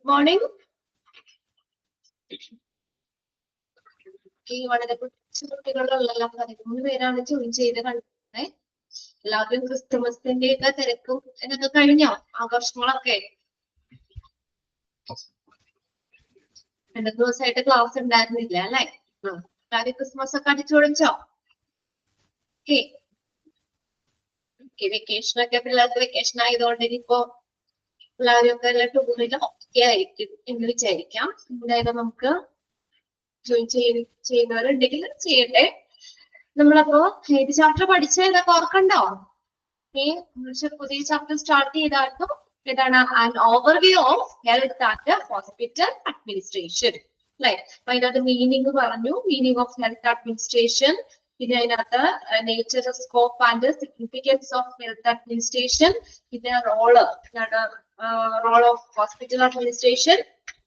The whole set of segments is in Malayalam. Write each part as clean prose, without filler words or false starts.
Good morning. വളരെ കുട്ടികളുള്ള 13 പേരാണ് ജോയിൻ ചെയ്ത് കണ്ടത്. എല്ലാവരും ക്രിസ്തുമസിന്റെ ഒക്കെ തിരക്കും എന്നൊക്കെ കഴിഞ്ഞോ? ആഘോഷങ്ങളൊക്കെ 2 ദിവസമായിട്ട് ക്ലാസ് ഉണ്ടായിരുന്നില്ല അല്ലെ? എല്ലാവരും ക്രിസ്മസ് ഒക്കെ അടിച്ചു പൊളിച്ചോ? വെക്കേഷനൊക്കെ പിള്ളേർക്ക് വെക്കേഷൻ ആയതുകൊണ്ട് ഇനിയിപ്പോ എല്ലാവരും ഒക്കെ എല്ലാ ടൂറിലും ഒക്കെ ആയിരിക്കും എന്ന് വിചാരിക്കാം. എന്തായാലും നമുക്ക് ജോയിൻ ചെയ്യുന്നവരുണ്ടെങ്കിൽ ചെയ്യട്ടെ. നമ്മളപ്പോ ഏത് ചാപ്റ്റർ പഠിച്ചതൊക്കെ ഓർക്കണ്ടോ? പുതിയ ചാപ്റ്റർ സ്റ്റാർട്ട് ചെയ്തായിരുന്നു. ഏതാണ്? An overview of health and hospital administration അല്ലെ? അപ്പൊ അതിനകത്ത് മീനിങ് പറഞ്ഞു, മീനിങ് ഓഫ് ഹെൽത്ത് അഡ്മിനിസ്ട്രേഷൻ. പിന്നെ അതിനകത്ത് nature, scope and significance of health administration. പിന്നെ റോള് ഓഫ് ഹോസ്പിറ്റൽ അഡ്മിനിസ്ട്രേഷൻ.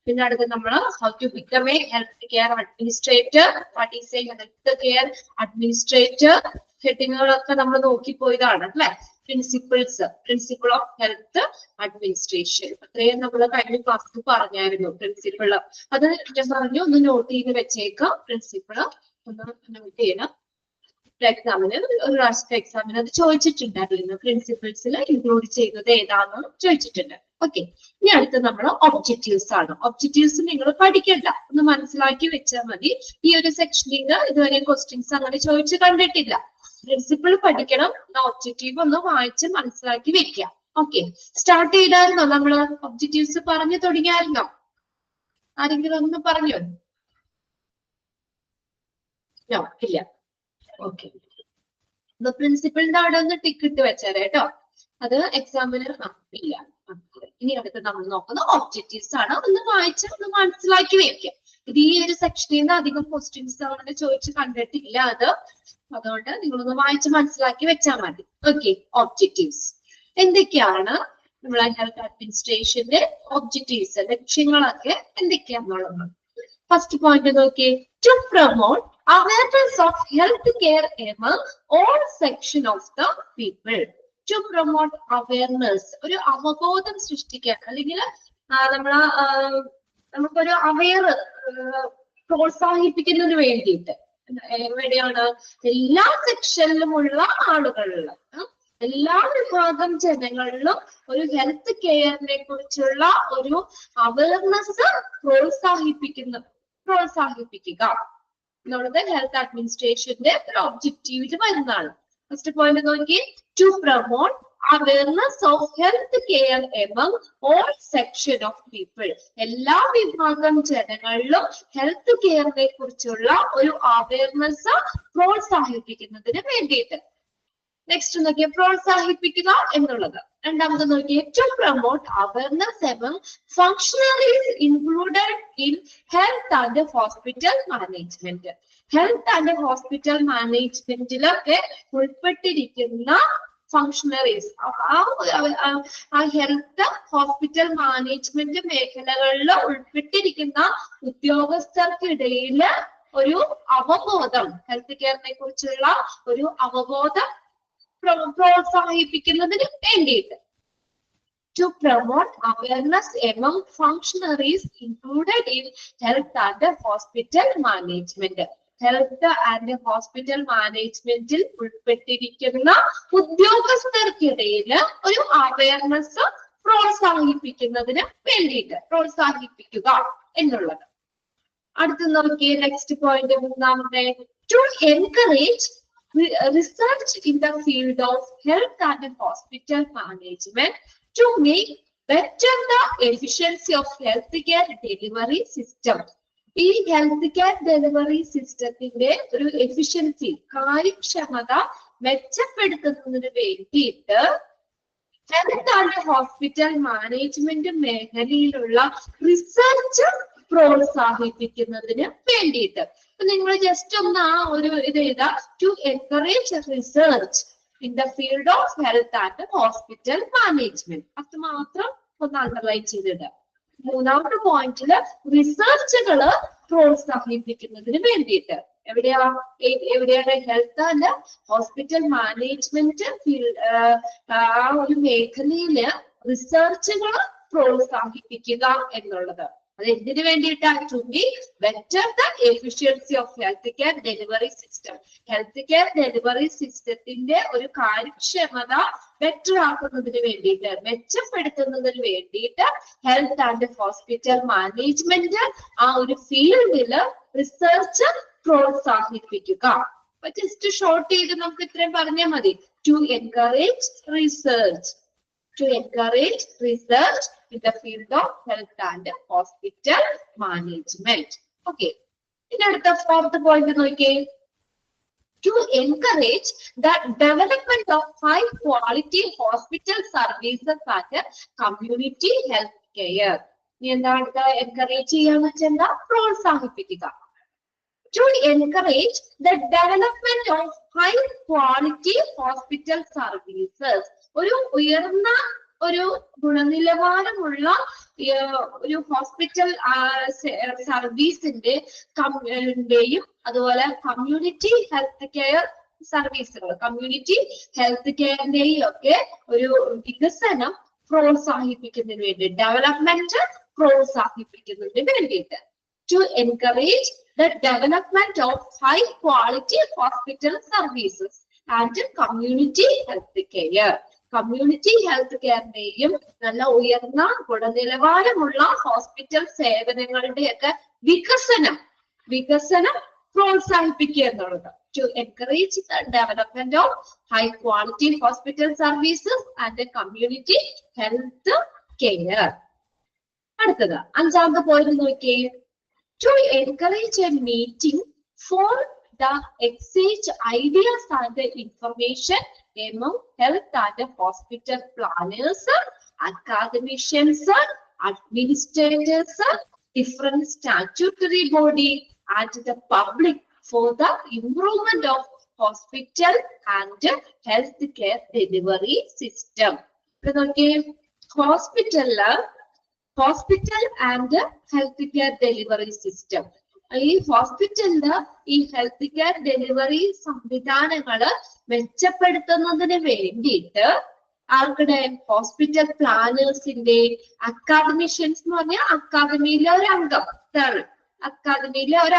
പിന്നെ അടുത്ത് നമ്മൾ how to become a health care administrator, what is a health care administrator. ഹെഡിങ്ങുകളൊക്കെ നമ്മൾ നോക്കിപ്പോയതാണ് അല്ലെ? പ്രിൻസിപ്പിൾ ഓഫ് ഹെൽത്ത് അഡ്മിനിസ്ട്രേഷൻ അത്രയും നമ്മൾ കഴിഞ്ഞ ക്ലാസ്സിൽ പറഞ്ഞായിരുന്നു. പ്രിൻസിപ്പിള് അത് ഞാൻ പറഞ്ഞു, ഒന്ന് നോട്ട് ചെയ്ത് വെച്ചേക്കാം. പ്രിൻസിപ്പിള് ഒന്ന് നോട്ട് ചെയ്യണം. എക്സാമിന് ഒരു പ്രാവശ്യത്തെ എക്സാമിന് അത് ചോദിച്ചിട്ടുണ്ടായിരുന്നു. പ്രിൻസിപ്പിൾസിൽ ഇൻക്ലൂഡ് ചെയ്തത് ഏതാണെന്ന് ചോദിച്ചിട്ടുണ്ട്. ഓക്കെ, ഇനി അടുത്ത് നമ്മൾ ഒബ്ജക്റ്റീവ്സ് ആണ്. ഒബ്ജക്റ്റീവ്സ് നിങ്ങൾ പഠിക്കണ്ട, ഒന്ന് മനസ്സിലാക്കി വെച്ചാൽ മതി. ഈ ഒരു സെക്ഷനിൽ നിന്ന് ഇതുവരെ ക്വസ്റ്റ്യൻസ് അങ്ങനെ ചോദിച്ചു കണ്ടിട്ടില്ല. പ്രിൻസിപ്പിൾ പഠിക്കണം, ഒബ്ജക്റ്റീവ് ഒന്ന് വായിച്ച് മനസ്സിലാക്കി വെക്കാം. ഓക്കെ, സ്റ്റാർട്ട് ചെയ്തായിരുന്നോ? നമ്മള് ഒബ്ജക്റ്റീവ്സ് പറഞ്ഞു തുടങ്ങിയായിരുന്നോ? ആരെങ്കിലും ഒന്ന് പറഞ്ഞോ? ഇല്ല. ഓക്കെ, പ്രിൻസിപ്പിളിന്റെ അവിടെ ഒന്ന് ടിക്ക് ഇട്ട് വെച്ചാൽ കേട്ടോ. അത് എക്സാമിന് ഇല്ല. ഇനി അടുത്ത് നമ്മൾ നോക്കുന്ന ഒബ്ജക്റ്റീവ്സ് ആണ്. ഒന്ന് വായിച്ച് ഒന്ന് മനസ്സിലാക്കി വെക്കാം. ഇത് ഈ ഒരു സെക്ഷനിൽ നിന്ന് അധികം ക്വസ്റ്റ്യൻസ് അങ്ങനെ ചോദിച്ച് കണ്ടിട്ടില്ല. അതുകൊണ്ട് നിങ്ങളൊന്ന് വായിച്ച് മനസ്സിലാക്കി വെച്ചാൽ മതി. ഓക്കെ, ഒബ്ജക്റ്റീവ്സ് എന്തൊക്കെയാണ്? നമ്മളെ ഹെൽത്ത് അഡ്മിനിസ്ട്രേഷന്റെ ഒബ്ജക്റ്റീവ്സ്, ലക്ഷ്യങ്ങളൊക്കെ എന്തൊക്കെയാണെന്നുള്ളത് ഫസ്റ്റ് പോയിന്റ് നോക്കി. To promote awareness of health care among all section of the people. To promote awareness, ഒരു അവബോധം സൃഷ്ടിക്കാൻ, അല്ലെങ്കിൽ നമുക്കൊരു അവെയർ പ്രോത്സാഹിപ്പിക്കുന്നതിന് വേണ്ടിയിട്ട് എവിടെയാണ്? എല്ലാ സെക്ഷനിലുമുള്ള ആളുകളിൽ, എല്ലാ വിഭാഗം ജനങ്ങളിലും ഒരു ഹെൽത്ത് കെയറിനെ കുറിച്ചുള്ള ഒരു അവയർനെസ് പ്രോത്സാഹിപ്പിക്കുക എന്നുള്ളത് ഹെൽത്ത് അഡ്മിനിസ്ട്രേഷന്റെ ഒരു ഒബ്ജക്റ്റീവിൽ വരുന്നതാണ്. ഫസ്റ്റ് പോയിന്റ് നോക്കി. To promote awareness of health care among all section of people. എല്ലാ വിഭാഗം ജനങ്ങളിലും ഹെൽത്ത് കെയറിനെ കുറിച്ചുള്ള ഒരു അവയർനെസ് പ്രോത്സാഹിപ്പിക്കുന്നതിന് വേണ്ടിയിട്ട്. നെക്സ്റ്റ് നോക്കിയ പ്രോത്സാഹിപ്പിക്കുക എന്നുള്ളത്. രണ്ടാമത് നോക്കിയ to promote awareness among functionaries included in health and hospital management. Health and hospital മാനേജ്മെന്റിലൊക്കെ ഉൾപ്പെട്ടിരിക്കുന്ന ഫങ്ഷണറീസ്, ആ ഹെൽത്ത് ഹോസ്പിറ്റൽ മാനേജ്മെന്റ് മേഖലകളിൽ ഉൾപ്പെട്ടിരിക്കുന്ന ഉദ്യോഗസ്ഥർക്കിടയിൽ ഒരു അവബോധം, ഹെൽത്ത് കെയറിനെ കുറിച്ചുള്ള ഒരു അവബോധം പ്രോത്സാഹിപ്പിക്കുന്നതിന് വേണ്ടിയിട്ട്. To promote awareness among functionaries included in health and hospital management. Health and hospital മാനേജ്മെന്റിൽ ഉൾപ്പെട്ടിരിക്കുന്ന ഉദ്യോഗസ്ഥർക്കിടയിൽ ഒരു അവയർനെസ് പ്രോത്സാഹിപ്പിക്കുന്നതിന് വേണ്ടിയിട്ട്, പ്രോത്സാഹിപ്പിക്കുക എന്നുള്ളത്. അടുത്ത് നോക്കിയേ നെക്സ്റ്റ് പോയിന്റ്, മൂന്നാമത്തെ. To encourage research in the field of health and hospital management to make better the efficiency of healthcare delivery system. ഈ ഹെൽത്ത് കെയർ ഡെലിവറി സിസ്റ്റത്തിന്റെ ഒരു എഫിഷ്യൻസി, കാര്യക്ഷമത മെച്ചപ്പെടുത്തുന്നതിന് വേണ്ടിയിട്ട് ഹെൽത്ത് ആൻഡ് ഹോസ്പിറ്റൽ മാനേജ്മെന്റ് മേഖലയിലുള്ള റിസർച്ച് പ്രോത്സാഹിപ്പിക്കുന്നതിന് വേണ്ടിയിട്ട്. അപ്പൊ നിങ്ങൾ ജസ്റ്റ് ഒന്ന് ആ ഒരു ഇത് എഴുതാ. To encourage research in the field of health and hospital management. അത് മാത്രം ഒന്ന് അണ്ടർലൈൻ ചെയ്തിട്ട്. മൂന്നാമത്തെ പോയിന്റില് റിസർച്ചുകള് പ്രോത്സാഹിപ്പിക്കുന്നതിന് വേണ്ടിയിട്ട്. എവിടെയാണ് health and hospital management field, ആ ഒരു മേഖലയില് റിസർച്ചുകൾ പ്രോത്സാഹിപ്പിക്കുക എന്നുള്ളത്. അത് എന്തിനു വേണ്ടിയിട്ടാണ്? To be better the efficiency of health care delivery system. Health care delivery സിസ്റ്റത്തിന്റെ ഒരു കാര്യക്ഷമത ബെറ്റർ ആക്കുന്നതിന് വേണ്ടിയിട്ട്, മെച്ചപ്പെടുത്തുന്നതിന് വേണ്ടിയിട്ട് ഹെൽത്ത് ആൻഡ് ഹോസ്പിറ്റൽ മാനേജ്മെന്റ് ആ ഒരു ഫീൽഡിൽ റിസർച്ച് പ്രോത്സാഹിപ്പിക്കുക. അപ്പൊ ജസ്റ്റ് ഷോർട്ട് ചെയ്ത് നമുക്ക് ഇത്രയും പറഞ്ഞാൽ മതി. To encourage research, to encourage research in the field of health and hospital management. Okay. In the fourth point, to encourage the development of high quality hospital services and community health care. Encourage പ്രോത്സാഹിപ്പിക്കുക. To encourage the development of high quality hospital services. ഒരു ഉയർന്ന ഒരു ഗുണനിലവാരമുള്ള ഒരു ഹോസ്പിറ്റൽ സർവീസിന്റെയും അതുപോലെ കമ്മ്യൂണിറ്റി ഹെൽത്ത് കെയർ സർവീസുകൾ, കമ്മ്യൂണിറ്റി ഹെൽത്ത് കെയറിന്റെയും ഒക്കെ ഒരു വികസനം പ്രോത്സാഹിപ്പിക്കുന്നതിന് വേണ്ടി, ഡെവലപ്മെന്റ് പ്രോത്സാഹിപ്പിക്കുന്നതിന് വേണ്ടിയിട്ട്. To encourage the development of high quality hospital services and community health care. Community health കെയറിന്റെയും നല്ല ഉയർന്ന ഗുണനിലവാരമുള്ള ഹോസ്പിറ്റൽ സേവനങ്ങളുടെയൊക്കെ വികസനം പ്രോത്സാഹിപ്പിക്കുക എന്നുള്ളത്. To encourage the development of high quality hospital services and community health care. അടുത്തത് അഞ്ചാമത്തെ പോയിന്റ് നോക്കിയേ. To encourage a meeting for the exchange ideas and information among health and hospital planners, academicians, administrators, different statutory body and the public for the improvement of hospital and health care delivery system. Hospital and health care delivery system. ഈ ഹോസ്പിറ്റലില് ഈ ഹെൽത്ത് കെയർ ഡെലിവറി സംവിധാനങ്ങള് മെച്ചപ്പെടുത്തുന്നതിന് വേണ്ടിയിട്ട് ആർക്കിടെ ഹോസ്പിറ്റൽ പ്ലാനേഴ്സിന്റെ, അക്കാദമിഷ്യൻസ് എന്ന് പറഞ്ഞാൽ അക്കാദമിയിലെ ഒരു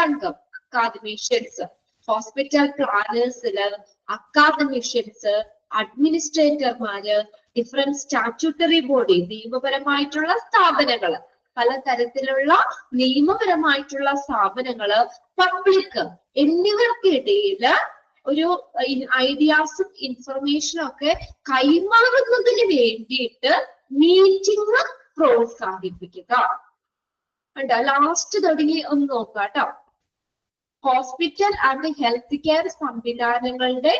അംഗം, അക്കാദമിഷ്യൻസ്, ഹോസ്പിറ്റൽ പ്ലാനേഴ്സില് അക്കാദമിഷ്യൻസ്, അഡ്മിനിസ്ട്രേറ്റർമാര്, ഡിഫറെന്റ് സ്റ്റാറ്റ്യൂട്ടറി ബോഡി, നിയമപരമായിട്ടുള്ള സ്ഥാപനങ്ങള്, പലതരത്തിലുള്ള നിയമപരമായിട്ടുള്ള സ്ഥാപനങ്ങള്, പബ്ലിക് എന്നിവർക്കിടയിൽ ഒരു ഐഡിയാസും ഇൻഫർമേഷനും ഒക്കെ കൈമാറുന്നതിന് വേണ്ടിയിട്ട് മീറ്റിംഗ് പ്രോത്സാഹിപ്പിക്കുക. ലാസ്റ്റ് തുടങ്ങി ഒന്ന് നോക്കാം കേട്ടോ. ഹോസ്പിറ്റൽ ആൻഡ് ഹെൽത്ത് കെയർ സംവിധാനങ്ങളുടെ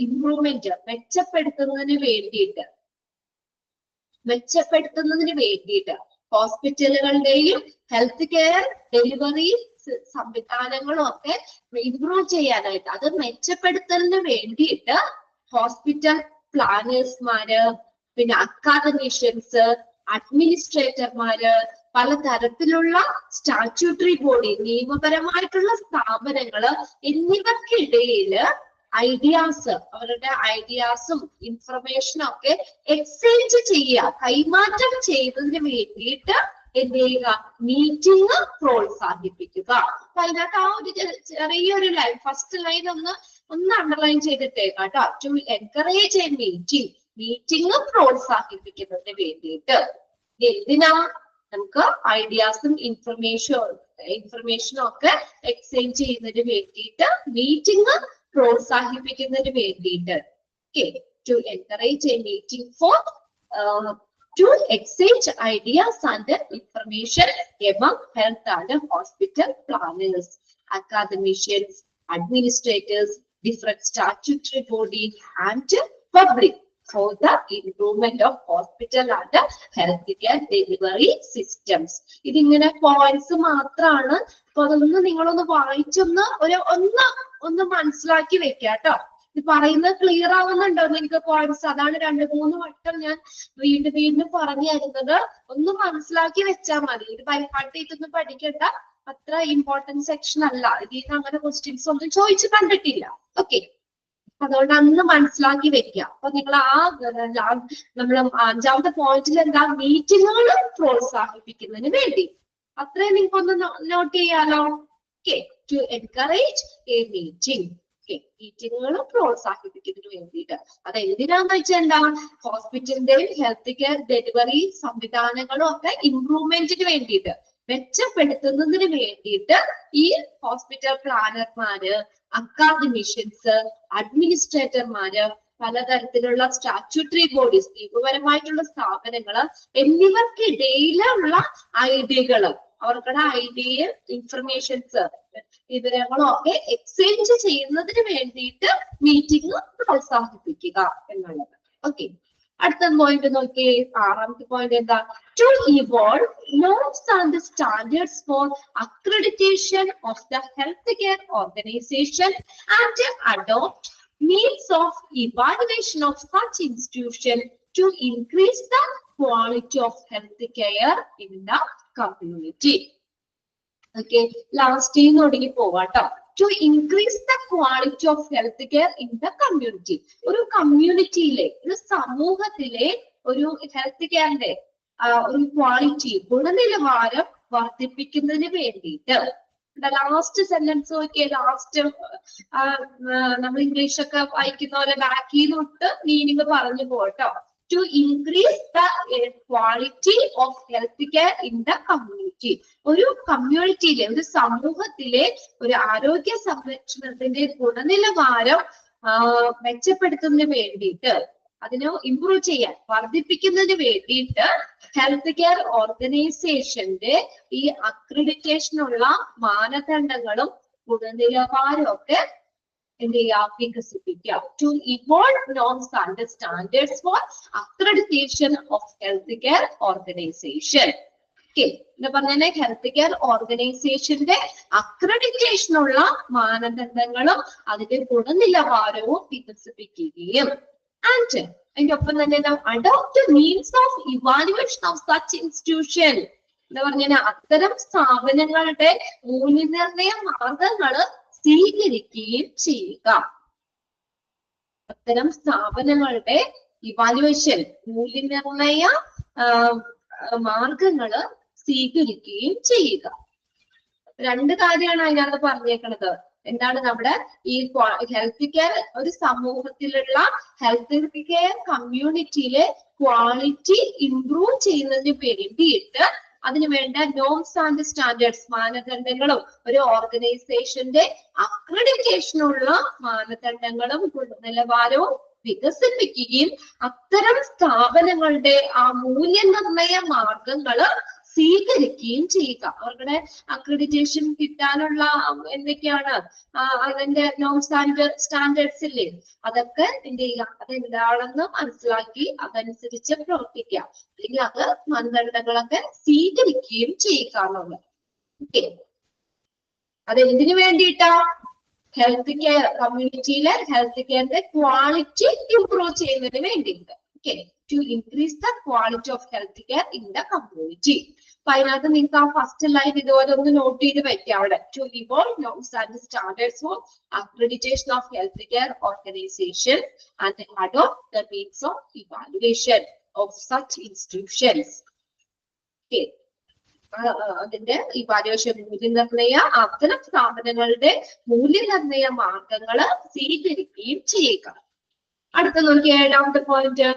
ഇംപ്രൂവ്മെന്റ് മെച്ചപ്പെടുത്തുന്നതിന് വേണ്ടിയിട്ട് ഹോസ്പിറ്റലുകളുടെയും ഹെൽത്ത് കെയർ ഡെലിവറി സംവിധാനങ്ങളും ഒക്കെ ഇംപ്രൂവ് ചെയ്യാനായിട്ട്, അത് മെച്ചപ്പെടുത്തലിന് വേണ്ടിയിട്ട് ഹോസ്പിറ്റൽ പ്ലാനേഴ്സ്മാര്, പിന്നെ അക്കാദമിഷ്യൻസ്, അഡ്മിനിസ്ട്രേറ്റർമാര്, പലതരത്തിലുള്ള സ്റ്റാറ്റ്യൂട്ടറി ബോഡി, നിയമപരമായിട്ടുള്ള സ്ഥാപനങ്ങള് എന്നിവർക്കിടയിൽ ഐഡിയാസ്, അവരുടെ ഐഡിയാസും ഇൻഫർമേഷനും ഒക്കെ എക്സ്ചേഞ്ച് ചെയ്യുക, കൈമാറ്റം ചെയ്യുന്നതിന് വേണ്ടിയിട്ട് എന്ത് ചെയ്യുക, മീറ്റിംഗ് പ്രോത്സാഹിപ്പിക്കുക. അപ്പൊ അതിനകത്ത് ആ ഒരു ചെറിയൊരു ലൈൻ, ഫസ്റ്റ് ലൈൻ ഒന്ന് അണ്ടർലൈൻ ചെയ്തിട്ടേക്കാം കേട്ടോ. ടു എൻകറേജ് എ മീറ്റിംഗ് പ്രോത്സാഹിപ്പിക്കുന്നതിന് വേണ്ടിയിട്ട്. എന്തിനാ? നമുക്ക് ഐഡിയാസും ഇൻഫർമേഷനും ഒക്കെ എക്സ്ചേഞ്ച് ചെയ്യുന്നതിന് വേണ്ടിയിട്ട്, മീറ്റിംഗ് പ്രോത്സാഹിപ്പിക്കുന്നതിന് വേണ്ടിയിട്ട്. To encourage a meeting for to exchange ideas and information among health and hospital planners, academicians, administrators, different statutory body and public for the improvement of hospital and health care delivery systems. ഇതിങ്ങനെ പോയിന്റ്സ് മാത്രമാണ്. അപ്പൊ അതൊന്ന് നിങ്ങളൊന്ന് വായിച്ചൊന്ന് ഒന്ന് മനസ്സിലാക്കി വെക്കുക കേട്ടോ. ഇത് പറയുന്നത് ക്ലിയർ ആവുന്നുണ്ടോ നിങ്ങൾക്ക് പോയിന്റ്സ്? അതാണ് 2-3 വട്ടം ഞാൻ വീണ്ടും പറഞ്ഞു തരുന്നത്. ഒന്ന് മനസ്സിലാക്കി വെച്ചാൽ മതി. ഇത് ബൈഹാർട്ട് ചെയ്തൊന്നും പഠിക്കേണ്ട, അത്ര ഇമ്പോർട്ടന്റ് സെക്ഷൻ അല്ല. ഇതിൽ നിന്ന് അങ്ങനെ ക്വസ്റ്റ്യൻസ് ഒന്നും ചോദിച്ചു കണ്ടിട്ടില്ല. ഓക്കെ, അതുകൊണ്ട് അന്ന് മനസ്സിലാക്കി വെക്കുക. അപ്പൊ നിങ്ങൾ നമ്മൾ 5ാമത്തെ പോയിന്റിൽ എന്താ, മീറ്റിങ്ങുകൾ പ്രോത്സാഹിപ്പിക്കുന്നതിന് വേണ്ടി അത്രയും നിങ്ങൾക്ക് ഒന്ന് നോട്ട് ചെയ്യാലോ. Okay, to encourage a meeting. മീറ്റിങ്ങുകൾ പ്രോത്സാഹിപ്പിക്കുന്നതിന് വേണ്ടിയിട്ട്. അത് എന്തിനാന്ന് വെച്ചാൽ എന്താ, ഹോസ്പിറ്റലിന്റെയും ഹെൽത്ത് കെയർ ഡെലിവറി സംവിധാനങ്ങളും ഒക്കെ ഇംപ്രൂവ്മെന്റിന് വേണ്ടിയിട്ട്, മെച്ചപ്പെടുത്തുന്നതിന് വേണ്ടിയിട്ട് ഈ ഹോസ്പിറ്റൽ പ്ലാനർമാര്, അക്കാദമിഷ്യൻസ്, അഡ്മിനിസ്ട്രേറ്റർമാര്, പലതരത്തിലുള്ള സ്റ്റാറ്റ്യൂട്ടറി ബോഡീസ്, നിയമപരമായിട്ടുള്ള സ്ഥാപനങ്ങള് എന്നിവർക്കിടയിലുള്ള ഐഡിയകള്, അവർക്കുടെ ഐഡിയ, ഇൻഫർമേഷൻസ്, വിവരങ്ങളും ഒക്കെ എക്സ്ചേഞ്ച് ചെയ്യുന്നതിന് വേണ്ടിയിട്ട് മീറ്റിംഗ് പ്രോത്സാഹിപ്പിക്കുക എന്നുള്ളത്. ഓക്കെ, അടുത്ത പോയിന്റ് നോക്കിയേ, 6ാമത്തെ പോയിന്റ് എന്താ, to evolve norms and standards for accreditation of the health care organization and adopt means of evaluation of such institution to increase the quality of health care in the community. Okay, last in odingi povaട്ടോ. To increase the quality of health care in the community. ഒരു കമ്മ്യൂണിറ്റിയിലെ, ഒരു സമൂഹത്തിലെ ഒരു ഹെൽത്ത് കെയറിന്റെ ഒരു ക്വാളിറ്റി, ഗുണനിലവാരം വർദ്ധിപ്പിക്കുന്നതിന് വേണ്ടിയിട്ട്. ലാസ്റ്റ് സെന്റൻസ് നോക്കിയേ, ലാസ്റ്റ് നമ്മൾ ഇംഗ്ലീഷൊക്കെ വായിക്കുന്ന പോലെ ബാക്കിൽ തൊട്ട് മീനിങ് പറഞ്ഞു പോട്ടോ. To increase the quality of health care in the community. ഒരു കമ്മ്യൂണിറ്റിയിലെ, ഒരു സമൂഹത്തിലെ ഒരു ആരോഗ്യ സംരക്ഷണത്തിന്റെ ഗുണനിലവാരം മെച്ചപ്പെടുത്തുന്നതിന് വേണ്ടിയിട്ട്, അതിനെ ഇംപ്രൂവ് ചെയ്യാൻ, വർദ്ധിപ്പിക്കുന്നതിന് വേണ്ടിയിട്ട് ഹെൽത്ത് കെയർ ഓർഗനൈസേഷന്റെ ഈ അക്രഡിറ്റേഷനുള്ള മാനദണ്ഡങ്ങളും ഗുണനിലവാരവും ഒക്കെ എന്ത് ചെയ്യുക, വികസിപ്പിക്കുക. To evolve norms and standards for accreditation of health care organization. Okay, എന്താ പറഞ്ഞേ, ഹെൽത്ത് കെയർ ഓർഗനൈസേഷന്റെ അക്രഡിറ്റേഷനുള്ള മാനദണ്ഡങ്ങളും അതിന്റെ ഗുണനിലവാരവും വികസിപ്പിക്കുകയും, ആൻഡ് അതിന്റെ ഒപ്പം തന്നെ adopt means of evaluation of such institution. എന്താ പറഞ്ഞാൽ അത്തരം സ്ഥാപനങ്ങളുടെ മൂല്യനിർണയ മാർഗങ്ങൾ സ്വീകരിക്കുകയും ചെയ്യുക. അത്തരം സ്ഥാപനങ്ങളുടെ ഇവാലുവേഷൻ, മൂല്യനിർണയ മാർഗങ്ങള് സ്വീകരിക്കുകയും ചെയ്യുക. 2 കാര്യമാണ് അതിനകത്ത് പറഞ്ഞേക്കുന്നത്. എന്താണ്, നമ്മുടെ ഈ ഹെൽത്ത് കെയർ, ഒരു സമൂഹത്തിലുള്ള ഹെൽത്ത് കെയർ കമ്മ്യൂണിറ്റിയിലെ ക്വാളിറ്റി ഇംപ്രൂവ് ചെയ്യുന്നതിന് വേണ്ടിയിട്ട് അതിന് വേണ്ട നോംസ് ആൻഡ് സ്റ്റാൻഡേർഡ്സ്, മാനദണ്ഡങ്ങളും, ഒരു ഓർഗനൈസേഷന്റെ അക്രഡിറ്റേഷനുള്ള മാനദണ്ഡങ്ങളും നിലവാരവും വികസിപ്പിക്കുകയും അത്തരം സ്ഥാപനങ്ങളുടെ ആ മൂല്യനിർണയ മാർഗങ്ങള് സ്വീകരിക്കുകയും ചെയ്യുക. അവരുടെ അക്രഡിറ്റേഷൻ കിട്ടാനുള്ള എന്തൊക്കെയാണ് അതിന്റെ നോംസ് ആൻഡ് സ്റ്റാൻഡേർഡ്സ് ഇല്ലേ, അതൊക്കെ എന്ത് ചെയ്യുക, അതെന്താണെന്ന് മനസ്സിലാക്കി അതനുസരിച്ച് പ്രവർത്തിക്കുക, അല്ലെങ്കിൽ അത് മാനദണ്ഡങ്ങളൊക്കെ സ്വീകരിക്കുകയും ചെയ്യുക എന്നുള്ളത്. ഓക്കെ, അതെന്തിനു വേണ്ടിയിട്ടാ, ഹെൽത്ത് കെയർ കമ്മ്യൂണിറ്റിയിലെ ഹെൽത്ത് കെയറിന്റെ ക്വാളിറ്റി ഇംപ്രൂവ് ചെയ്യുന്നതിന് വേണ്ടിയിട്ട്. Okay, to increase the quality of health care in the community. അപ്പൊ അതിനകത്ത് നിങ്ങൾക്ക് ആ ഫസ്റ്റ് ലൈൻ ഇതുപോലെ ഒന്ന് നോട്ട് ചെയ്ത് വെക്കാം അവിടെ. To evolve norms and standards for accreditation of health care organization and adopt the means of evaluation of such institutions. Okay, അതിന്റെ ഇവാലുവേഷൻ, മൂല്യനിർണയ, അത്തരം സ്ഥാപനങ്ങളുടെ മൂല്യനിർണയ മാർഗങ്ങള് സ്വീകരിക്കുകയും ചെയ്യുക. അടുത്ത നോക്കിയ 7ാമത്തെ point,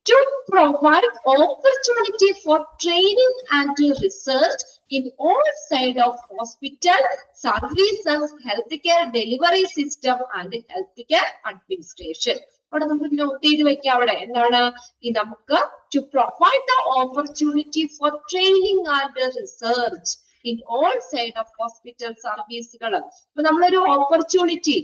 to provide opportunity for training and research in all sides of hospital services, healthcare delivery system and healthcare administration. അവിടെ നമുക്ക് നോട്ട് ചെയ്ത് വെക്കാം. അവിടെ എന്താണ് ഈ നമുക്ക് to provide the opportunity for training and research in all sides of hospital സർവീസുകൾ. അപ്പൊ നമ്മളൊരു ഓപ്പർച്യൂണിറ്റി,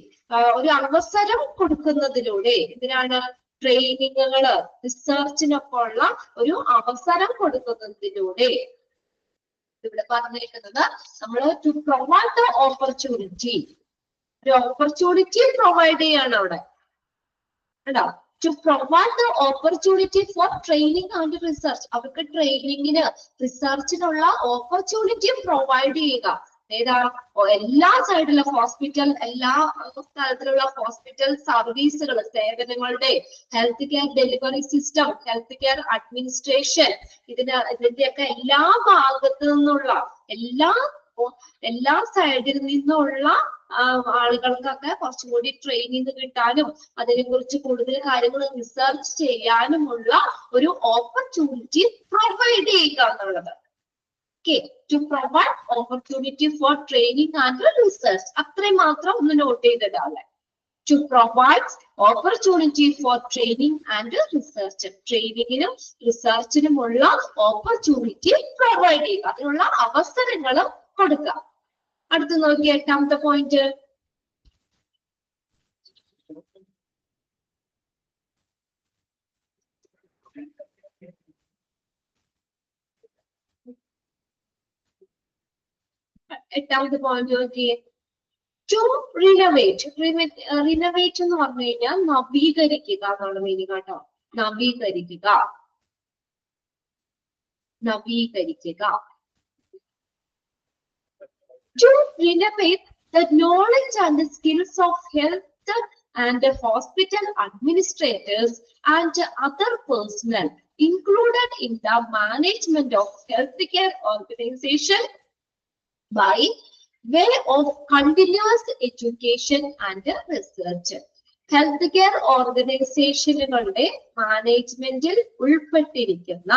ഒരു അവസരം കൊടുക്കുന്നതിലൂടെ, എന്തിനാണ്, ട്രെയിനിങ്ങുകള്, റിസർച്ചിനൊക്കെ ഉള്ള ഒരു അവസരം കൊടുക്കുന്നതിലൂടെ ഇവിടെ പറഞ്ഞിരിക്കുന്നത് നമ്മൾ ടു പ്രൊവൈഡ് ദ ഓപ്പർച്യൂണിറ്റി, ഒരു ഓപ്പർച്യൂണിറ്റി പ്രൊവൈഡ് ചെയ്യാണ് അവിടെ. കേട്ടോ, to provide the opportunity for training and research. അവർക്ക് ട്രെയിനിങ്ങിന്, റിസർച്ചിനുള്ള ഓപ്പർച്യൂണിറ്റി പ്രൊവൈഡ് ചെയ്യുക. ഏതാ എല്ലാ സൈഡിലുള്ള ഹോസ്പിറ്റൽ, എല്ലാ തരത്തിലുള്ള ഹോസ്പിറ്റൽ സർവീസുകൾ, സേവനങ്ങളുടെ health care delivery system, health care administration, ഇതിന്റെയൊക്കെ എല്ലാ ഭാഗത്തു നിന്നുള്ള എല്ലാ സൈഡിൽ നിന്നുള്ള ആളുകൾക്കൊക്കെ കുറച്ചുകൂടി ട്രെയിനിങ് കിട്ടാനും അതിനെ കുറിച്ച് കൂടുതൽ കാര്യങ്ങൾ റിസർച്ച് ചെയ്യാനുമുള്ള ഒരു ഓപ്പർച്യൂണിറ്റി പ്രൊവൈഡ് ചെയ്യുക എന്നുള്ളത്. To provide opportunity for training and research. അത്രയും മാത്രം ഒന്ന് നോട്ട് ചെയ്തിടാല്ലേ. To provide opportunity for training and research. ട്രെയിനിങ്ങിനും റിസർച്ചിനുമുള്ള ഓപ്പർച്യൂണിറ്റി പ്രൊവൈഡ് ചെയ്യുക, അതിനുള്ള അവസരങ്ങളും കൊടുക്കുക. അടുത്ത് നോക്കി 8ാമത്തെ പോയിന്റ്. നോക്കിയേ. To renovate. Renovate എന്ന് പറഞ്ഞു കഴിഞ്ഞാൽ നവീകരിക്കുക എന്നുള്ള മീനിങ് കേട്ടോ. നവീകരിക്കുക. To renovate the knowledge and the skills of health and the hospital administrators and other personnel included in the management of healthcare organization by way of continuous education and research. Health care ഓർഗനൈസേഷനുകളുടെ മാനേജ്മെന്റിൽ ഉൾപ്പെട്ടിരിക്കുന്ന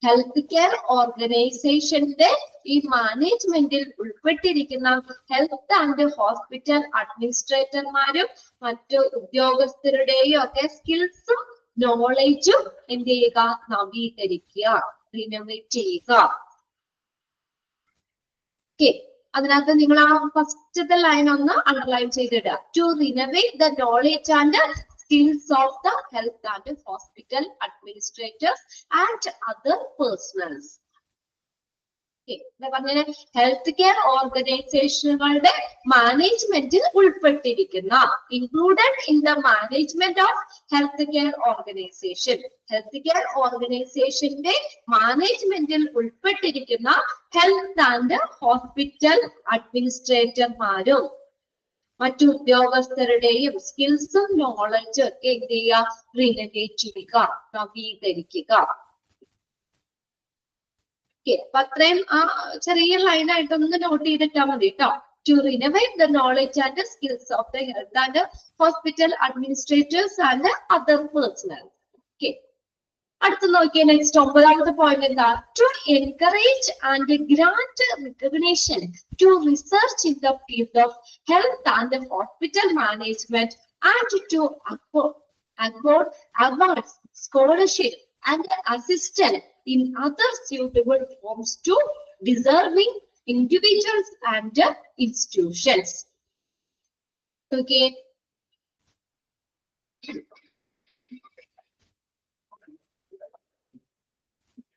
ഹെൽത്ത് കെയർ ഓർഗനൈസേഷന്റെ ഈ മാനേജ്മെന്റിൽ ഉൾപ്പെട്ടിരിക്കുന്ന ഹെൽത്ത് ആൻഡ് ഹോസ്പിറ്റൽ അഡ്മിനിസ്ട്രേറ്റർമാരും മറ്റു ഉദ്യോഗസ്ഥരുടെയും ഒക്കെ സ്കിൽസും നോളജും എന്ത് ചെയ്യുക? നവീകരിക്കുക, റിനോവേറ്റ് ചെയ്യുക. അതിനകത്ത് നിങ്ങൾ ആ ഫസ്റ്റത്തെ ലൈൻ ഒന്ന് അണ്ടർലൈൻ ചെയ്തിടുക. To renovate the knowledge and skills of the health and hospital administrators and other personals. പറഞ്ഞ ഹെൽത്ത് കെയർ ഓർഗനൈസേഷനുകളുടെ മാനേജ്മെന്റിൽ ഉൾപ്പെട്ടിരിക്കുന്ന, included in the management of health care organisation, health care ഓർഗനൈസേഷന്റെ മാനേജ്മെന്റിൽ ഉൾപ്പെട്ടിരിക്കുന്ന ഹെൽത്ത് ആൻഡ് ഹോസ്പിറ്റൽ അഡ്മിനിസ്ട്രേറ്റർമാരും മറ്റു ഉദ്യോഗസ്ഥരുടെയും സ്കിൽസും നോളജും ഒക്കെ എന്ത് ചെയ്യുക? റിനോവേറ്റ് ചെയ്യുക, നവീകരിക്കുക. അപ്പൊ അത്രയും ആ ചെറിയ ലൈനായിട്ടൊന്ന് നോട്ട് ചെയ്തിട്ടാ മതി കേട്ടോ. To renovate the knowledge and skills of the health and hospital administrators and other personnel. അടുത്ത് നോക്കിയ നെക്സ്റ്റ് 9ാമത്തെ പോയിന്റ് എന്താ? To encourage and grant recognition to research in the field of health and hospital management and to award awards, scholarship and assistance in other suitable forms to deserving individuals and institutions. Okay.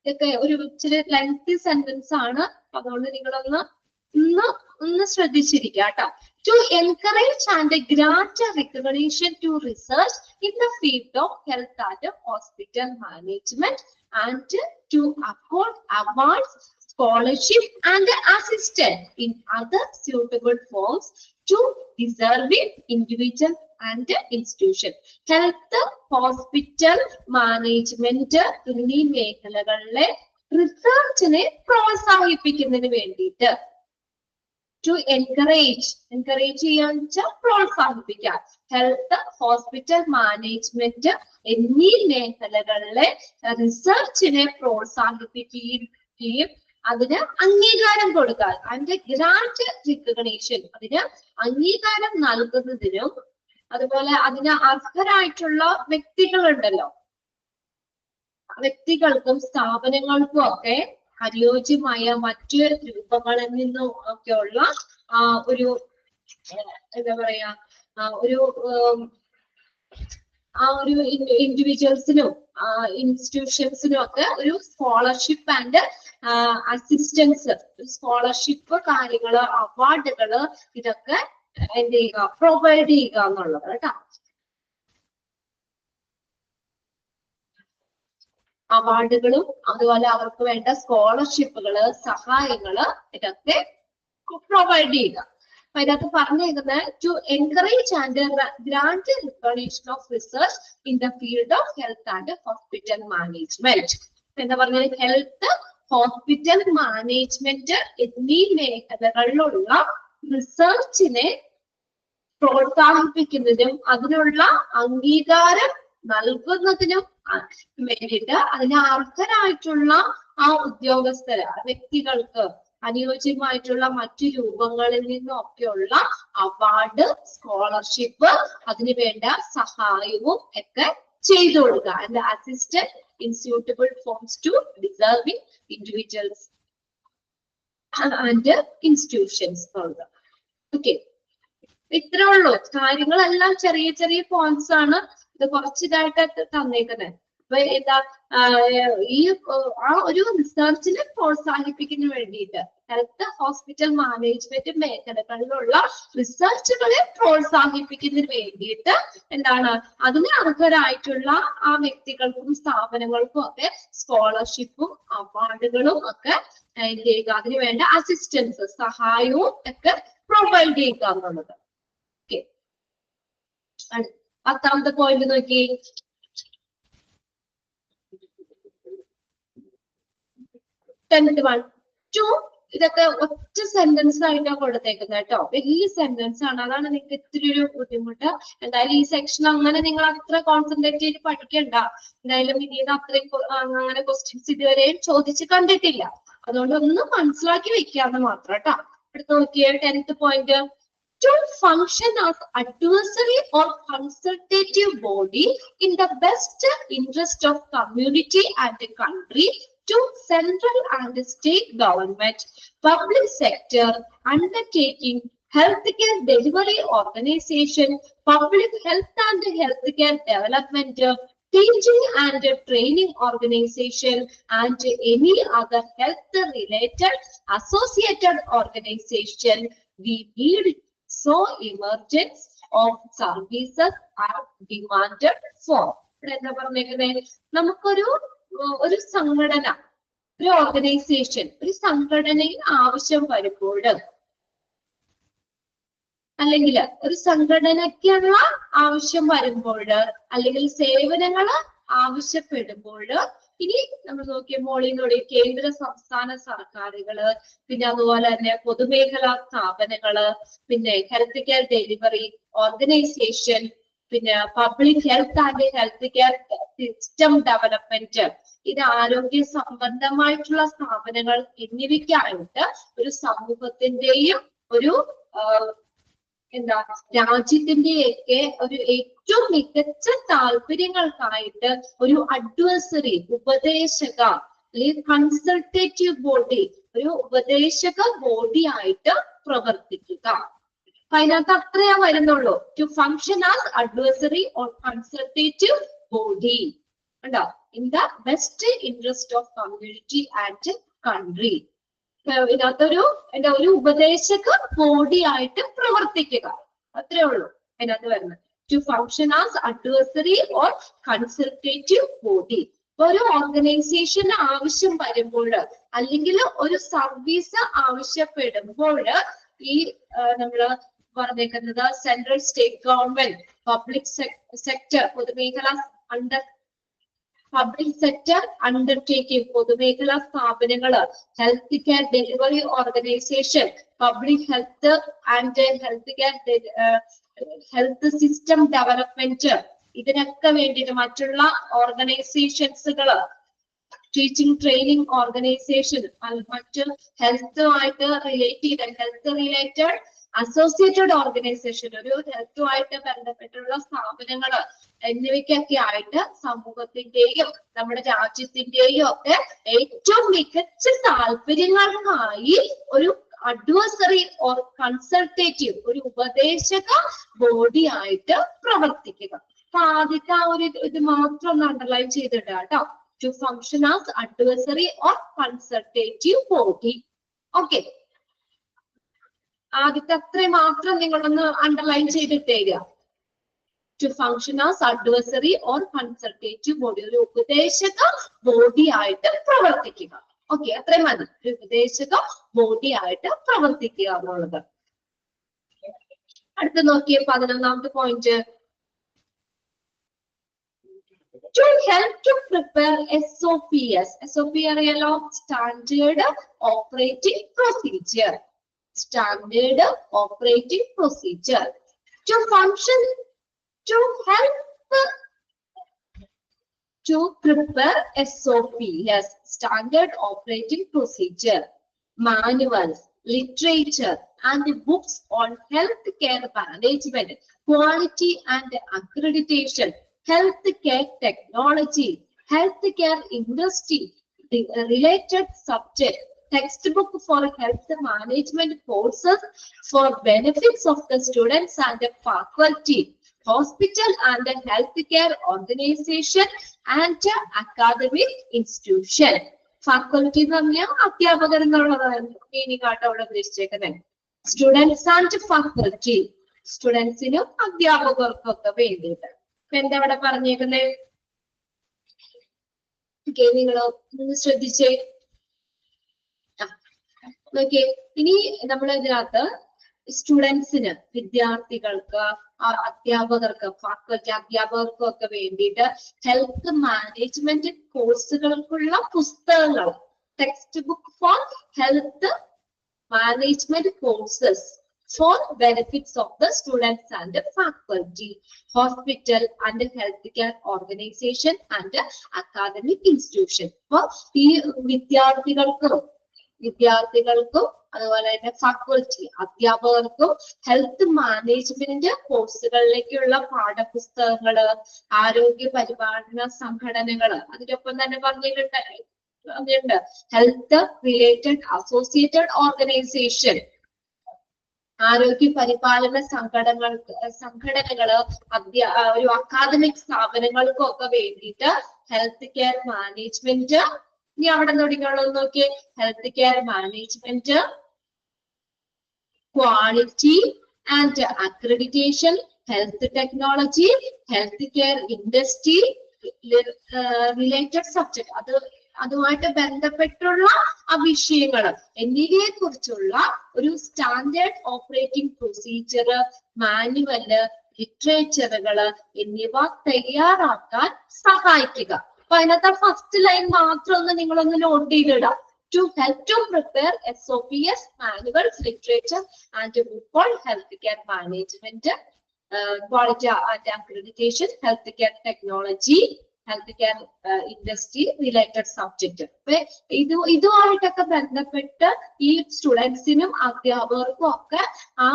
ഇതൊക്കെ ഒരു ഇച്ചിരി ലെങ്തി സെന്റൻസ് ആണ്, അതുകൊണ്ട് നിങ്ങളൊന്ന് ശ്രദ്ധിച്ചിരിക്കുക കേട്ടോ. To encourage and grant recognition to research in the field of health and hospital management and to accord awards, scholarship and assistance in other suitable forms to deserving individuals and institution. Health, hospital management എന്നീ മേഖലകളിലെ റിസർച്ചിനെ പ്രോത്സാഹിപ്പിക്കുന്നതിന് വേണ്ടിയിട്ട് ടു എൻകറേജ് ചെയ്യാന്ന് വെച്ചാൽ പ്രോത്സാഹിപ്പിക്കാം. ഹെൽത്ത്, ഹോസ്പിറ്റൽ മാനേജ്മെന്റ് എന്നീ മേഖലകളിലെ റിസർച്ചിനെ പ്രോത്സാഹിപ്പിക്കുകയും അതിന് അംഗീകാരം കൊടുക്കാൻ, അതിന്റെ ഗ്രാന്റ് റിക്കഗ്നീഷൻ, അതിന് അംഗീകാരം നൽകുന്നതിനും അതുപോലെ അതിന് അർഹരായിട്ടുള്ള വ്യക്തികളുണ്ടല്ലോ, വ്യക്തികൾക്കും സ്ഥാപനങ്ങൾക്കും ഒക്കെ അനുയോജ്യമായ മറ്റു രൂപങ്ങളിൽ നിന്നും ഒക്കെയുള്ള ഒരു എന്താ പറയാ ഒരു ഇൻഡിവിജ്വൽസിനും ഇൻസ്റ്റിറ്റ്യൂഷൻസിനും ഒക്കെ ഒരു സ്കോളർഷിപ്പ് ആൻഡ് അസിസ്റ്റൻസ്, സ്കോളർഷിപ്പ് കാര്യങ്ങള്, അവാർഡുകള്, ഇതൊക്കെ എന്ത് ചെയ്യുക? പ്രൊവൈഡ് ചെയ്യുക എന്നുള്ളത് കേട്ടോ. അവാർഡുകളും അതുപോലെ അവർക്ക് വേണ്ട സ്കോളർഷിപ്പുകള്, സഹായങ്ങള്, ഇതൊക്കെ പ്രൊവൈഡ് ചെയ്യുക. അപ്പൊ അതിനകത്ത് പറഞ്ഞിരിക്കുന്നത് to encourage and grant recognition of research in the field of health and hospital management. എന്താ പറഞ്ഞത്? ഹെൽത്ത്, ഹോസ്പിറ്റൽ മാനേജ്മെന്റ് എന്നീ മേഖലകളിലുള്ള റിസർച്ചിനെ പ്രോത്സാഹിപ്പിക്കുന്നതിനും അതിനുള്ള അംഗീകാരം നൽകുന്നതിനും വേണ്ടിയിട്ട് അതിന് അർഹരായിട്ടുള്ള ആ ഉദ്യോഗസ്ഥർ, വ്യക്തികൾക്ക് അനുയോജ്യമായിട്ടുള്ള മറ്റു രൂപങ്ങളിൽ നിന്നൊക്കെയുള്ള അവാർഡ്, സ്കോളർഷിപ്പ്, അതിനു വേണ്ട സഹായവും ഒക്കെ ചെയ്തു കൊടുക്കുക. And assistant in suitable forms to deserving individuals and institutions. Okay, ഇത്രേ ഉള്ളൂ. കാര്യങ്ങളെല്ലാം ചെറിയ ചെറിയ പോയിന്റ്സ് ആണ്. ഇത് കുറച്ചിതായിട്ട് തന്നേക്കുന്നത്. അപ്പൊ എന്താ ഈ ആ ഒരു റിസർച്ചിനെ പ്രോത്സാഹിപ്പിക്കുന്നതിന് വേണ്ടിയിട്ട് ഹെൽത്ത്, ഹോസ്പിറ്റൽ മാനേജ്മെന്റ് മേഖലകളിലുള്ള റിസർച്ചുകളെ പ്രോത്സാഹിപ്പിക്കുന്നതിന് വേണ്ടിയിട്ട് എന്താണ് അതിന് അർഹരായിട്ടുള്ള ആ വ്യക്തികൾക്കും സ്ഥാപനങ്ങൾക്കും ഒക്കെ സ്കോളർഷിപ്പും അവാർഡുകളും ഒക്കെ ചെയ്യുക. അതിന് വേണ്ട അസിസ്റ്റൻസ്, സഹായവും ഒക്കെ പ്രൊവൈഡ് ചെയ്യുക എന്നുള്ളത്. ഓക്കെ, 10ാമത്തെ പോയിന്റ് നോക്കി. ഇതൊക്കെ ഒറ്റ സെന്റൻസ് ആയിട്ടാണ് കൊടുത്തേക്കുന്നത് കേട്ടോ. വലിയ സെന്റൻസ് ആണ്, അതാണ് നിങ്ങൾക്ക് ഇത്തിരി ഒരു ബുദ്ധിമുട്ട്. എന്തായാലും ഈ സെക്ഷൻ അങ്ങനെ നിങ്ങൾ അത്ര കോൺസെൻട്രേറ്റ് ചെയ്ത് പഠിക്കണ്ട. എന്തായാലും ഇതിന് അത്രയും അങ്ങനെ ക്വസ്റ്റ്യൻസ് ഇതുവരെയും ചോദിച്ച് കണ്ടിട്ടില്ല. അതുകൊണ്ട് ഒന്ന് മനസ്സിലാക്കി വെക്കാന്ന് മാത്രം കേട്ടോ. അടുത്ത് നോക്കിയേ 10th point. To function as advisory or consultative body in the best interest of community and the country to central and state government, public sector, undertaking, healthcare delivery organization, public health and healthcare development, teaching and training organization, and any other health related associated organization, we need so emergence of services are demanded for. എന്താ പറഞ്ഞേക്കുന്നത്? നമുക്കൊരു സംഘടന, ഒരു ഓർഗനൈസേഷൻ, ഒരു സംഘടനയിൽ ആവശ്യം വരുമ്പോൾ, അല്ലെങ്കിൽ ഒരു സംഘടനയ്ക്കുള്ള ആവശ്യം വരുമ്പോൾ, അല്ലെങ്കിൽ സേവനങ്ങൾ ആവശ്യപ്പെടുമ്പോൾ, ഇനി നമ്മൾ നോക്കിയ മോളിനോട് കേന്ദ്ര സംസ്ഥാന സർക്കാരുകള്, പിന്നെ അതുപോലെ തന്നെ പൊതുമേഖലാ സ്ഥാപനങ്ങള്, പിന്നെ ഹെൽത്ത് കെയർ ഡെലിവറി ഓർഗനൈസേഷൻ, പിന്നെ public health and health care system development, ഇത് ആരോഗ്യ സംബന്ധമായിട്ടുള്ള സ്ഥാപനങ്ങൾ എന്നിവയ്ക്കായിട്ട് ഒരു സമൂഹത്തിന്റെയും ഒരു എന്താ രാജ്യത്തിന്റെയൊക്കെ ഒരു ഏറ്റവും മികച്ച താല്പര്യങ്ങൾക്കായിട്ട് ഒരു അഡ്വൈസറി, ഉപദേശക അല്ലെങ്കിൽ കൺസൾട്ടേറ്റീവ് ബോഡി, ഒരു ഉപദേശക ബോഡി ആയിട്ട് പ്രവർത്തിക്കുക. അപ്പൊ അതിനകത്ത് അത്രയാ വരുന്നുള്ളൂ. To function as advisory or consultative body ഉണ്ടോ, in the best interest of community and country. ഇതിനകത്തൊരു ഒരു ഉപദേശക ബോഡി ആയിട്ട് പ്രവർത്തിക്കുക, അത്രേ ഉള്ളൂ അതിനകത്ത് വരുന്നത്. To function as advisory or consultative body. ഒരു ഓർഗനൈസേഷൻ ആവശ്യം വരുമ്പോൾ, അല്ലെങ്കിൽ ഒരു സർവീസ് ആവശ്യപ്പെടുമ്പോൾ, ഈ നമ്മള് പറഞ്ഞേക്കുന്നത് central, state government, public sector, പൊതുമേഖല പബ്ലിക് സെക്ടർ അണ്ടർടേക്കിംഗ്, പൊതുമേഖലാ സ്ഥാപനങ്ങള്, health care delivery organization, public health and health care health system development, ഇതിനൊക്കെ വേണ്ടിയിട്ട് മറ്റുള്ള ഓർഗനൈസേഷൻസുകള്, ടീച്ചിങ് ട്രെയിനിങ് ഓർഗനൈസേഷൻ, മറ്റ് ഹെൽത്തുമായിട്ട് റിലേറ്റ് ചെയ്ത ഹെൽത്ത് റിലേറ്റഡ് അസോസിയേറ്റഡ് ഓർഗനൈസേഷൻ, ഒരു ഹെൽത്തുമായിട്ട് ബന്ധപ്പെട്ടുള്ള സ്ഥാപനങ്ങള് എന്നിവയ്ക്കൊക്കെ ആയിട്ട് സമൂഹത്തിന്റെയും നമ്മുടെ രാജ്യത്തിന്റെയും ഒക്കെ ഏറ്റവും മികച്ച താല്പര്യങ്ങൾക്കായി ഒരു അഡ്വൈസറി ഓർ കൺസൾട്ടേറ്റീവ്, ഒരു ഉപദേശക ബോഡി ആയിട്ട് പ്രവർത്തിക്കുക. അപ്പൊ ആദ്യത്തെ ആ ഒരു ഇത് മാത്രം ഒന്ന് അണ്ടർലൈൻ ചെയ്തിട്ട് കേട്ടോ. To function as advisory or consultative body. Okay, ആദ്യത്തെ അത്രയും മാത്രം നിങ്ങളൊന്ന് അണ്ടർലൈൻ ചെയ്തിട്ടേക്കുക. To function as advisory or consultative body, ഒരു ഉപദേശക ബോഡി ആയിട്ട് പ്രവർത്തിക്കുക. ഓക്കെ, അത്രയും മതി. ഒരു ഉപദേശക ബോഡി ആയിട്ട് പ്രവർത്തിക്കുക എന്നുള്ളത്. അടുത്ത് നോക്കിയേ 11ാമത്തെ point. To help to prepare SOPs. SOP അറിയാലോ, Standard Operating Procedure. Standard Operating Procedure. To function, to help to prepare SOP, yes, Standard Operating Procedure, manuals, literature, and books on healthcare management, quality and accreditation, healthcare technology, healthcare industry, related subject, textbook for health management courses for benefits of the students and the faculty, hospital and healthcare organization and academic institution. Faculty എന്ന് പറഞ്ഞാൽ അധ്യാപകർ എന്നുള്ളതാണ് മീനിങ് ആയിട്ട് അവിടെ ഉദ്ദേശിച്ചേക്കുന്നത്. സ്റ്റുഡൻസ് ആൻഡ് ഫാക്കൽറ്റി, സ്റ്റുഡൻസിനും അധ്യാപകർക്കും ഒക്കെ വേണ്ടിയിട്ട്. ഇപ്പൊ എന്താ ഇവിടെ പറഞ്ഞേക്കുന്നത്? നിങ്ങൾ ശ്രദ്ധിച്ചേ. നോക്കിയേ, ഇനി നമ്മൾ ഇതിനകത്ത് സ്റ്റുഡൻസിന്, വിദ്യാർത്ഥികൾക്ക്, അധ്യാപകർക്ക്, ഫാക്കൽറ്റി അധ്യാപകർക്കും ഒക്കെ വേണ്ടിയിട്ട് ഹെൽത്ത് മാനേജ്മെന്റ് കോഴ്സുകൾക്കുള്ള പുസ്തകങ്ങൾ, text book for health management courses for benefits of the students and the faculty, hospital and healthcare organization and academic institution. അപ്പോൾ ഈ വിദ്യാർത്ഥികൾക്കും അതുപോലെ തന്നെ ഫാക്കൽറ്റി അധ്യാപകർക്കും ഹെൽത്ത് മാനേജ്മെന്റ് കോഴ്സുകളിലേക്കുള്ള പാഠപുസ്തകങ്ങള്, ആരോഗ്യ പരിപാലന സംഘടനകള്, അതിനൊപ്പം തന്നെ പറഞ്ഞിട്ടുണ്ട് ഹെൽത്ത് റിലേറ്റഡ് അസോസിയേറ്റഡ് ഓർഗനൈസേഷൻ, ആരോഗ്യ പരിപാലന സംഘടനകള്, ഒരു അക്കാദമിക് സ്ഥാപനങ്ങൾക്കും ഒക്കെ വേണ്ടിയിട്ട് ഹെൽത്ത് കെയർ മാനേജ്മെന്റ്. ഇനി അവിടെ തുടങ്ങിയുള്ളത് നോക്കിയേ, health care management, quality and accreditation, health technology, health care industry, related subject, അതുമായിട്ട് ബന്ധപ്പെട്ടുള്ള ആ വിഷയങ്ങൾ എന്നിവയെ കുറിച്ചുള്ള ഒരു സ്റ്റാൻഡേർഡ് ഓപ്പറേറ്റിംഗ് പ്രൊസീജിയർ, മാനുവല്, ലിറ്ററേച്ചറുകള് എന്നിവ തയ്യാറാക്കാൻ സഹായിക്കുക. അപ്പൊ അതിനകത്ത് ഫസ്റ്റ് ലൈൻ മാത്രം ഒന്ന് നിങ്ങളൊന്ന് നോട്ട് ചെയ്തിടാം. To help to prepare SOPs, manuals, literature and book on healthcare management, quality and accreditation, healthcare technology, healthcare industry, related subject. ഇതുമായിട്ടൊക്കെ ബന്ധപ്പെട്ട് ഈ സ്റ്റുഡൻസിനും അധ്യാപകർക്കും ഒക്കെ ആ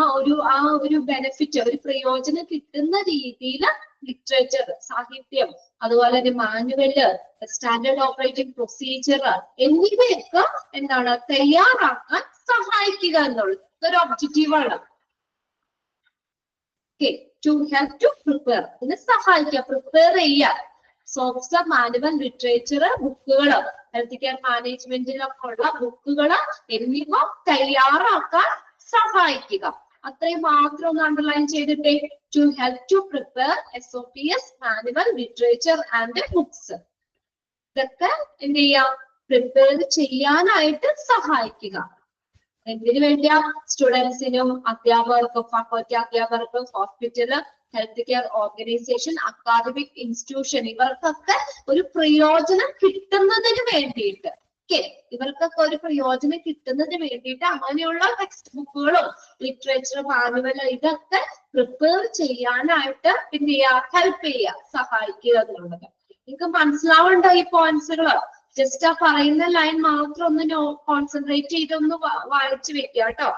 ഒരു ബെനിഫിറ്റ്, ഒരു പ്രയോജനം കിട്ടുന്ന രീതിയിൽ ലിറ്ററേച്ചർ, സാഹിത്യം, അതുപോലെ തന്നെ മാനുവല്, സ്റ്റാൻഡേർഡ് ഓപ്പറേറ്റിംഗ് പ്രൊസീജിയർ എന്നിവയൊക്കെ എന്താണ് തയ്യാറാക്കാൻ സഹായിക്കുക എന്നുള്ളത് ഒരു ഒബ്ജക്റ്റീവാണ്. ടു ഹെൽപ് ടു പ്രിപ്പയർ, ഇതിന് സഹായിക്കുക, പ്രിപ്പയർ ചെയ്യുക. സോഫ്റ്റ്വെയർ, മാനുവൽ, ലിറ്ററേച്ചർ, ബുക്കുകള്, ഹെൽത്ത് കെയർ മാനേജ്മെന്റിലൊക്കെ ഉള്ള ബുക്കുകള് എന്നിവ തയ്യാറാക്കാൻ സഹായിക്കുക. അത്രയും മാത്രം ഒന്ന് അണ്ടർലൈൻ ചെയ്തിട്ടേ. To help to prepare SOPs, manual, literature and books. ഇതൊക്കെ എന്ത് ചെയ്യാം? പ്രിപ്പയർ ചെയ്യാനായിട്ട് സഹായിക്കുക. എന്തിനു വേണ്ടിയാ? സ്റ്റുഡൻസിനും അധ്യാപകർക്കും, ഫാക്കൽറ്റി അധ്യാപകർക്കും, hospital, health care organisation, academic institution, ഇവർക്കൊക്കെ ഒരു പ്രയോജനം കിട്ടുന്നതിന് വേണ്ടിയിട്ട്, ഇവർക്കൊക്കെ ഒരു പ്രയോജനം കിട്ടുന്നതിന് വേണ്ടിയിട്ട് അങ്ങനെയുള്ള ടെക്സ്റ്റ് ബുക്കുകളും ലിറ്ററേച്ചർ, മാനുവൽ ഇതൊക്കെ പ്രിപ്പയർ ചെയ്യാനായിട്ട് എന്ത് ചെയ്യുക? ഹെൽപ്പ് ചെയ്യുക, സഹായിക്കുക എന്നുള്ളത്. നിങ്ങൾക്ക് മനസ്സിലാവുണ്ടോ ഈ പോയിന്റ്സുകള്? ജസ്റ്റ് ആ പറയുന്ന ലൈൻ മാത്രം ഒന്ന് കോൺസെൻട്രേറ്റ് ചെയ്തൊന്ന് വായിച്ചു വെക്കുക കേട്ടോ.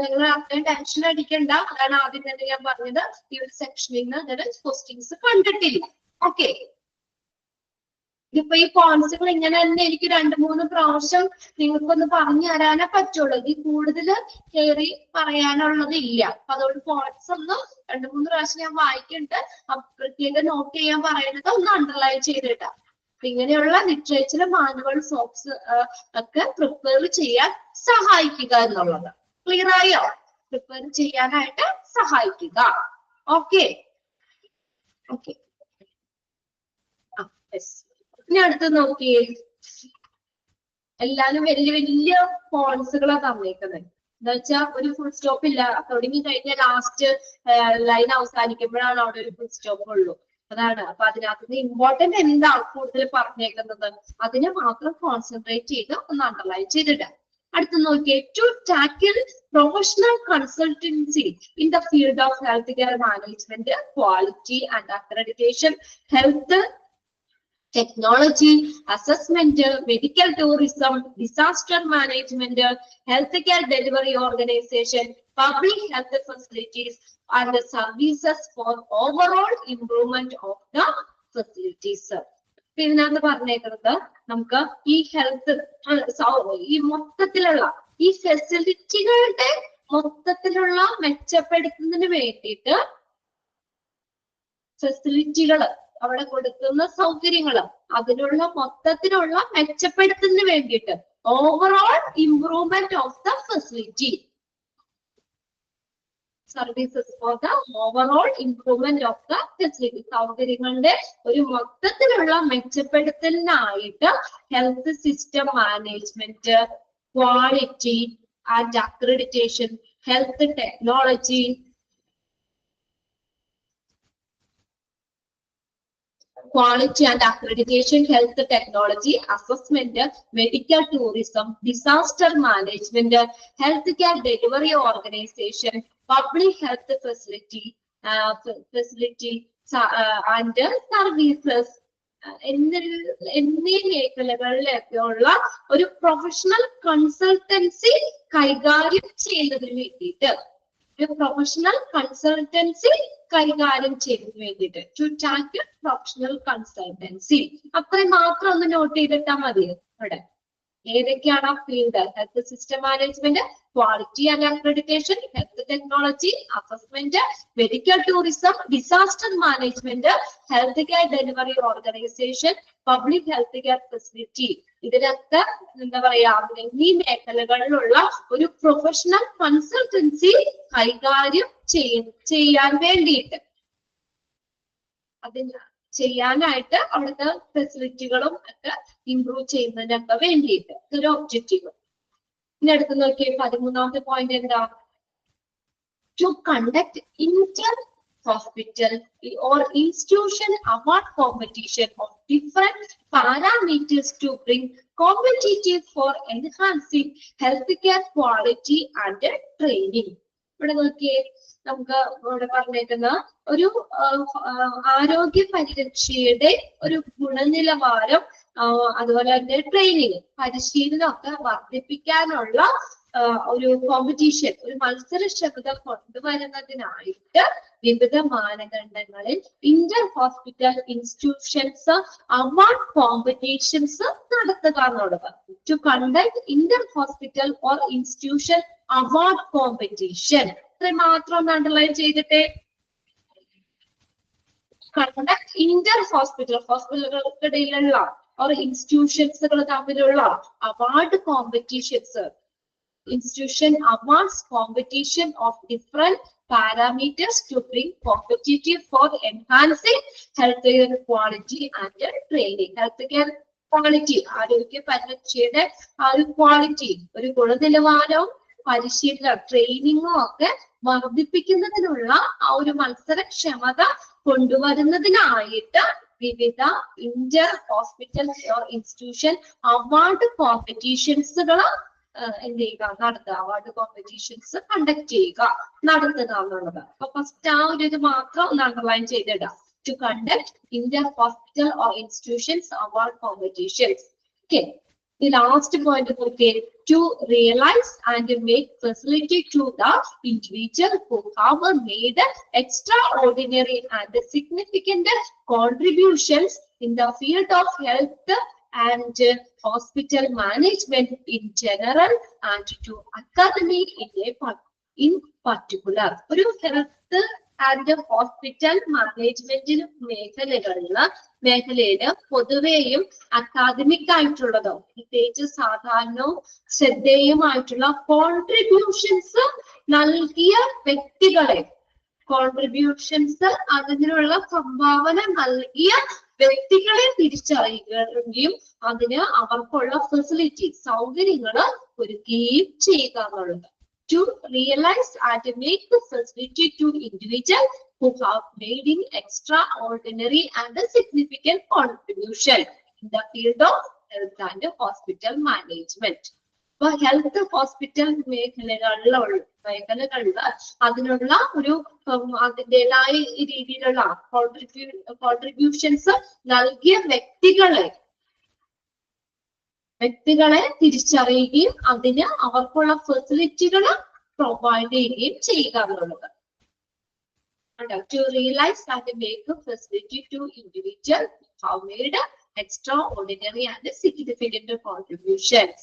നിങ്ങൾ അത്രയും ടെൻഷൻ അടിക്കണ്ട. അതാണ് ആദ്യം തന്നെ ഞാൻ പറഞ്ഞത്, ഈ ഒരു സെക്ഷനിൽ നിന്ന് അങ്ങനെ ക്വസ്റ്റ്യൻസ് കണ്ടിട്ടില്ല. ഓക്കെ, ഇതിപ്പോ ഈ പോയിന്റ്സുകൾ ഇങ്ങനെ തന്നെ എനിക്ക് 2-3 പ്രാവശ്യം നിങ്ങൾക്കൊന്ന് പറഞ്ഞു തരാനേ പറ്റുള്ളൂ. ഇതിൽ കൂടുതൽ കയറി പറയാനുള്ളത് ഇല്ല. അപ്പൊ അതുകൊണ്ട് പോയിന്റ്സ് ഒന്ന് 2-3 പ്രാവശ്യം ഞാൻ വായിക്കുന്നുണ്ട്. പ്രത്യേകം നോട്ട് ചെയ്യാൻ പറയുന്നത് ഒന്ന് അണ്ടർലൈൻ ചെയ്തിട്ടാ. അപ്പൊ ഇങ്ങനെയുള്ള ലിറ്ററേച്ചർ, മാനുവൽ, സോപ്സ് ഒക്കെ പ്രിപ്പയർ ചെയ്യാൻ സഹായിക്കുക എന്നുള്ളത്. ക്ലിയർ ആയോ? പ്രിപ്പയർ ചെയ്യാനായിട്ട് സഹായിക്കുക. Okay okay. ഇനി അടുത്ത് നോക്കിയേ, എല്ലാരും വലിയ വലിയ ഫോൺസുകളാണ് തന്നേക്കുന്നത്. എന്താ വെച്ചാൽ ഒരു ഫുൾ സ്റ്റോപ്പ് ഇല്ല, തുടങ്ങി കഴിഞ്ഞാൽ ലാസ്റ്റ് ലൈൻ അവസാനിക്കുമ്പോഴാണ് അവിടെ ഒരു ഫുൾ സ്റ്റോപ്പ് ഉള്ളൂ. അതാണ്. അപ്പൊ അതിനകത്ത് ഇമ്പോർട്ടന്റ് എന്താണ് കൂടുതൽ പറഞ്ഞേക്കുന്നത് അതിനെ മാത്രം കോൺസെൻട്രേറ്റ് ചെയ്ത് ഒന്ന് അണ്ടർലൈൻ ചെയ്തിടാം. അടുത്ത് നോക്കിയേ, to tackle professional consultancy in the field of health care management, quality and accreditation, health technology, assessment, medical tourism, disaster management, healthcare delivery organization, public health facilities, and the services for overall improvement of the facilities. ഇതിനകത്ത് പറഞ്ഞേക്കുന്നത് നമുക്ക് ഈ ഹെൽത്ത് ഈ മൊത്തത്തിലുള്ള ഈ ഫെസിലിറ്റികളുടെ മൊത്തത്തിലുള്ള മെച്ചപ്പെടുത്തുന്നതിന് വേണ്ടിയിട്ട് ഫെസിലിറ്റികള് അവിടെ കൊടുക്കുന്ന സൗകര്യങ്ങൾ അതിനുള്ള മൊത്തത്തിലുള്ള മെച്ചപ്പെടുത്തുന്നതിന് വേണ്ടിയിട്ട് overall improvement of the facility services for the overall improvement of the facility സൗകര്യങ്ങളുടെ ഒരു മൊത്തത്തിലുള്ള മെച്ചപ്പെടുത്തലിനായിട്ട് health system management, quality and accreditation, health technology, quality and accreditation, health technology, assessment, medical tourism, disaster management, healthcare delivery organization, public health facility, and services എന്നീ മേഖലകളിലൊക്കെയുള്ള ഒരു പ്രൊഫഷണൽ കൺസൾട്ടൻസി കൈകാര്യം ചെയ്യുന്നതിന് വേണ്ടിയിട്ട് ഒരു പ്രൊഫഷണൽ കൺസൾട്ടൻസി കൈകാര്യം ചെയ്യുന്നതിന് വേണ്ടിയിട്ട് ടു ടാക്കിൾ പ്രൊഫഷണൽ കൺസൾട്ടൻസി അത്രയും മാത്രം ഒന്ന് നോട്ട് ചെയ്തിട്ടാൽ മതി. അവിടെ ഏതൊക്കെയാണ് ആ field? Health system management, quality and accreditation, health technology, assessment, medical tourism, disaster management, health care delivery organization, public health care facility. ഇതിനൊക്കെ എന്താ പറയാ എന്നീ മേഖലകളിലുള്ള ഒരു പ്രൊഫഷണൽ കൺസൾട്ടൻസി കൈകാര്യം ചെയ്യാൻ വേണ്ടിയിട്ട് അതിന് ചെയ്യാനായിട്ട് അവിടുത്തെ ഫെസിലിറ്റികളും ഒക്കെ ഇംപ്രൂവ് ചെയ്യുന്നതിനൊക്കെ വേണ്ടിയിട്ട് ഒരു ഒബ്ജക്റ്റീവ്. ഇനി അടുത്ത് നോക്കിയേ 13ാമത്തെ പോയിന്റ് എന്താ? To conduct inter hospital or institution award competition of different parameters to bring competitive for enhancing healthcare quality and training. ഇവിടെ നോക്കിയേ നമുക്ക് ഇവിടെ പറഞ്ഞേക്കുന്ന ഒരു ആരോഗ്യ പരിരക്ഷയുടെ ഒരു ഗുണനിലവാരം അതുപോലെ തന്നെ ട്രെയിനിങ് പരിശീലനം ഒക്കെ വർദ്ധിപ്പിക്കാനുള്ള ഒരു കോമ്പറ്റീഷൻ ഒരു മത്സരക്ഷമത കൊണ്ടുവരുന്നതിനായിട്ട് വിവിധ മാനദണ്ഡങ്ങളിൽ inter hospital institutions award competitions നടത്തുക എന്നുള്ളത്. To conduct inter hospital or institution award competition ഇത്രയും മാത്രം ഒന്ന് അണ്ടർലൈൻ ചെയ്തിട്ടേ. കണ്ടക്ട് ഇന്റർ ഹോസ്പിറ്റൽ ഹോസ്പിറ്റലുകൾക്കിടയിലുള്ള ഓർ ഇൻസ്റ്റിറ്റ്യൂഷൻസുകൾ തമ്മിലുള്ള award competitions institution awards competition of different parameters to bring competitive for enhancing healthcare quality and training. Healthcare quality ആരോഗ്യ പരിരക്ഷയുടെ ആ ഒരു ക്വാളിറ്റി ഒരു ഗുണനിലവാരവും പരിശീലനം ട്രെയിനിങ്ങും ഒക്കെ വർദ്ധിപ്പിക്കുന്നതിനുള്ള ആ ഒരു മത്സരക്ഷമത കൊണ്ടുവരുന്നതിനായിട്ട് വിവിധ ഇന്റർ ഹോസ്പിറ്റൽ ഇൻസ്റ്റിറ്റ്യൂഷൻ അവാർഡ് കോമ്പറ്റീഷൻസുകൾ എന്ത് ചെയ്യുക നടത്തുക അവാർഡ് കോമ്പറ്റീഷൻസ് കണ്ടക്ട് ചെയ്യുക നടത്തുക എന്നുള്ളത്. അപ്പൊ ഫസ്റ്റ് ആ ഒരു ഇത് മാത്രം ഒന്ന് അണ്ടർലൈൻ ചെയ്തിടാം. To conduct inter hospital or institutions award competitions. Okay, the last point is to realize and make facility to the individual who have made extraordinary and significant contributions in the field of health and hospital management in general and to academy in particular. ഒരു ഹെൽത്ത് ആൻഡ് ഹോസ്പിറ്റൽ മാനേജ്മെന്റ് മേഖലയില് പൊതുവെയും അക്കാദമിക് ആയിട്ടുള്ളതോ പ്രത്യേകിച്ച് സാധാരണവും ശ്രദ്ധേയമായിട്ടുള്ള കോൺട്രിബ്യൂഷൻസ് നൽകിയ വ്യക്തികളെ കോൺട്രിബ്യൂഷൻസ് അതിനുള്ള സംഭാവന നൽകിയ വ്യക്തികളെ തിരിച്ചറിയുകയും അതിന് അവർക്കുള്ള ഫെസിലിറ്റി സൗകര്യങ്ങൾ ഒരുക്കുകയും ചെയ്യുക എന്നുള്ളത്. To realize and make the facility to individuals who have made an extraordinary and a significant contribution in the field of health and hospital management. ഇപ്പൊ ഹെൽത്ത് ഹോസ്പിറ്റൽ മേഖലകളിൽ അതിനുള്ള ഒരു അതിൻ്റെതായ രീതിയിലുള്ള കോൺട്രിബ്യൂഷൻസ് നൽകിയ വ്യക്തികളെ തിരിച്ചറിയുകയും അതിന് അവർക്കുള്ള ഫെസിലിറ്റികൾ പ്രൊവൈഡ് ചെയ്യുകയും ചെയ്യുക എന്നുള്ളത്. To realize and make a facility to individuals who have made extraordinary and significant contributions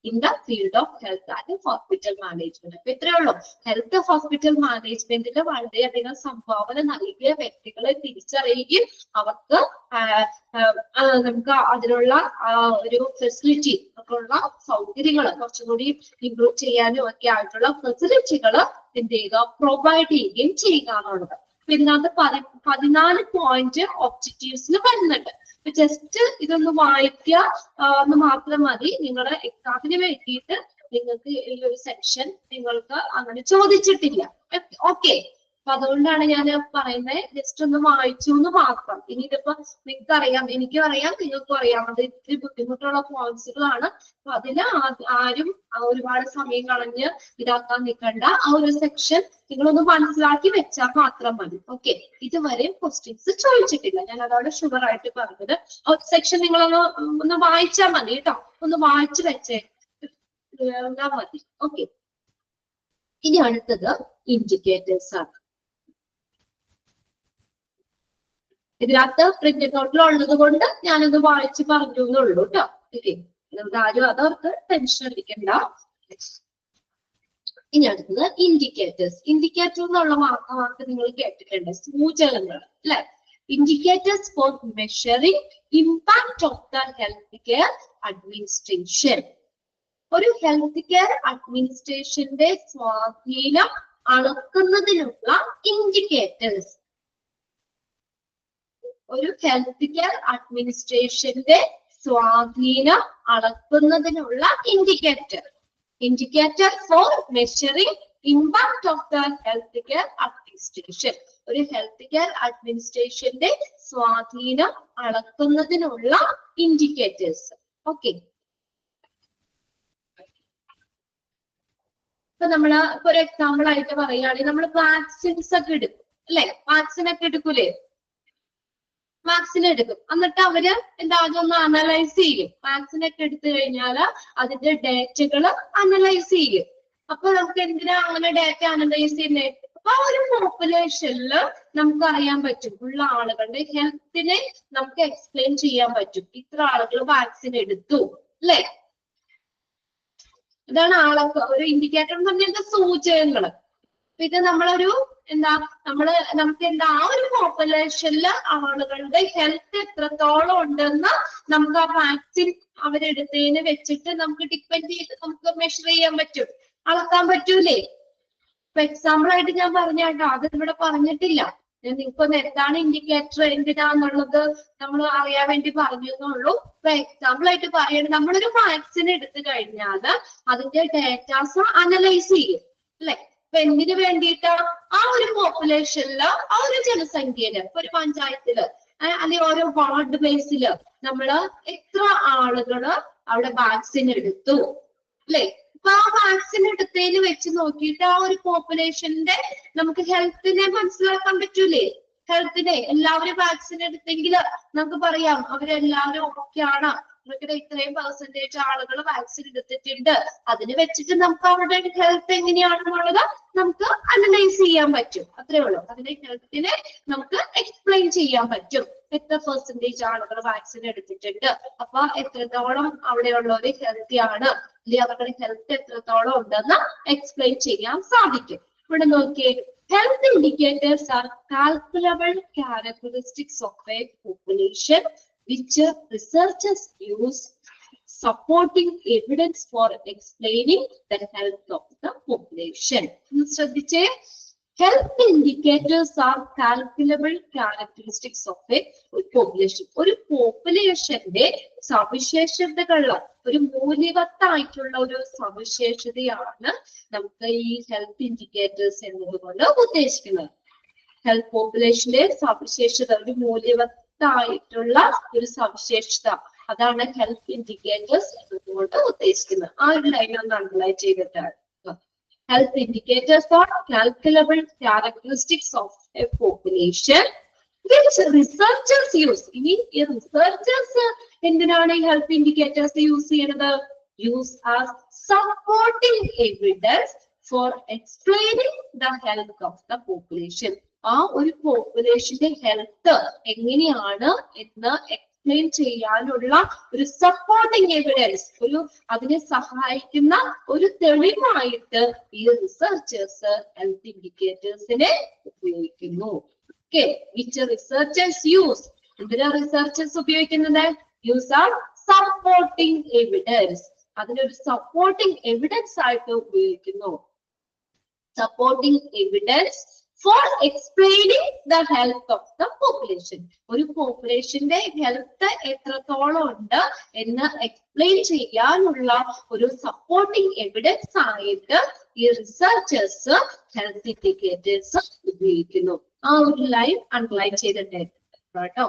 in the field of health and hospital management. അപ്പൊ ഇത്രയേ ഉള്ളൂ. ഹെൽത്ത് ഹോസ്പിറ്റൽ മാനേജ്മെന്റിന് വളരെയധികം സംഭാവന നൽകിയ വ്യക്തികളെ തിരിച്ചറിയുകയും അവർക്ക് നമുക്ക് അതിനുള്ള ഒരു ഫെസിലിറ്റി ഉള്ള സൗകര്യങ്ങൾ കുറച്ചുകൂടി ഇംപ്രൂവ് ചെയ്യാനും ഒക്കെ ആയിട്ടുള്ള ഫെസിലിറ്റികൾ എന്ത് ചെയ്യുക, പ്രൊവൈഡ് ചെയ്യുകയും ചെയ്യുക എന്നുള്ളത്. ഇതിനകത്ത് 14 പോയിന്റ് ഒബ്ജക്റ്റീവ്സിന് വരുന്നുണ്ട്. ജസ്റ്റ് ഇതൊന്ന് വായിക്കുക എന്ന് മാത്രം മതി. നിങ്ങളുടെ എക്സാമിന് വേണ്ടിയിട്ട് നിങ്ങൾക്ക് ഈ ഒരു സെക്ഷൻ നിങ്ങൾക്ക് അങ്ങനെ ചോദിച്ചിട്ടില്ല. ഓക്കെ, അപ്പൊ അതുകൊണ്ടാണ് ഞാൻ പറയുന്നത് ജസ്റ്റ് ഒന്ന് വായിച്ചു എന്ന് മാത്രം. ഇനി ഇതിപ്പോ നിങ്ങൾക്ക് അറിയാം, എനിക്കും അറിയാം, നിങ്ങൾക്കും അറിയാം, അത് ഇത്തിരി ബുദ്ധിമുട്ടുള്ള പോയിന്റ്സുകളാണ്. അപ്പൊ അതിൽ ആരും ഒരുപാട് സമയം കളഞ്ഞ് ഇതാക്കാൻ നിൽക്കണ്ട. ആ ഒരു സെക്ഷൻ നിങ്ങളൊന്ന് മനസ്സിലാക്കി വെച്ചാൽ മാത്രം മതി. ഓക്കെ, ഇതുവരെയും ക്വസ്റ്റ്യൻസ് ചോദിച്ചിട്ടില്ല, ഞാൻ അതോടെ ഷുവർ ആയിട്ട് പറഞ്ഞത്. സെക്ഷൻ നിങ്ങളൊന്ന് വായിച്ചാൽ മതി കേട്ടോ, ഒന്ന് വായിച്ചു വെച്ചേ മതി. ഓക്കെ, ഇനി അടുത്തത് ഇൻഡിക്കേറ്റേഴ്സ് ആണ്. ഇതിനകത്ത് പ്രിന്റ് നോട്ടിൽ ഉള്ളത് കൊണ്ട് ഞാനൊന്ന് വായിച്ച് പറഞ്ഞു എന്നുള്ളൂ കേട്ടോ. ഓക്കെ, ആരും അതവർക്ക് ടെൻഷൻ അടിക്കണ്ട. ഇനി അടുത്തത് ഇൻഡിക്കേറ്റേഴ്സ്. ഇൻഡിക്കേറ്റർ എന്നുള്ള വാക്ക് നിങ്ങൾ കേട്ടിട്ടുണ്ട്, സൂചകങ്ങൾ അല്ലെ. Indicators for measuring impact of the health care administration. ഒരു ഹെൽത്ത് കെയർ അഡ്മിനിസ്ട്രേഷന്റെ സ്വാധീനം അളക്കുന്നതിനുള്ള ഇൻഡിക്കേറ്റേഴ്സ്. ഒരു ഹെൽത്ത് കെയർ അഡ്മിനിസ്ട്രേഷന്റെ സ്വാധീനം അളക്കുന്നതിനുള്ള indicator. Indicator for measuring impact of the healthcare administration. ഒരു ഹെൽത്ത് കെയർ അഡ്മിനിസ്ട്രേഷന്റെ സ്വാധീനം അളക്കുന്നതിനുള്ള ഇൻഡിക്കേറ്റേഴ്സ്. ഓക്കെ, ഇപ്പൊ നമ്മള് ഒരു എക്സാമ്പിൾ ആയിട്ട് പറയുകയാണെങ്കിൽ നമ്മൾ വാക്സിൻസ് ഒക്കെ എടുക്കും അല്ലെ. വാക്സിൻ ഒക്കെ എടുക്കൂലേ, വാക്സിൻ എടുക്കും. എന്നിട്ട് അവര് എന്താ അതൊന്ന് അനലൈസ് ചെയ്യും. വാക്സിൻ ഒക്കെ എടുത്തു കഴിഞ്ഞാൽ അതിന്റെ ഡേറ്റകൾ അനലൈസ് ചെയ്യും. അപ്പൊ നമുക്ക് എന്തിനാ അങ്ങനെ ഡേറ്റ അനലൈസ് ചെയ്യുന്നത്? അപ്പൊ ആ ഒരു പോപ്പുലേഷനിൽ നമുക്ക് അറിയാൻ പറ്റും, ഉള്ള ആളുകളുടെ ഹെൽത്തിനെ നമുക്ക് എക്സ്പ്ലെയിൻ ചെയ്യാൻ പറ്റും. ഇത്ര ആളുകൾ വാക്സിൻ എടുത്തു അല്ലെ. ഇതാണ് ആളൊക്കെ ഒരു ഇൻഡിക്കേറ്റർ എന്ന് പറഞ്ഞാൽ സൂചകങ്ങള്. ഇത് നമ്മളൊരു നമുക്ക് ആ ഒരു പോപ്പുലേഷനിൽ ആളുകളുടെ ഹെൽത്ത് എത്രത്തോളം ഉണ്ടെന്ന് നമുക്ക് ആ വാക്സിൻ അവരെടുത്തതിന് വെച്ചിട്ട് നമുക്ക് ഡിപ്പെൻഡ് ചെയ്ത് നമുക്ക് മെഷർ ചെയ്യാൻ പറ്റും, അളക്കാൻ പറ്റൂലേ. ഇപ്പൊ എക്സാമ്പിൾ ആയിട്ട് ഞാൻ പറഞ്ഞ കേട്ടോ, അത് ഇവിടെ പറഞ്ഞിട്ടില്ല. നിങ്ങൾക്കൊന്ന് എന്താണ് ഇൻഡിക്കേറ്റർ എന്തിനാന്നുള്ളത് നമ്മൾ അറിയാൻ വേണ്ടി പറഞ്ഞു എന്നുള്ളൂ. ഇപ്പൊ എക്സാമ്പിൾ ആയിട്ട് പറയുന്നത്, നമ്മളൊരു വാക്സിൻ എടുത്തു കഴിഞ്ഞാൽ അതിന്റെ ഡേറ്റാസ് അനലൈസ് ചെയ്യും അല്ലെ. ഇപ്പൊ എന്തിനു വേണ്ടിയിട്ടാ? ആ ഒരു പോപ്പുലേഷനില്, ആ ഒരു ജനസംഖ്യയില്, ഒരു പഞ്ചായത്തില് അല്ലെങ്കിൽ ഓരോ വാർഡ് ബേസില് നമ്മള് എത്ര ആളുകള് അവിടെ വാക്സിൻ എടുത്തു അല്ലെ. അപ്പൊ ആ വാക്സിൻ എടുത്തതിന് വെച്ച് നോക്കിയിട്ട് ആ ഒരു പോപ്പുലേഷന്റെ നമുക്ക് ഹെൽത്തിനെ മനസ്സിലാക്കാൻ പറ്റൂലേ. ഹെൽത്തിനെ എല്ലാവരും വാക്സിൻ എടുത്തെങ്കിൽ നമുക്ക് പറയാം അവരെല്ലാവരും ഓക്കെയാണ്, ഇവരുടെ ഇത്രയും പെർസെന്റേജ് ആളുകൾ വാക്സിൻ എടുത്തിട്ടുണ്ട്. അതിന് വെച്ചിട്ട് നമുക്ക് അവരുടെ ഹെൽത്ത് എങ്ങനെയാണെന്നുള്ളത് നമുക്ക് അനലൈസ് ചെയ്യാൻ പറ്റും. അത്രേ ഉള്ളൂ. അതിന്റെ ഹെൽത്തിനെ നമുക്ക് എക്സ്പ്ലെയിൻ ചെയ്യാൻ പറ്റും. എത്ര പെർസെന്റേജ് ആളുകൾ വാക്സിൻ എടുത്തിട്ടുണ്ട്, അപ്പൊ എത്രത്തോളം അവിടെയുള്ളവര് ഹെൽത്തി ആണ്, അല്ലെങ്കിൽ അവരുടെ ഹെൽത്ത് എത്രത്തോളം ഉണ്ടെന്ന് എക്സ്പ്ലെയിൻ ചെയ്യാൻ സാധിക്കും. ഇവിടെ നോക്കിയേ, health indicators are calculable characteristics of a population which researchers use supporting evidence for explaining the health of the population. ശ്രദ്ധിച്ചേ, Health indicators are calculable characteristics of a population. ഒരു പോപ്പുലേഷന്റെ സവിശേഷതകൾ, ഒരു മൂല്യവത്തായിട്ടുള്ള ഒരു സവിശേഷതയാണ് നമുക്ക് ഈ ഹെൽത്ത് ഇൻഡിക്കേറ്റേഴ്സ് എന്നതുകൊണ്ട് ഉദ്ദേശിക്കുന്നത്. ഹെൽത്ത് പോപ്പുലേഷന്റെ സവിശേഷത, ഒരു മൂല്യവത്തായിട്ടുള്ള ഒരു സവിശേഷത, അതാണ് ഹെൽത്ത് ഇൻഡിക്കേറ്റേഴ്സ് എന്നതുകൊണ്ട് ഉദ്ദേശിക്കുന്നത്. ആ ഒരു ലൈൻ ഒന്ന് അണ്ടർലൈൻ ചെയ്തിട്ടാണ്. Health indicators are calculable characteristics of a population which researchers use. ഇനി ഈ റിസർച്ചേഴ്സ് എന്തിനാണ് ഈ ഹെൽത്ത് ഇൻഡിക്കേറ്റേഴ്സ് യൂസ് ചെയ്യുന്നത്? Use as supporting evidence for explaining the health of the population. ആ ഒരു പോപ്പുലേഷന്റെ ഹെൽത്ത് എങ്ങനെയാണ് എന്ന് എക്സ്പ്ലെയിൻ ചെയ്യാനുള്ള ഒരു സപ്പോർട്ടിംഗ് എവിഡൻസ്, ഒരു അതിനെ സഹായിക്കുന്ന ഒരു തെളിവായിട്ട് ഈ റിസർച്ചേഴ്സ് ഹെൽത്ത് ഇൻഡിക്കേറ്റേഴ്സിനെ ഉപയോഗിക്കുന്നു. ഓക്കെ, വിച്ച് റിസർച്ചേഴ്സ് യൂസ്, എന്തിനാ റിസർച്ചേഴ്സ് ഉപയോഗിക്കുന്നത്? യൂസ് ആർ സപ്പോർട്ടിംഗ് എവിഡൻസ്, അതിനൊരു സപ്പോർട്ടിംഗ് എവിഡൻസ് ആയിട്ട് ഉപയോഗിക്കുന്നു. Supporting evidence for explaining the health of the population. ഒരു പോപ്പുലേഷന്റെ ഹെൽത്ത് എത്രത്തോളം ഉണ്ട് എന്ന് എക്സ്പ്ലെയിൻ ചെയ്യാനുള്ള ഒരു സപ്പോർട്ടിംഗ് എവിഡൻസ് ആയിട്ട് ഈ റിസർച്ചേഴ്സ് ഹെൽത്ത് ഇൻഡിക്കേറ്റേഴ്സ് ഉപയോഗിക്കുന്നു. ആ ഒരു ലൈൻ അണ്ടർലൈൻ ചെയ്തിട്ടുണ്ട് കേട്ടോ.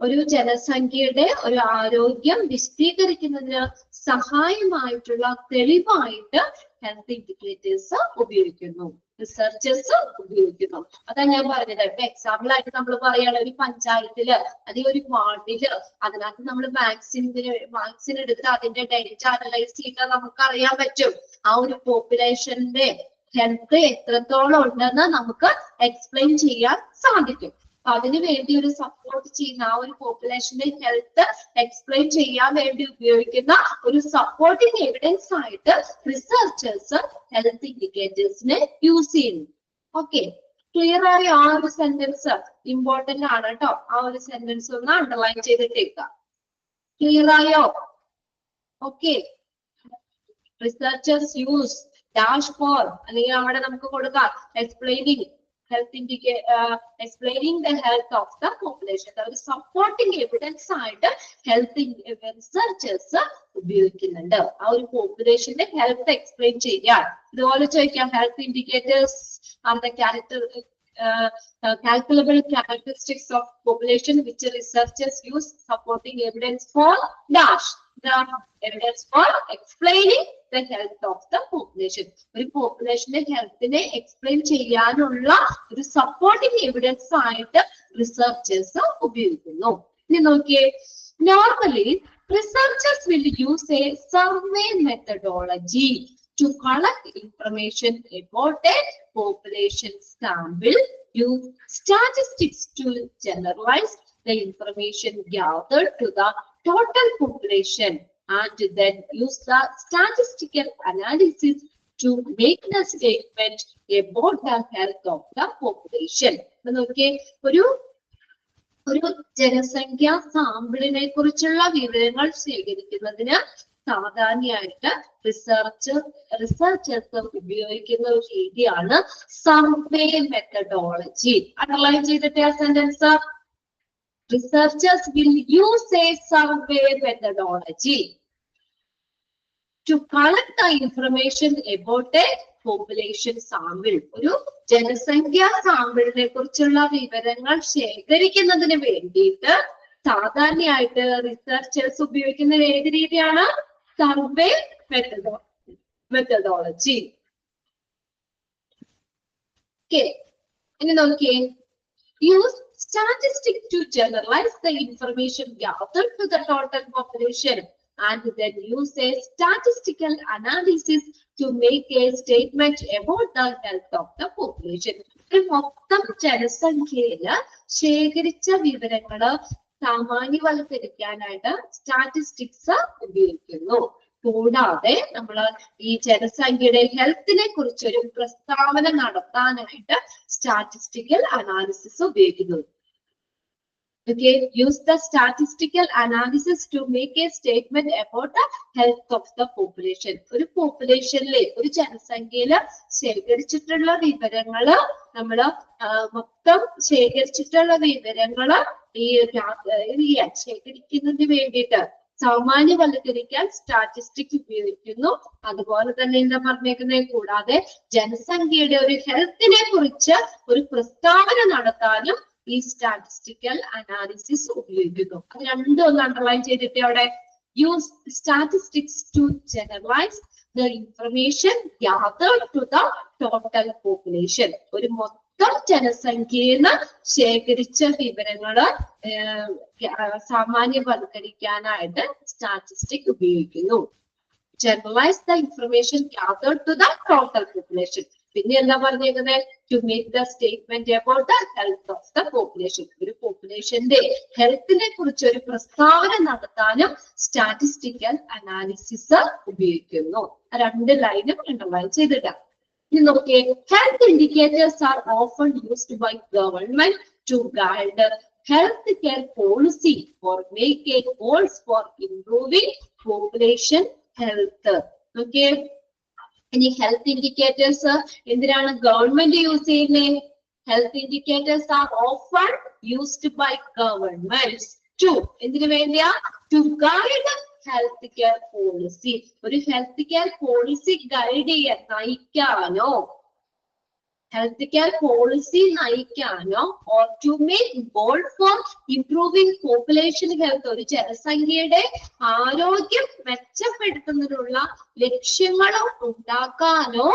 ഒരു ജനസംഖ്യയുടെ ഒരു ആരോഗ്യം വിശദീകരിക്കുന്നതിന് സഹായമായിട്ടുള്ള തെളിവായിട്ട് ഹെൽത്ത് ഇൻഡിക്കേറ്റേഴ്സ് ഉപയോഗിക്കുന്നു, റിസർച്ചേഴ്സ് ഉപയോഗിക്കുന്നു. അതാ ഞാൻ പറഞ്ഞത്. ഇപ്പൊ എക്സാമ്പിൾ ആയിട്ട് നമ്മൾ പറയുകയാണ്, ഒരു പഞ്ചായത്തില് അല്ലെങ്കിൽ ഒരു വാർഡില് അതിനകത്ത് നമ്മൾ വാക്സിൻ എടുത്ത് അതിന്റെ ഡേറ്റ അനലൈസ് ചെയ്താൽ നമുക്ക് അറിയാൻ പറ്റും ആ ഒരു പോപ്പുലേഷന്റെ ഹെൽത്ത് എത്രത്തോളം ഉണ്ടെന്ന് നമുക്ക് എക്സ്പ്ലെയിൻ ചെയ്യാൻ സാധിക്കും. അതിനു വേണ്ടി ഒരു സപ്പോർട്ട് ചെയ്യുന്ന, ആ ഒരു പോപ്പുലേഷന്റെ ഹെൽത്ത് എക്സ്പ്ലെയിൻ ചെയ്യാൻ വേണ്ടി ഉപയോഗിക്കുന്ന ഒരു സപ്പോർട്ടിംഗ് എവിഡൻസ് ആയിട്ട് റിസർച്ചേഴ്സ് ഹെൽത്ത് ഇൻഡിക്കേറ്റേഴ്സിനെ യൂസ് ചെയ്യുന്നു. ഓക്കെ, ക്ലിയർ ആയ ആ ഒരു സെന്റൻസ് ഇമ്പോർട്ടന്റ് ആണ് കേട്ടോ. ആ ഒരു സെന്റൻസ് ഒന്ന് അണ്ടർലൈൻ ചെയ്തിട്ടേക്കാം. ക്ലിയർ ആയോ? Okay, researchers use dash for, അല്ലെങ്കിൽ അവിടെ നമുക്ക് കൊടുക്കാം explaining explaining the health of the population. അതായത് സപ്പോർട്ടിംഗ് എവിഡൻസ് ആയിട്ട് ഹെൽത്ത് റിസർച്ചേഴ്സ് ഉപയോഗിക്കുന്നുണ്ട് ആ ഒരു പോപ്പുലേഷന്റെ ഹെൽത്ത് എക്സ്പ്ലെയിൻ ചെയ്യാൻ. ഇതുപോലെ ചോദിക്കാം, health indicators are the calculable characteristics of population which researchers use supporting evidence for dash. The evidence for explaining the health of the population. ഒരു പോപ്പുലേഷന്റെ ഹെൽത്തിനെ എക്സ്പ്ലെയിൻ ചെയ്യാനുള്ള ഒരു സപ്പോർട്ടിംഗ് എവിഡൻസ് ആയിട്ട് റിസർച്ചേഴ്സ് ഉപയോഗിക്കുന്നു. ഇനി നോക്കിയേ, normally researchers will use a survey methodology to collect information about a population sample, use statistics to generalize the information gathered to the total population, and then use the statistical analysis to make the statement about the health of the population. Okay, ഒരു ജനസംഖ്യാ സാമ്പിളിനെ കുറിച്ചുള്ള വിവരങ്ങൾ ശേഖരിക്കുന്നതിന് സാധാരണയായിട്ട് റിസർച്ചേഴ്സ് ഉപയോഗിക്കുന്ന ഒരു രീതിയാണ് സർവേ മെത്തഡോളജി. അണ്ടർലൈൻ ചെയ്തിട്ട് ആ sentence, researchers will use a survey methodology to collect the information about a population sample. ഒരു ജനസംഖ്യാ സാമ്പിളിനെ കുറിച്ചുള്ള വിവരങ്ങൾ ശേഖരിക്കുന്നതിന് വേണ്ടിയിട്ട് സാധാരണയായിട്ട് റിസർച്ചേഴ്സ് ഉപയോഗിക്കുന്ന ഏത് രീതിയാണ്? Survey methodology. ഓക്കെ, ഇനി നോക്കിയേ, use statistics to generalize the information gathered to the total population, and then use a statistical analysis to make a statement about the health of the population. മൊത്തം ജനസംഖ്യയില് ശേഖരിച്ച വിവരങ്ങള് സാമാന്യവൽക്കരിക്കാനായിട്ട് സ്റ്റാറ്റിസ്റ്റിക്സ് ഉപയോഗിക്കുന്നു. കൂടാതെ നമ്മൾ ഈ ജനസംഖ്യയുടെ ഹെൽത്തിനെ കുറിച്ചൊരു പ്രസ്താവന നടത്താനായിട്ട് സ്റ്റാറ്റിസ്റ്റിക്കൽ അനാലിസിസ് ഉപയോഗിക്കുന്നു. Okay, use the statistical analysis to make a statement about the health of the population. ഒരു പോപ്പുലേഷനിലെ ഒരു ജനസംഖ്യയില് ശേഖരിച്ചിട്ടുള്ള വിവരങ്ങള് നമ്മള് മൊത്തം ശേഖരിച്ചിട്ടുള്ള വിവരങ്ങള് ഈ ശേഖരിക്കുന്നതിന് വേണ്ടിയിട്ട് സാമാന്യവൽക്കരിക്കാൻ സ്റ്റാറ്റിസ്റ്റിക്സ് ഉപയോഗിക്കുന്നു. അതുപോലെ തന്നെ എന്താ പറഞ്ഞേക്കുന്നത്, കൂടാതെ ജനസംഖ്യയുടെ ഒരു ഹെൽത്തിനെ കുറിച്ച് ഒരു പ്രസ്താവന നടത്താനും ഈ സ്റ്റാറ്റിസ്റ്റിക്കൽ അനാലിസിസ് ഉപയോഗിക്കുന്നു. അത് രണ്ടും ഒന്ന് അണ്ടർലൈൻ ചെയ്തിട്ട് അവിടെ use statistics to generalise the information gathered to the total population. ഒരു മൊത്തം ജനസംഖ്യയിൽ നിന്ന് ശേഖരിച്ച വിവരങ്ങള് സാമാന്യവൽക്കരിക്കാനായിട്ട് സ്റ്റാറ്റിസ്റ്റിക് ഉപയോഗിക്കുന്നു. Generalise the information gathered to the total population. പിന്നെ എന്താ പറഞ്ഞേക്കുന്നത്, to make the statement about the health of the population. ഒരു പോപ്പുലേഷന്റെ ഹെൽത്തിനെ കുറിച്ച് ഒരു പ്രസ്താവന നടത്താനും സ്റ്റാറ്റിസ്റ്റിക്കൽ അനാലിസിസ് ഉപയോഗിക്കുന്നു. രണ്ട് ലൈനും അണ്ടർലൈൻ ചെയ്തിട്ടാണ്. ഇനി നോക്കിയേ, health indicators are often used by government to guide health care policy or make a goals for improving population health. Okay, ഇനി ഹെൽത്ത് ഇൻഡിക്കേറ്റേഴ്സ് എന്തിനാണ് ഗവൺമെന്റ് യൂസ് ചെയ്യുന്നത്? Health indicators are often used by government to എന്തിനു വേണ്ടിയാ? To guide health care policy. ഒരു ഹെൽത്ത് കെയർ പോളിസി ഗൈഡ് ചെയ്യാൻ, നയിക്കാനോ, ഹെൽത്ത് കെയർ പോളിസി നയിക്കാനോ, or to make goal for improving population health, ഒരു ജനസംഖ്യയുടെ ആരോഗ്യം മെച്ചപ്പെടുത്തുന്നതിനുള്ള ലക്ഷ്യങ്ങളോ ഉണ്ടാക്കാനോ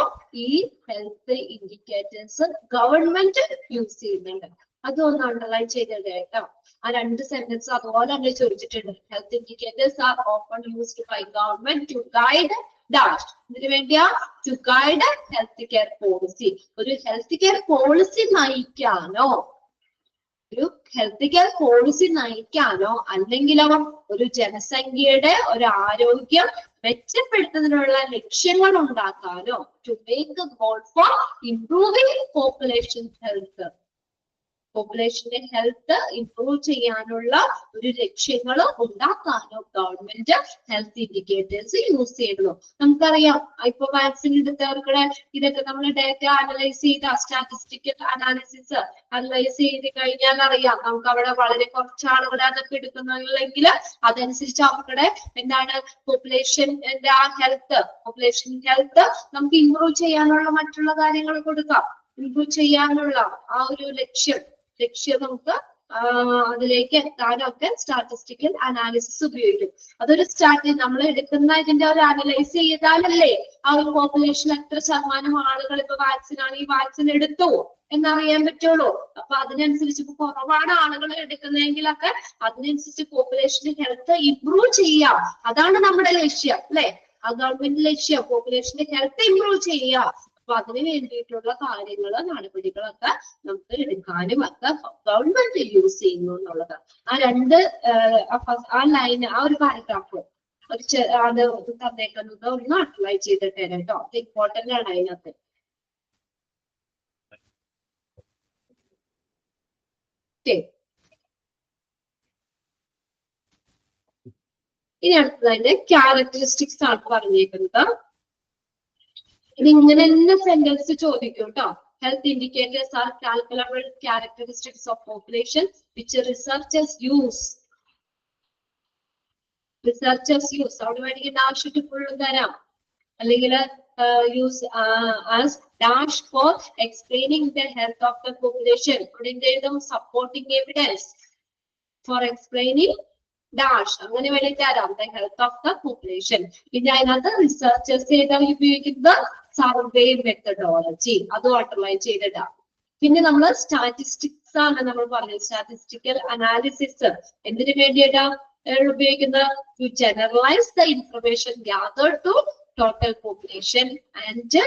ഈ ഹെൽത്ത് ഇൻഡിക്കേറ്റേഴ്സ് ഗവൺമെന്റ് യൂസ് ചെയ്യുന്നുണ്ട്. അതൊന്ന് അണ്ടർലൈൻ ചെയ്തത് കേട്ടോ. ആ രണ്ട് സെന്റൻസ് അതുപോലെ തന്നെ ചോദിച്ചിട്ടുണ്ട്. Health indicators are often used by government to guide dash. ഇതിനു വേണ്ടിയാ? To guide health care policy. ഒരു ഹെൽത്ത് കെയർ പോളിസി നയിക്കാനോ, ഒരു ഹെൽത്ത് കെയർ പോളിസി നയിക്കാനോ, അല്ലെങ്കിലോ ഒരു ജനസംഖ്യയുടെ ഒരു ആരോഗ്യം മെച്ചപ്പെടുത്തുന്നതിനുള്ള ലക്ഷ്യങ്ങൾ ഉണ്ടാക്കാനോ, to make goal for improving population health, പോപ്പുലേഷന്റെ ഹെൽത്ത് ഇംപ്രൂവ് ചെയ്യാനുള്ള ഒരു ലക്ഷ്യങ്ങളോ ഉണ്ടാക്കാനോ ഗവൺമെന്റ് ഹെൽത്ത് ഇൻഡിക്കേറ്റേഴ്സ് യൂസ് ചെയ്യുന്നു. നമുക്കറിയാം, ഇപ്പൊ വാക്സിൻ എടുത്തവർക്കുടെ ഇതൊക്കെ നമ്മൾ ഡാറ്റ അനലൈസ് ചെയ്ത സ്റ്റാറ്റിസ്റ്റിക്കൽ അനാലിസിസ് അനലൈസ് ചെയ്ത് കഴിഞ്ഞാൽ അറിയാം, നമുക്ക് അവിടെ വളരെ കുറച്ച് ആളുകളെ അതൊക്കെ എടുക്കുന്നുള്ളെങ്കിൽ അതനുസരിച്ച് അവരുടെ എന്താണ് പോപ്പുലേഷന്റെ ആ ഹെൽത്ത്, പോപ്പുലേഷൻ ഹെൽത്ത് നമുക്ക് ഇംപ്രൂവ് ചെയ്യാനുള്ള മറ്റുള്ള കാര്യങ്ങൾ കൊടുക്കാം. ഇംപ്രൂവ് ചെയ്യാനുള്ള ആ ഒരു ലക്ഷ്യം നമുക്ക് അതിലേക്ക് എത്താനൊക്കെ സ്റ്റാറ്റിസ്റ്റിക്കൽ അനാലിസിസ് ഉപയോഗിക്കും. അതൊരു നമ്മൾ എടുക്കുന്ന ഇതിന്റെ ഒരു അനലൈസ് ചെയ്താലല്ലേ ആ ഒരു പോപ്പുലേഷൻ എത്ര ശതമാനം ആളുകൾ ഇപ്പൊ വാക്സിൻ ആണ്, ഈ വാക്സിൻ എടുത്തു എന്നറിയാൻ പറ്റുള്ളൂ. അപ്പൊ അതിനനുസരിച്ച് ഇപ്പൊ കുറവാണ് ആളുകൾ എടുക്കുന്നതെങ്കിലൊക്കെ അതിനനുസരിച്ച് പോപ്പുലേഷന്റെ ഹെൽത്ത് ഇംപ്രൂവ് ചെയ്യാം. അതാണ് നമ്മുടെ ലക്ഷ്യം, അല്ലെ? ആ ഗവൺമെന്റ് ലക്ഷ്യം പോപ്പുലേഷന്റെ ഹെൽത്ത് ഇംപ്രൂവ് ചെയ്യാം. അപ്പൊ അതിന് വേണ്ടിയിട്ടുള്ള കാര്യങ്ങള്, നടപടികളൊക്കെ നമുക്ക് എടുക്കാനും ഒക്കെ ഗവൺമെന്റ് യൂസ് ചെയ്യുന്നു എന്നുള്ളത്. ആ രണ്ട് ആ ലൈൻ, ആ ഒരു പാരഗ്രാഫ് അത് തന്നേക്കുന്നത് ഒന്ന് അപ്ലൈ ചെയ്തിട്ട് കേട്ടോ. അത് ഇമ്പോർട്ടന്റ് ആണ് അതിനകത്ത്. ഇനി അടുത്തതിന്റെ ക്യാരക്ടറിസ്റ്റിക്സ് ആണ് പറഞ്ഞേക്കുന്നത്. ഇതിങ്ങനെ തന്നെ സെന്റൻസ് ചോദിക്കും കേട്ടോ. Health indicators are calculable characteristics of population which researchers use. അവിടെ വേണമെങ്കിൽ ആവശ്യമായിട്ട് ഫുള്ളും തരാം. അല്ലെങ്കിൽ use as dash for explaining the health of the population. Supporting evidence for explaining dash. അങ്ങനെ വേണ്ടി തരാം the health of the population. പിന്നെ അതിനകത്ത് റിസർച്ചേഴ്സ് ഏതാണ് ഉപയോഗിക്കുന്നത്? Survey methodology. അതും അണ്ടർലൈൻ ചെയ്തിട്ടാ. പിന്നെ നമ്മൾ സ്റ്റാറ്റിസ്റ്റിക്സ് ആണ് നമ്മൾ പറഞ്ഞത്. സ്റ്റാറ്റിസ്റ്റിക്കൽ അനാലിസിസ് എന്തിനു വേണ്ടിയിട്ടാ ഉപയോഗിക്കുന്നത്? To generalise the information gathered to total population and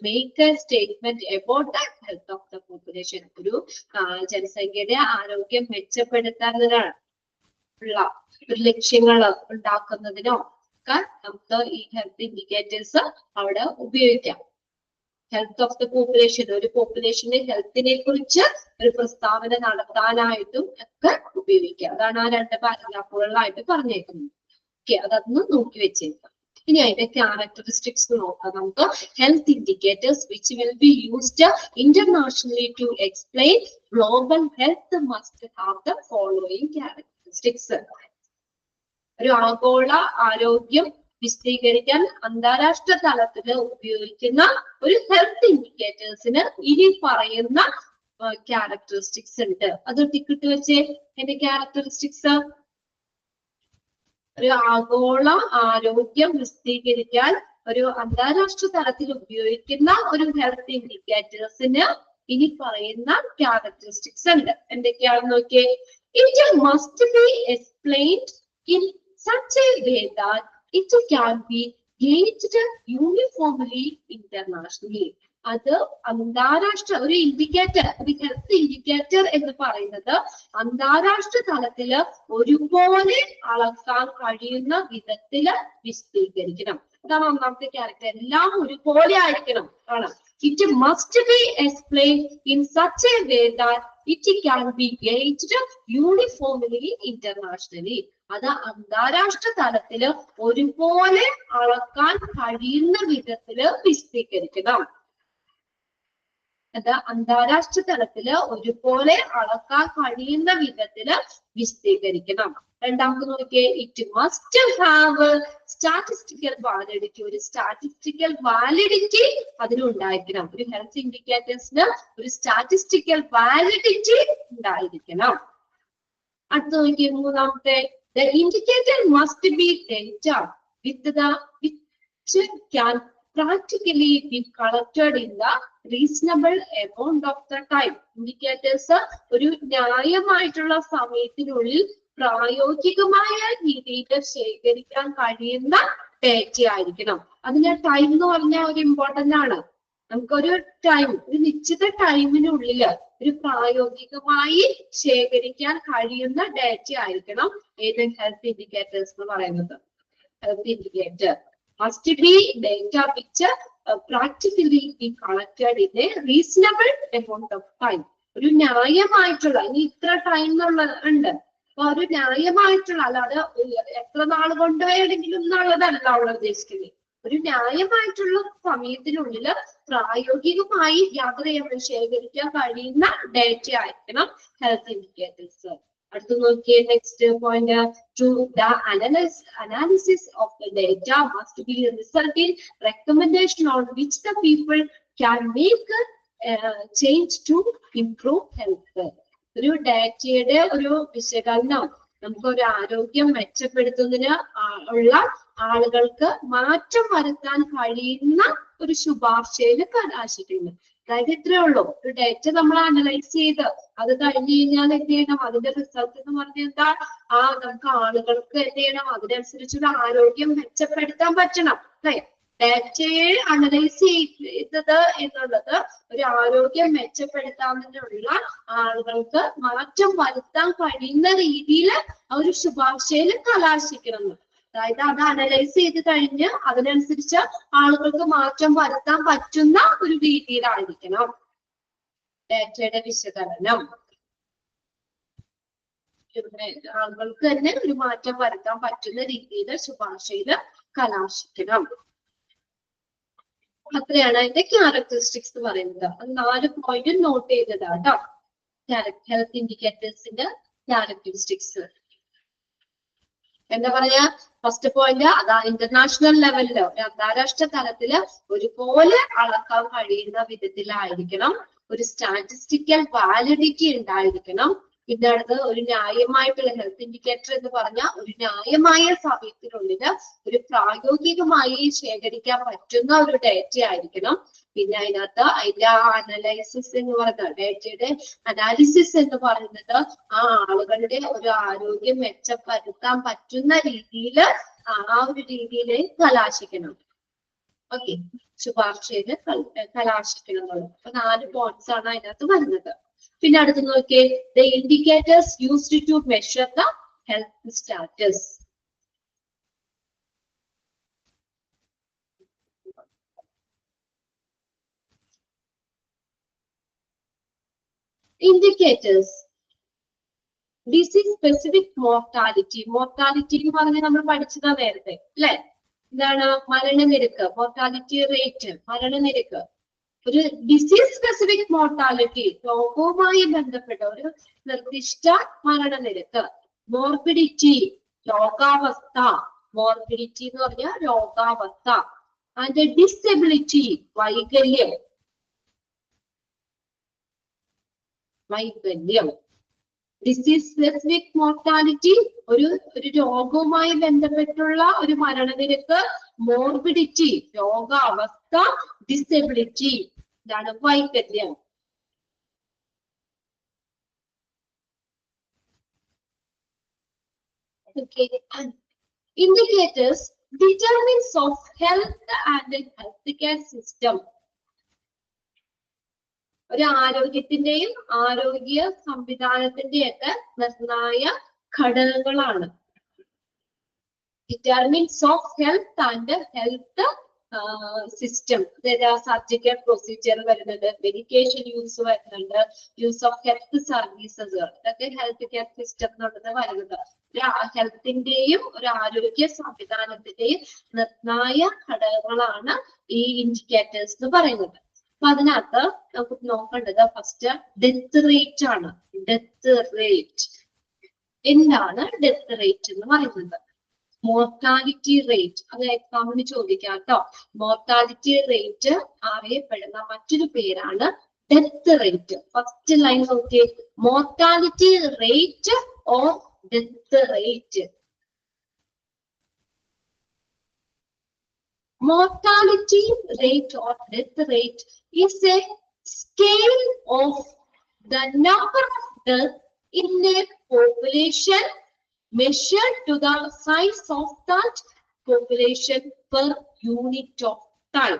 make a statement about the health of the population. ഒരു ജനസംഖ്യയുടെ ആരോഗ്യം മെച്ചപ്പെടുത്തുന്നതിനാണ് ഉള്ള ഒരു ലക്ഷ്യങ്ങൾ ഉണ്ടാക്കുന്നതിനോ നമുക്ക് ഈ ഹെൽത്ത് ഇൻഡിക്കേറ്റേഴ്സ് അവിടെ ഉപയോഗിക്കാം. ഹെൽത്ത് ഓഫ് ദ പോപ്പുലേഷൻ, ഒരു പോപ്പുലേഷന്റെ ഹെൽത്തിനെ കുറിച്ച് ഒരു പ്രസ്താവന നടത്താനായിട്ടും ഒക്കെ ഉപയോഗിക്കുക. അതാണ് ആ 2 പാരഗ്രാഫുകളിലായിട്ട് പറഞ്ഞേക്കുന്നത്. ഓക്കെ, അതൊന്ന് നോക്കി വെച്ചേക്കാം. ഇനി അതിന്റെ ക്യാരക്ടറിസ്റ്റിക്സ് നോക്കാം നമുക്ക്. Health indicators which will be used internationally to explain global health must have the following characteristics. ഒരു ആഗോള ആരോഗ്യം വിശദീകരിക്കാൻ അന്താരാഷ്ട്ര തലത്തിൽ ഉപയോഗിക്കുന്ന ഒരു ഹെൽത്ത് ഇൻഡിക്കേറ്റേഴ്സിന് ഇനി പറയുന്ന ക്യാരക്ടറിസ്റ്റിക്സ് ഉണ്ട്. അത് ടിക്കിട്ട് വെച്ചേ. എന്റെ ക്യാരക്ടറിസ്റ്റിക്സ്, ഒരു ആഗോള ആരോഗ്യം വിശദീകരിക്കാൻ ഒരു അന്താരാഷ്ട്ര തലത്തിൽ ഉപയോഗിക്കുന്ന ഒരു ഹെൽത്ത് ഇൻഡിക്കേറ്റേഴ്സിന് ഇനി പറയുന്ന ക്യാരക്ടറിസ്റ്റിക്സ് ഉണ്ട്. എന്തൊക്കെയാണെന്ന് നോക്കിയേ. It must be explained in such a way that it can be gauged uniformly internationally. അത് അന്താരാഷ്ട്ര ഒരു ഇൻഡിക്കേറ്റർ, ഒരു ഹെൽത്ത് ഇൻഡിക്കേറ്റർ എന്ന് പറയുന്നത് അന്താരാഷ്ട്ര തലത്തില് ഒരുപോലെ അളക്കാൻ കഴിയുന്ന വിധത്തില് വിശദീകരിക്കണം. അതാണ് ഒന്നാമത്തെ ക്യാരക്ടർ. എല്ലാം ഒരുപോലെ ആയിരിക്കണം ആണ്. It must be explained in such a way that it can be gauged uniformly internationally. അത് അന്താരാഷ്ട്ര തലത്തില് ഒരുപോലെ അളക്കാൻ കഴിയുന്ന വിധത്തില് വിശദീകരിക്കണം. അത് അന്താരാഷ്ട്ര തലത്തില് ഒരുപോലെ അളക്കാൻ കഴിയുന്ന വിധത്തില് വിശദീകരിക്കണം. രണ്ടാമത് നോക്കിയേ. It must have statistical validity. ഒരു സ്റ്റാറ്റിസ്റ്റിക്കൽ വാലിഡിറ്റി അതിനുണ്ടായിരിക്കണം. ഒരു ഹെൽത്ത് ഇൻഡിക്കേറ്റേഴ്സിന് ഒരു സ്റ്റാറ്റിസ്റ്റിക്കൽ വാലിഡിറ്റി ഉണ്ടായിരിക്കണം. അടുത്ത നോക്കിയേ. മൂന്നാമത്തെ. The indicator must be data which can practically be collected in the reasonable amount of the time. Indicators ഒരു ന്യായമായിട്ടുള്ള സമയത്തിനുള്ളിൽ പ്രായോഗികമായ രീതിയിൽ ശേഖരിക്കാൻ കഴിയുന്ന ഡേറ്റ ആയിരിക്കണം. അതിന്റെ ടൈം എന്ന് പറഞ്ഞാൽ ഒരു ഇമ്പോർട്ടന്റ് ആണ്. നമുക്കൊരു ടൈം, ഒരു നിശ്ചിത ടൈമിനുള്ളിൽ ഒരു പ്രായോഗികമായി ശേഖരിക്കാൻ കഴിയുന്ന ഡേറ്റ ആയിരിക്കണം ഏത് ഹെൽത്ത് ഇൻഡിക്കേറ്റേഴ്സ് എന്ന് പറയുന്നത്. Health indicator must be data which practically be collected in A reasonable amount of time. ഒരു ന്യായമായിട്ടുള്ള, ഇനി ഇത്ര ടൈം എന്നുള്ളത് ഉണ്ട്, അപ്പൊ ഒരു ന്യായമായിട്ടുള്ള, അല്ലാതെ എത്ര നാൾ കൊണ്ട് വേണമെങ്കിലും എന്നുള്ളതല്ല അവിടെ ഉദ്ദേശിക്കുന്നത്. ഒരു ന്യായമായിട്ടുള്ള സമയത്തിനുള്ളിൽ പ്രായോഗികമായി യാത്ര ചെയ്യാൻ ശേഖരിക്കാൻ കഴിയുന്ന ഡേറ്റ ആയിരിക്കണം ഹെൽത്ത് ഇൻഡിക്കേറ്റേഴ്സ്. അടുത്ത് നോക്കിയേ. Next point. To the analysis of the data must be result in recommendation on which the people can make change to improve health. ഒരു ഡേറ്റയുടെ ഒരു വിശകലനം നമുക്കൊരു ആരോഗ്യം മെച്ചപ്പെടുത്തുന്നതിന് ഉള്ള ആളുകൾക്ക് മാറ്റം വരുത്താൻ കഴിയുന്ന ഒരു ശുപാർശയിൽ കലാശിക്കുന്നു. അതായത് ഇത്രയേ ഉള്ളൂ. ഒരു ഡേറ്റ നമ്മൾ അനലൈസ് ചെയ്ത് അത് കഴിഞ്ഞ് കഴിഞ്ഞാൽ എന്ത് ചെയ്യണം, അതിന്റെ റിസൾട്ട് എന്ന് പറഞ്ഞാൽ എന്താ, നമുക്ക് ആളുകൾക്ക് എന്ത് ചെയ്യണം, അതിനനുസരിച്ചുള്ള ആരോഗ്യം മെച്ചപ്പെടുത്താൻ പറ്റണം. അല്ലെ? ഡേറ്റയെ അനലൈസ് ചെയ്തത് എന്നുള്ളത് ഒരു ആരോഗ്യം മെച്ചപ്പെടുത്താനുള്ള ആളുകൾക്ക് മാറ്റം വരുത്താൻ കഴിയുന്ന രീതിയിൽ ഒരു ശുപാർശയിൽ കലാശിക്കണം. അതായത് അത് അനലൈസ് ചെയ്ത് കഴിഞ്ഞ് അതിനനുസരിച്ച് ആളുകൾക്ക് മാറ്റം വരുത്താൻ പറ്റുന്ന ഒരു രീതിയിലായിരിക്കണം ഡേറ്റയുടെ വിശകലനം. ആളുകൾക്ക് തന്നെ ഒരു മാറ്റം വരുത്താൻ പറ്റുന്ന രീതിയിൽ ശുപാർശയിൽ കലാശിക്കണം. അത്രയാണ് അതിന്റെ ക്യാരക്ടറിസ്റ്റിക്സ് എന്ന് പറയുന്നത്. അത് 4 പോയിന്റ് നോട്ട് ചെയ്തതാട്ടോ. ഹെൽത്ത് ഇൻഡിക്കേറ്റേഴ്സിന്റെ ക്യാരക്ടറിസ്റ്റിക്സ് എന്താ പറയാ. ഫസ്റ്റ് പോയിന്റ് അതാ, ഇന്റർനാഷണൽ ലെവലില്, അന്താരാഷ്ട്ര തലത്തില് ഒരുപോലെ അളക്കാൻ കഴിയുന്ന വിധത്തിലായിരിക്കണം. ഒരു സ്റ്റാറ്റിസ്റ്റിക്കൽ വാലിഡിറ്റി ഉണ്ടായിരിക്കണം. പിന്നെ അടുത്ത് ഒരു ന്യായമായിട്ടുള്ള ഹെൽത്ത് ഇൻഡിക്കേറ്റർ എന്ന് പറഞ്ഞാൽ ഒരു ന്യായമായ സമയത്തിനുള്ളിൽ ഒരു പ്രായോഗികമായി ശേഖരിക്കാൻ പറ്റുന്ന ഒരു ഡേറ്റ ആയിരിക്കണം. പിന്നെ അതിനകത്ത് അതിന്റെ അനലൈസിസ് എന്ന് പറയുന്നത്, ഡേറ്റയുടെ അനാലിസിസ് എന്ന് പറയുന്നത് ആ ആളുകളുടെ ഒരു ആരോഗ്യം മെച്ചപ്പെടുത്താൻ പറ്റുന്ന രീതിയിൽ ആ ഒരു രീതിയിൽ കലാശിക്കണം. ഓക്കെ, ശുപാർശയിൽ കലാശിക്കണം എന്നുള്ളത്. അപ്പൊ 4 പോയിന്റ്സ് ആണ് അതിനകത്ത് വരുന്നത്. പിന്നെ അടുത്ത് നോക്കിയേ. The indicators used to measure the health status. Indicators disease specific mortality. Mortality എന്ന് പറഞ്ഞാൽ നമ്മൾ പഠിച്ചതാ നേരത്തെ അല്ലെ? എന്താണ് മരണനിരക്ക്, മോർട്ടാലിറ്റി റേറ്റ്, മരണനിരക്ക്. ഒരു ഡിസീസ് സ്പെസിഫിക് മോർട്ടാലിറ്റി, രോഗവുമായി ബന്ധപ്പെട്ട ഒരു നിർദ്ദിഷ്ട മരണനിരക്ക്. മോർബിഡിറ്റി, രോഗാവസ്ഥ. മോർബിഡിറ്റി എന്ന് പറഞ്ഞാൽ രോഗാവസ്ഥ. ആൻഡ് ഡിസബിലിറ്റി, വൈകല്യം. വൈകല്യം. ഡിസീസ് സ്പെസിഫിക് മോർട്ടാലിറ്റി ഒരു രോഗവുമായി ബന്ധപ്പെട്ടുള്ള ഒരു മരണനിരക്ക്. മോർബിഡിറ്റി രോഗാവസ്ഥ. ഡിസബിലിറ്റി ഇതാണ് വൈകല്യം. Indicators determinants of health and healthcare system. ഒരു ആരോഗ്യത്തിന്റെയും ആരോഗ്യ സംവിധാനത്തിന്റെയൊക്കെ നിർണായ ഘടകങ്ങളാണ്. Determines of health and health system. അതായത് സർജിക്കൽ പ്രൊസീജിയർ വരുന്നുണ്ട്, മെഡിക്കേഷൻ യൂസ് വരുന്നുണ്ട്, യൂസ് ഓഫ് ഹെൽത്ത് സർവീസസ്, ഇതൊക്കെ ഹെൽത്ത് കെയർ സിസ്റ്റം എന്നുള്ളത് വരുന്നത്. ഹെൽത്തിന്റെയും ഒരു ആരോഗ്യ സംവിധാനത്തിന്റെയും നിർണായ ഘടകങ്ങളാണ് ഈ ഇൻഡിക്കേറ്റേഴ്സ് എന്ന് പറയുന്നത്. അപ്പൊ അതിനകത്ത് നമുക്ക് നോക്കേണ്ടത് ഫസ്റ്റ് ഡെത്ത് റേറ്റ് ആണ്. ഡെത്ത് റേറ്റ് എന്താണ്? ഡെത്ത് റേറ്റ് എന്ന് പറയുന്നത് മോർട്ടാലിറ്റി റേറ്റ്. അത് എക്സാമിന് ചോദിക്കാം കേട്ടോ. മോർട്ടാലിറ്റി റേറ്റ് അറിയപ്പെടുന്ന മറ്റൊരു പേരാണ് ഡെത്ത് റേറ്റ്. ഫസ്റ്റ് ലൈൻ നോക്കിയേ, mortality rate or death rate. Mortality rate or death rate is a scale of the number of deaths in a population measured to the size of that population per unit of time.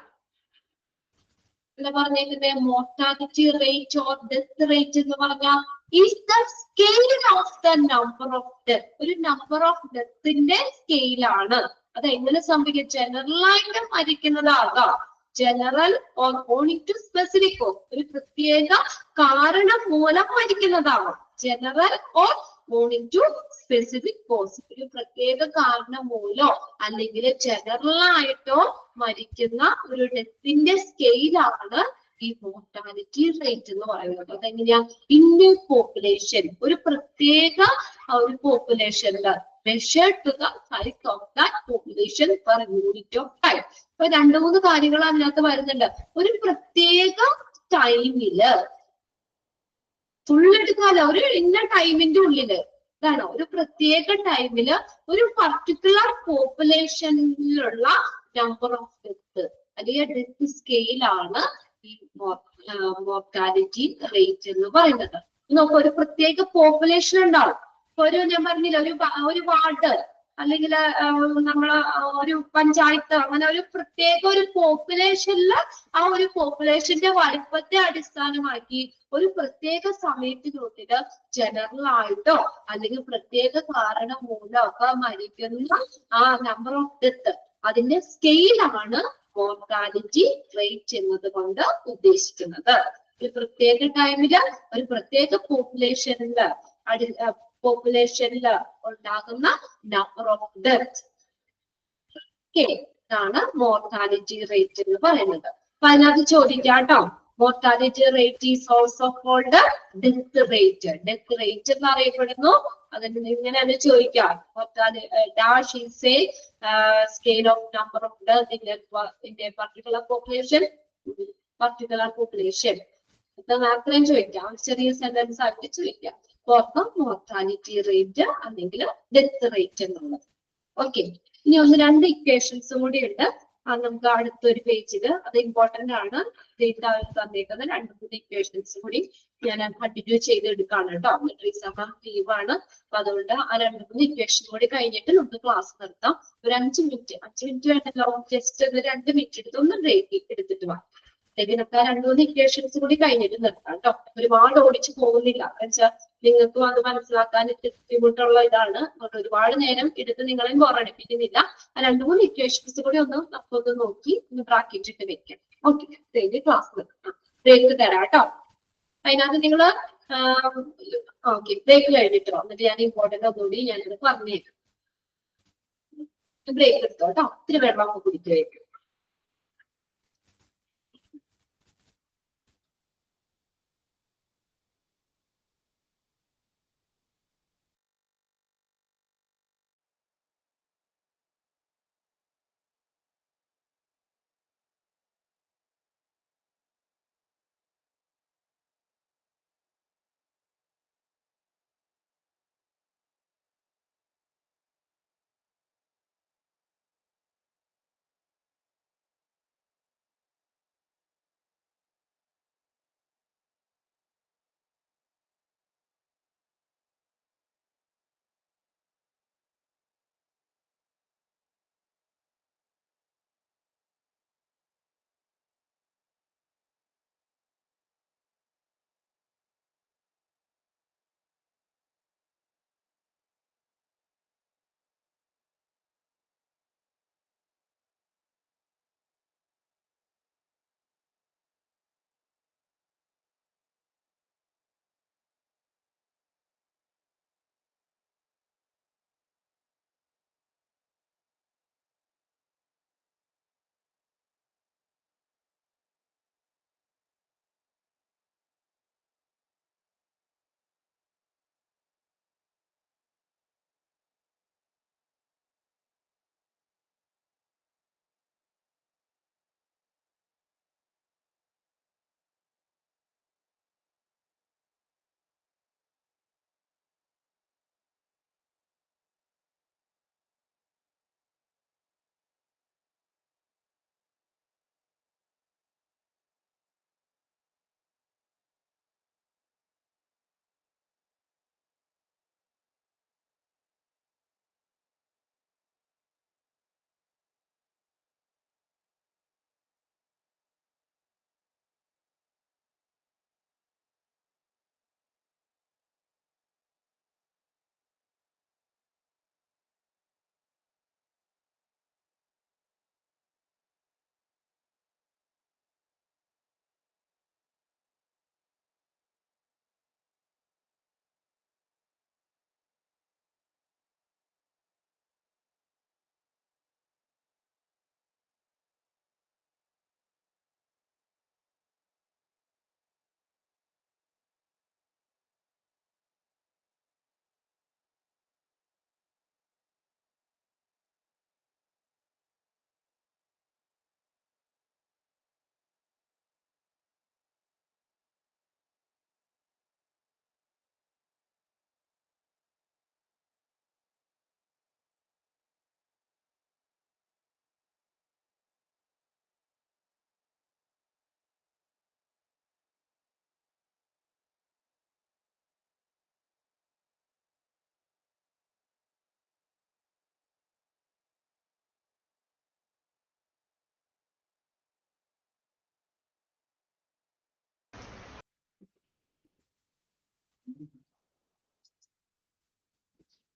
എന്താ പറഞ്ഞേക്കുന്നത്? Mortality rate or death rate എന്ന് പറഞ്ഞാൽ is the scale of the number of death. ഒരു നമ്പർ ഓഫ് ഡെത്തിന്റെ സ്കെയിൽ ആണ്. അത് എങ്ങനെ സംഭവിക്കും? ജനറൽ ആയിട്ട് മരിക്കുന്നതാകാം, general or owing to specific, ഒരു പ്രത്യേക കാരണം മൂലം മരിക്കുന്നതാകാം. General or owing to specific cause, ഒരു പ്രത്യേക കാരണം മൂലോ അല്ലെങ്കിൽ ജനറൽ ആയിട്ടോ മരിക്കുന്ന ഒരു ഡെത്തിന്റെ സ്കെയിലാണ് ഈ മോർട്ടാലിറ്റി റേറ്റ് എന്ന് പറയുന്നത്. അതെങ്ങനെയാ? ഇന്ത്യൻ പോപ്പുലേഷൻ, ഒരു പ്രത്യേക ഒരു പോപ്പുലേഷനില് measured to the size of that population per unit of time. അപ്പൊ രണ്ടു മൂന്ന് കാര്യങ്ങൾ അതിനകത്ത് വരുന്നുണ്ട്. ഒരു പ്രത്യേക ടൈമില് ഫുള്ളെടുക്കാല്ല, ഒരു ഇന്ന ടൈമിന്റെ ഉള്ളില് ഇതാണോ, ഒരു പ്രത്യേക ടൈമില് ഒരു പർട്ടിക്കുലർ പോപ്പുലേഷനിലുള്ള നമ്പർ ഓഫ് ഡെത്ത് അല്ലെങ്കിൽ ഡെത്ത് സ്കെയിലാണ് ഈ മോർട്ടാലിറ്റി റേറ്റ് എന്ന് പറയുന്നത്. നോക്കൂ, ഒരു പ്രത്യേക പോപ്പുലേഷൻ ഉണ്ടാവും. ഒരു ഞാൻ പറഞ്ഞില്ല, ഒരു വാർഡ് അല്ലെങ്കിൽ നമ്മള് ഒരു പഞ്ചായത്ത്, അങ്ങനെ ഒരു പ്രത്യേക ഒരു പോപ്പുലേഷനില് ആ ഒരു പോപ്പുലേഷന്റെ വലിപ്പത്തെ അടിസ്ഥാനമാക്കി ഒരു പ്രത്യേക സമയത്തിനുള്ളില് ജനറൽ ആയിട്ടോ അല്ലെങ്കിൽ പ്രത്യേക കാരണം മൂലം ഒക്കെ മരിക്കുന്ന ആ നമ്പർ ഓഫ് ഡെത്ത്, അതിന്റെ സ്കെയിലാണ് മോർട്ടാലിറ്റി റേറ്റ് എന്നത് കൊണ്ട് ഉദ്ദേശിക്കുന്നത്. ഒരു പ്രത്യേക ടൈമില് ഒരു പ്രത്യേക പോപ്പുലേഷനില് ഉണ്ടാകുന്ന നമ്പർ ഓഫ് ഡെത്ത് ഇതാണ് മോർട്ടാലിറ്റി റേറ്റ് എന്ന് പറയുന്നത്. അപ്പൊ അതിനകത്ത് ചോദിക്കാം കേട്ടോ, mortality rate is also called death rate. Death rate എന്ന് അറിയപ്പെടുന്നു. അതിന് ഇങ്ങനെയാണ് ചോദിക്കാം, dash is a scale of number of death in a particular population. ഇത് മാത്രം ചോദിക്കാം, ചെറിയ സെന്റൻസ് ആയിട്ട് ചോദിക്കാം. മോർട്ടാലിറ്റി റേറ്റ് അല്ലെങ്കിൽ ഡെത്ത് റേറ്റ് എന്നുള്ളത്. ഓക്കെ, ഇനി രണ്ട് ഇക്വേഷൻസും കൂടി ഉണ്ട്. അത് നമുക്ക് അടുത്തൊരു പേജില്, അത് ഇമ്പോർട്ടന്റ് ആണ്. തന്നേക്കുന്ന 2-3 ഇക്വേഷൻസ് കൂടി ഞാൻ കണ്ടിന്യൂ ചെയ്തെടുക്കാണ് കേട്ടോ. ലീവാണ്, അപ്പൊ അതുകൊണ്ട് ആ 2-3 ഇക്വേഷൻ കൂടി കഴിഞ്ഞിട്ട് നമുക്ക് ക്ലാസ് നിർത്താം. ഒരു 5 മിനിറ്റ് വേണ്ടല്ലോ, ജസ്റ്റ് 2 മിനിറ്റ് എടുത്ത് ഒന്ന് ബ്രേക്ക് എടുത്തിട്ട് വാ. ഇതിനൊക്കെ 2-3 ഇക്വേഷൻസ് കൂടി കഴിഞ്ഞിട്ട് നിർത്താം കേട്ടോ. ഒരുപാട് ഓടിച്ചു പോകുന്നില്ല, എന്നുവെച്ചാൽ നിങ്ങൾക്കും അത് മനസ്സിലാക്കാൻ ബുദ്ധിമുട്ടുള്ള ഇതാണ്. ഒരുപാട് നേരം എടുത്ത് നിങ്ങളെ ബോറടിപ്പിക്കുന്നില്ല. ആ 2-3 ഇക്വേഷൻസ് കൂടി നമുക്കൊന്ന് നോക്കി ഒന്ന് ബ്രാക്കറ്റ് ഇട്ട് വെക്കാം. ഓക്കെ, ക്ലാസ് നിർത്താം, ബ്രേക്ക് തരാം കേട്ടോ. അതിനകത്ത് നിങ്ങൾ ഓക്കെ, ബ്രേക്ക് കഴിഞ്ഞിട്ടോ, എന്നിട്ട് ഞാൻ ഇമ്പോർട്ടന്റ് ഒന്നുകൂടി ഞാനിത് പറഞ്ഞേക്കാം. ബ്രേക്ക് എടുത്തോ കേട്ടോ, ഇത്തിരി വെള്ളം കുടിക്കുമായിരിക്കും.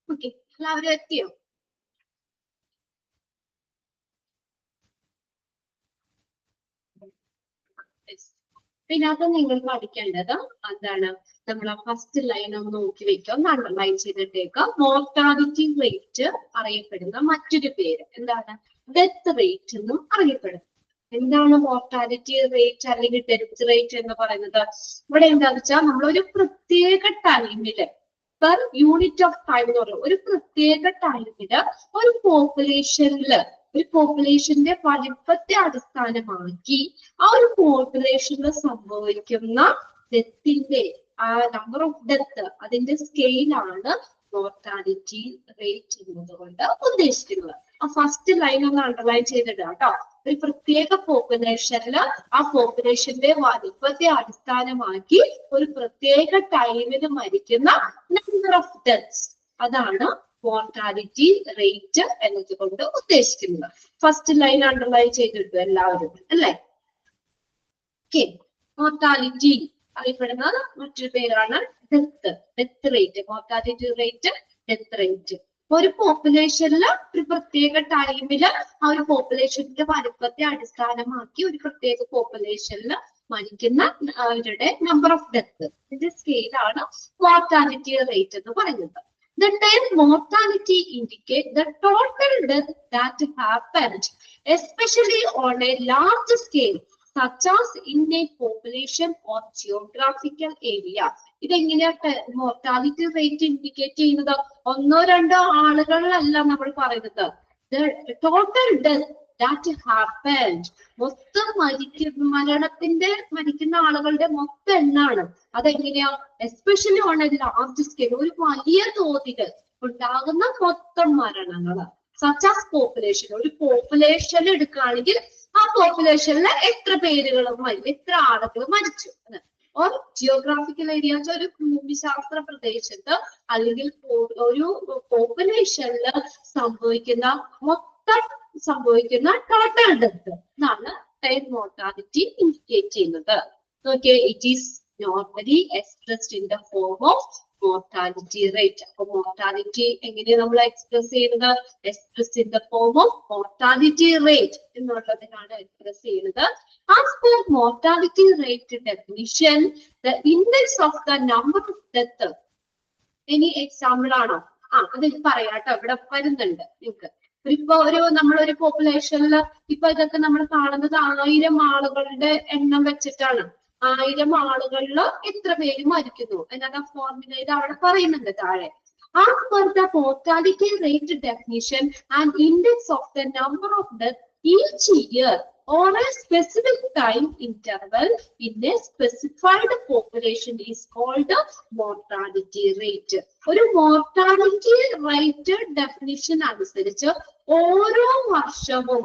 ഓക്കെ, എല്ലാവരും എത്തിയോ? ഇതിനകത്ത് നിങ്ങൾ പഠിക്കേണ്ടത് എന്താണ്? നമ്മൾ ആ ഫസ്റ്റ് ലൈൻ ഒന്ന് നോക്കി വെക്കാം, അണ്ടർലൈൻ ചെയ്തിട്ടേക്കാം. മോർട്ടാലിറ്റി റേറ്റ് അറിയപ്പെടുന്ന മറ്റൊരു പേര് എന്താണ്? ഡെത്ത് റേറ്റ് എന്നും അറിയപ്പെടുന്നു. എന്താണ് മോർട്ടാലിറ്റി റേറ്റ് അല്ലെങ്കിൽ ഡെത്ത് റേറ്റ് എന്ന് പറയുന്നത്? ഇവിടെ എന്താന്ന് വെച്ചാൽ നമ്മൾ ഒരു പ്രത്യേക ടൈമില് പെർ യൂണിറ്റ് ഓഫ് ടൈം എന്ന് പറയുന്നത്, ഒരു പ്രത്യേക ടൈമില് ഒരു പോപ്പുലേഷന്റെ വലിപ്പത്തെ അടിസ്ഥാനമാക്കി ആ ഒരു പോപ്പുലേഷനിൽ സംഭവിക്കുന്ന ഡെത്തിന്റെ ആ നമ്പർ ഓഫ് ഡെത്ത്, അതിന്റെ സ്കെയിലാണ് മോർട്ടാലിറ്റി റേറ്റ് എന്നതുകൊണ്ട് ഉദ്ദേശിക്കുന്നത്. ആ ഫസ്റ്റ് ലൈൻ ഒന്ന് അണ്ടർലൈൻ ചെയ്തിടുക കേട്ടോ. ഒരു പ്രത്യേക പോപ്പുലേഷനിൽ ആ പോപ്പുലേഷന്റെ വലിപ്പത്തെ അടിസ്ഥാനമാക്കി ഒരു പ്രത്യേക ടൈമിൽ മരിക്കുന്ന നമ്പർ ഓഫ് ഡെത്ത്സ്, അതാണ് മോർട്ടാലിറ്റി റേറ്റ് എന്നതുകൊണ്ട് ഉദ്ദേശിക്കുന്നത്. ഫസ്റ്റ് ലൈൻ അണ്ടർലൈൻ ചെയ്തിട്ടു എല്ലാവരും അല്ലേ? ഓക്കെ, മോർട്ടാലിറ്റി അറിയപ്പെടുന്ന മറ്റൊരു പേരാണ് death rate. Mortality rate, death rate. ഒരു പോപ്പുലേഷനിൽ ഒരു പ്രത്യേക ടൈമില് ആ ഒരു പോപ്പുലേഷന്റെ വലിപ്പത്തെ അടിസ്ഥാനമാക്കി ഒരു പ്രത്യേക പോപ്പുലേഷനിൽ മരിക്കുന്ന അവരുടെ നമ്പർ ഓഫ് ഡെത്ത്, ഇതിന്റെ സ്കെയിലാണ് മോർട്ടാലിറ്റി റേറ്റ് എന്ന് പറയുന്നത്. The term mortality indicates the total death that happened, especially on a large scale, such as in a population or geographical area. ഇതെങ്ങനെയാ മോർട്ടാലിറ്റി റേറ്റ് ഇൻഡിക്കേറ്റ് ചെയ്യുന്നത്? ഒന്നോ രണ്ടോ ആളുകളിലല്ല നമ്മൾ പറയുന്നത്. The total death that happened, മൊത്തം മരിക്കുന്ന ആളുകളുടെ മൊത്തം എണ്ണാണ്. അതെങ്ങനെയാ? Especially on A large scale, ഒരു വലിയ തോതിൽ ഉണ്ടാകുന്ന മൊത്തം മരണങ്ങള്. സച്ച് ആസ് പോപ്പുലേഷൻ, ഒരു പോപ്പുലേഷൻ എടുക്കുകയാണെങ്കിൽ ആ പോപ്പുലേഷനിൽ എത്ര എത്ര ആളുകൾ മരിച്ചു. ഓർ ജിയോഗ്രാഫിക്കൽ ഏരിയ, ഒരു ഭൂമിശാസ്ത്ര പ്രദേശത്ത് അല്ലെങ്കിൽ ഒരു പോപ്പുലേഷനിൽ സംഭവിക്കുന്ന ടോട്ടൽ ഡെത്ത് എന്നാണ് ടൈം മോർട്ടാലിറ്റി ഇൻഡിക്കേറ്റ് ചെയ്യുന്നത്. Okay, it is normally expressed in the form of mortality rate. അപ്പൊ മോർട്ടാലിറ്റി എങ്ങനെയാണ് നമ്മൾ എക്സ്പ്രസ് ചെയ്യുന്നത്? Expressed in the form of mortality rate എന്നുള്ളതിനാണ് എക്സ്പ്രസ് ചെയ്യുന്നത്. As per mortality rate definition, the index of the number of death. ഇനി എക്സാമ്പിൾ ആണോ? അത് പറയാട്ടോ, ഇവിടെ വരുന്നുണ്ട് നിങ്ങൾക്ക്. ഇപ്പൊ നമ്മളൊരു പോപ്പുലേഷനിൽ ഇപ്പൊ ഇതൊക്കെ നമ്മൾ കാണുന്നത് 1000 ആളുകളുടെ എണ്ണം വെച്ചിട്ടാണ്. 1000 ആളുകളിൽ എത്ര പേര് മരിക്കുന്നു എന്നാണ് ഫോർമുലയിൽ അവിടെ പറയുന്നുണ്ട് താഴെ. As per the mortality rate definition, an index of the number of deaths each year or a specific time interval in a specified population is called the mortality rate. ഒരു മോർട്ടാലിറ്റി റേറ്റ് ഡെഫിനിഷൻ അനുസരിച്ച് ഓരോ വർഷവും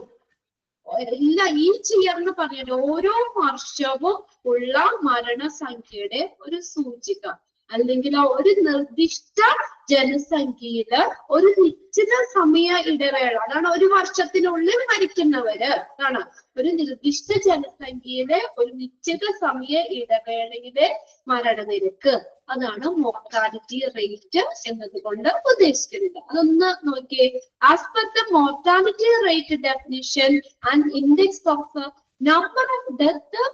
ഈച്ച് ഇയർ എന്ന് പറഞ്ഞാൽ ഓരോ വർഷവും ഉള്ള മരണസംഖ്യയുടെ ഒരു സൂചിക, അല്ലെങ്കിൽ ഒരു നിർദ്ദിഷ്ട ജനസംഖ്യയില് ഒരു നിശ്ചിത സമയ ഇടവേള, അതാണ് ഒരു വർഷത്തിനുള്ളിൽ മരിക്കുന്നവര് ആണ്. ഒരു നിർദ്ദിഷ്ട ജനസംഖ്യയിലെ ഒരു നിശ്ചിത സമയ ഇടവേളയിലെ മരണനിരക്ക്, അതാണ് മോർട്ടാലിറ്റി റേറ്റ് എന്നതുകൊണ്ട് ഉദ്ദേശിക്കുന്നത്. അതൊന്ന് നോക്കിയേ. As per the mortality rate definition and index of number of death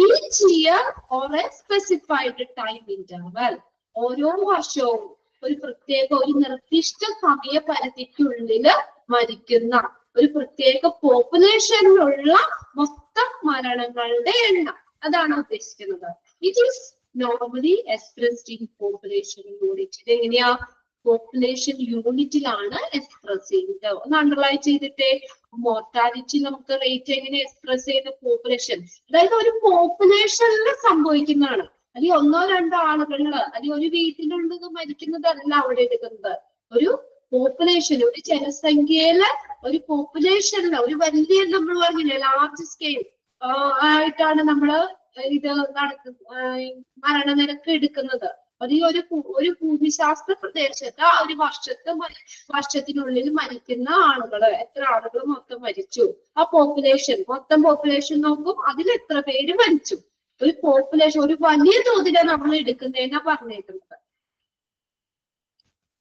each year or a specified time interval, ഓരോ വർഷവും ഒരു നിർദ്ദിഷ്ട സമയപരിധിക്കുള്ളില് മരിക്കുന്ന ഒരു പ്രത്യേക പോപ്പുലേഷനിലുള്ള മൊത്തം മരണങ്ങളുടെ എണ്ണം, അതാണ് ഉദ്ദേശിക്കുന്നത്. It is normally expressed in population unit. ഇതെങ്ങനെയാ? പോപ്പുലേഷൻ യൂണിറ്റിലാണ് എക്സ്പ്രസ് ചെയ്യുന്നത്. ഒന്ന് അണ്ടർലൈൻ ചെയ്തിട്ടേ. മോർട്ടാലിറ്റി നമുക്ക് റേറ്റ് എങ്ങനെ എക്സ്പ്രസ് ചെയ്യുന്ന? പോപ്പുലേഷൻ, അതായത് ഒരു പോപ്പുലേഷനിൽ സംഭവിക്കുന്നതാണ്. അല്ലെങ്കിൽ ഒന്നോ രണ്ടോ ആളുകളില് അല്ലെങ്കിൽ ഒരു വീട്ടിലുള്ളത് മരിക്കുന്നതല്ല അവിടെ എടുക്കുന്നത്. ഒരു പോപ്പുലേഷൻ, ഒരു ജനസംഖ്യയില്, ഒരു പോപ്പുലേഷനില് ഒരു വലിയ, നമ്മൾ പറഞ്ഞില്ലേ ലാർജ് സ്കെയിൽ ആയിട്ടാണ് നമ്മള് ഇത് മരണനിരക്ക് എടുക്കുന്നത്. ഒരു ഭൂമിശാസ്ത്ര പ്രദേശത്ത് ഒരു വർഷത്തിനുള്ളിൽ മരിക്കുന്ന ആളുകള്, എത്ര ആളുകൾ മൊത്തം മരിച്ചു, ആ മൊത്തം പോപ്പുലേഷൻ നോക്കും, അതിൽ എത്ര പേര് മരിച്ചു. ഒരു പോപ്പുലേഷൻ ഒരു വലിയ തോതിലാണ് നമ്മൾ എടുക്കുന്നതെന്നാ പറഞ്ഞേക്കുന്നത്.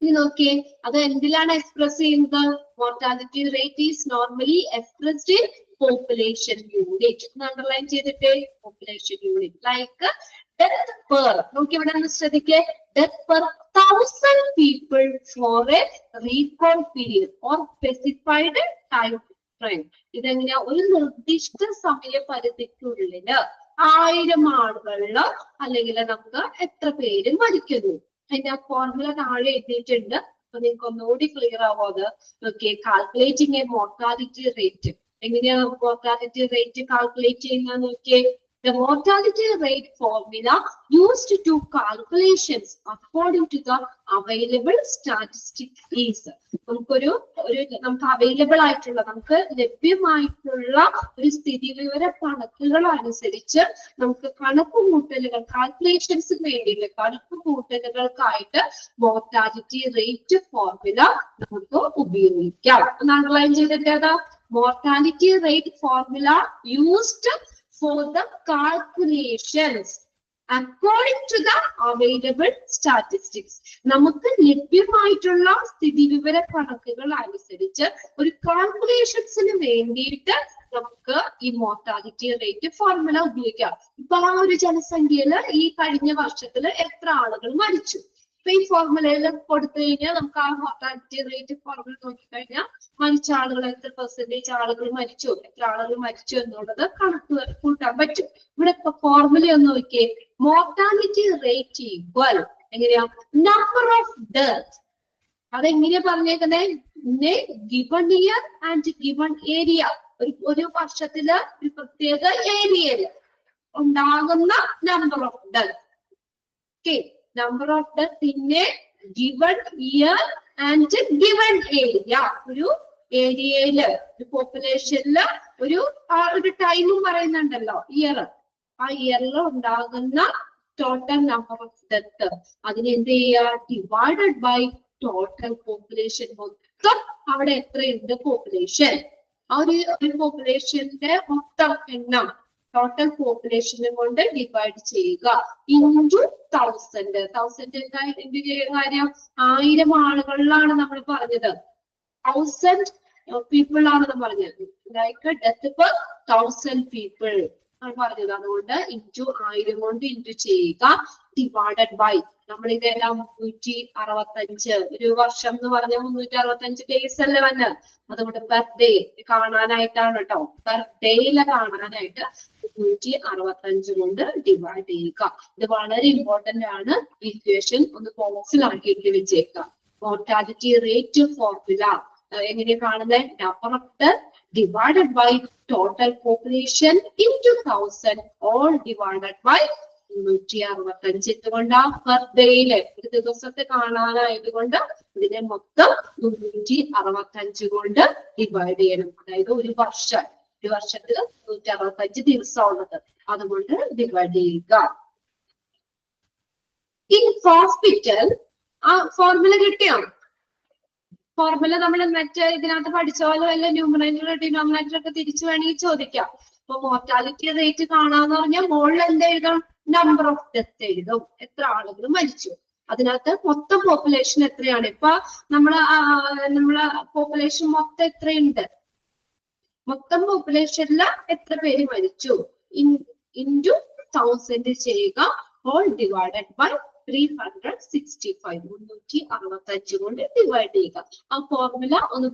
ഇനി നോക്കിയേ, അത് എന്തിലാണ് എക്സ്പ്രസ് ചെയ്യുന്നത്? Mortality rate is normally expressed in population unit. Underline ചെയ്തിട്ടേ. Population unit like death per, നോക്കി ഇവിടെ ഒന്ന് ശ്രദ്ധിക്കേ, death per 1000 people for a record period or specified time frame. ഇതെങ്ങനെയാ? ഒരു നിർദ്ദിഷ്ട സമയപരിധിക്കുള്ളില് 1000 ആളുകളില് അല്ലെങ്കിൽ നമുക്ക് എത്ര പേര് മരിക്കുന്നു. അതിന്റെ ഫോർമുല താഴെ എഴുതിയിട്ടുണ്ട്. അപ്പൊ നിങ്ങൾക്ക് ഒന്നുകൂടി ക്ലിയർ ആവോ അത്? Okay, calculating A mortality rate. എങ്ങനെയാ മോർട്ടാലിറ്റി റേറ്റ് കാൽക്കുലേറ്റ് ചെയ്യുന്ന നോക്കിയേ. The mortality rate formula used to calculations according to the available statistics is, നമുക്ക് അവൈലബിൾ ആയിട്ടുള്ള, നമുക്ക് ലഭ്യമായിട്ടുള്ള ഒരു സ്ഥിതിവിവര കണക്കുകൾ അനുസരിച്ച് നമുക്ക് കണക്കുകൂട്ടലുകൾ, കാൽക്കുലേഷൻസിന് വേണ്ടിയുള്ള കണക്കുകൂട്ടലുകൾക്കായിട്ട് മോർട്ടാലിറ്റി റേറ്റ് ഫോർമുല നമുക്ക് ഉപയോഗിക്കാം. ഒന്ന് അണ്ടർലൈൻ ചെയ്തിട്ട്. Mortality rate formula used for the calculations according to the available statistics. നമുക്ക് ലഭ്യമായിട്ടുള്ള സ്ഥിതിവിവര കണക്കുകൾ അനുസരിച്ച് ഒരു കാൽക്കുലേഷൻസിന് വേണ്ടിയിട്ട് നമുക്ക് ഈ മോർട്ടാലിറ്റി റേറ്റ് ഫോർമുല ഉപയോഗിക്കാം. ഇപ്പൊ ആ ഒരു ജനസംഖ്യയില് ഈ കഴിഞ്ഞ വർഷത്തില് എത്ര ആളുകൾ മരിച്ചു, ഇപ്പൊ ഈ ഫോർമുലയിൽ കൊടുത്തു കഴിഞ്ഞാൽ നമുക്ക് ആ മോർട്ടാലിറ്റി റേറ്റ് ഫോർമുല നോക്കിക്കഴിഞ്ഞാൽ മരിച്ച ആളുകൾ എത്ര പെർസെന്റേജ് ആളുകൾ മരിച്ചു, എത്ര ആളുകൾ മരിച്ചു എന്നുള്ളത് കണക്ക് കൂട്ടാൻ പറ്റും. ഇവിടെ ഇപ്പൊ ഫോർമുല ഒന്ന് നോക്കിയേ, മോർട്ടാലിറ്റി റേറ്റ് ഈക്വൽ എങ്ങനെയാ, നമ്പർ ഓഫ് ഡെത്ത്. അതെങ്ങനെയാ പറഞ്ഞേക്കുന്നത്, given year and given area. ഒരു വർഷത്തില് ഒരു പ്രത്യേക ഏരിയയില് ഉണ്ടാകുന്ന number of death. Okay, number of death in A given year and given area. ഒരു ഏരിയയില്, ഒരു പോപ്പുലേഷനില് ഒരു ടൈമും പറയുന്നുണ്ടല്ലോ, ഇയർ. ആ ഇയറിൽ ഉണ്ടാകുന്ന ടോട്ടൽ നമ്പർ ഓഫ് ഡെത്ത് അതിന് എന്ത് ചെയ്യുക, ഡിവൈഡഡ് ബൈ ടോട്ടൽ പോപ്പുലേഷൻ. മൊത്തം അവിടെ എത്രയുണ്ട് പോപ്പുലേഷൻ, ആ ഒരു പോപ്പുലേഷന്റെ മൊത്തം എണ്ണം ടോട്ടൽ പോപ്പുലേഷനെ കൊണ്ട് ഡിവൈഡ് ചെയ്യുക ഇൻറ്റു 1000. 1000 എന്ത് കാര്യം, 1000 ആളുകളിലാണ് നമ്മൾ പറഞ്ഞത്, 1000 people ആണെന്ന് പറഞ്ഞത്. ലൈക്ക് ഡെത്ത് പെർ 1000 people ആണ് പറഞ്ഞത്. അതുകൊണ്ട് ഇൻറ്റു 1000 കൊണ്ട് ഇൻറ്റു ചെയ്യുക, ഡിവൈഡഡ് ബൈ നമ്മൾ ഇതെല്ലാം 365, ഒരു വർഷം എന്ന് പറഞ്ഞ 365 ഡേയ്സ് അല്ലേ വന്ന്, അതുകൊണ്ട് പെർ ഡേ കാണാനായിട്ടാണ് കേട്ടോ, പെർ ഡേയിലെ കാണാനായിട്ട് 365 കൊണ്ട് ഡിവൈഡ് ചെയ്യുക. ഇത് വളരെ ഇമ്പോർട്ടന്റ് ആണ്. ഇക്വേഷൻ ഒന്ന് ബോക്സിലാക്കിയിട്ട് വെച്ചേക്കാം. മോർട്ടാലിറ്റി റേറ്റ് ഫോർമുല എങ്ങനെ കാണുന്നത്, number of death divided by total population into 1000 all divided by 365. എന്തുകൊണ്ടാ, പെർ ഡേയില് ഒരു ദിവസത്തെ കാണാനായത് കൊണ്ട് ഇതിനെ മൊത്തം 365 കൊണ്ട് ഡിവൈഡ് ചെയ്യണം. അതായത് ഒരു വർഷത്തിൽ 365 ദിവസമുള്ളത്, അതുകൊണ്ട് ഡിവൈഡ് ചെയ്യുക. ഇൻ ഹോസ്പിറ്റൽ ആ ഫോർമുല കിട്ടിയോ, ഫോർമുല നമ്മൾ മറ്റേ ഇതിനകത്ത് പഠിച്ച പോലെ വല്ല ന്യൂമറേറ്റർ ഡിനോമിനേറ്റർ ഒക്കെ തിരിച്ചു വേണമെങ്കിൽ ചോദിക്കാം. അപ്പൊ മോർട്ടാലിറ്റി റേറ്റ് കാണാന്ന് പറഞ്ഞാൽ മുകളിൽ എന്ത് എഴുതണം, നമ്പർ ഓഫ് ഡെത്ത് എഴുതും, എത്ര ആളുകൾ മരിച്ചു. അതിനകത്ത് മൊത്തം പോപ്പുലേഷൻ എത്രയാണ്, ഇപ്പൊ നമ്മളെ പോപ്പുലേഷൻ മൊത്തം എത്രയുണ്ട്, മൊത്തം പോപ്പുലേഷനിൽ എത്ര പേര് മരിച്ചു ഇൻറ്റു 1000 ചെയ്യുക, ഓൾ ഡിവൈഡഡ് ബൈ 365 365 കൊണ്ട് ഡിവൈഡ് ചെയ്യുക. ആ ഫോർമുല ഒന്ന്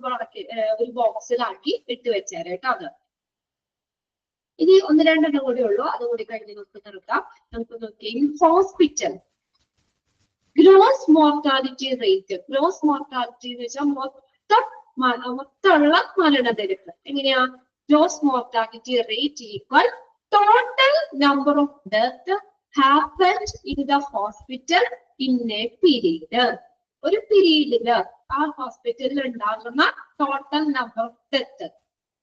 ഒരു ബോക്സിലാക്കി ഇട്ട് വെച്ചേരട്ടോ. അത് ഇനി 1-2 കൂടെ ഉള്ളൂ, അതുകൂടി കഴിഞ്ഞ് നമുക്ക് നിർത്താം. നമുക്ക് നോക്കിയാൽ hospital gross mortality rate. Gross mortality എന്ന് വെച്ചാൽ മൊത്തമുള്ള മരണനിരക്ക്. എങ്ങനെയാ, gross mortality rate equal total number of death happened in the hospital in a period. ഒരു പീരീഡില് ആ ഹോസ്പിറ്റലിൽ ഉണ്ടാകുന്ന total number of death,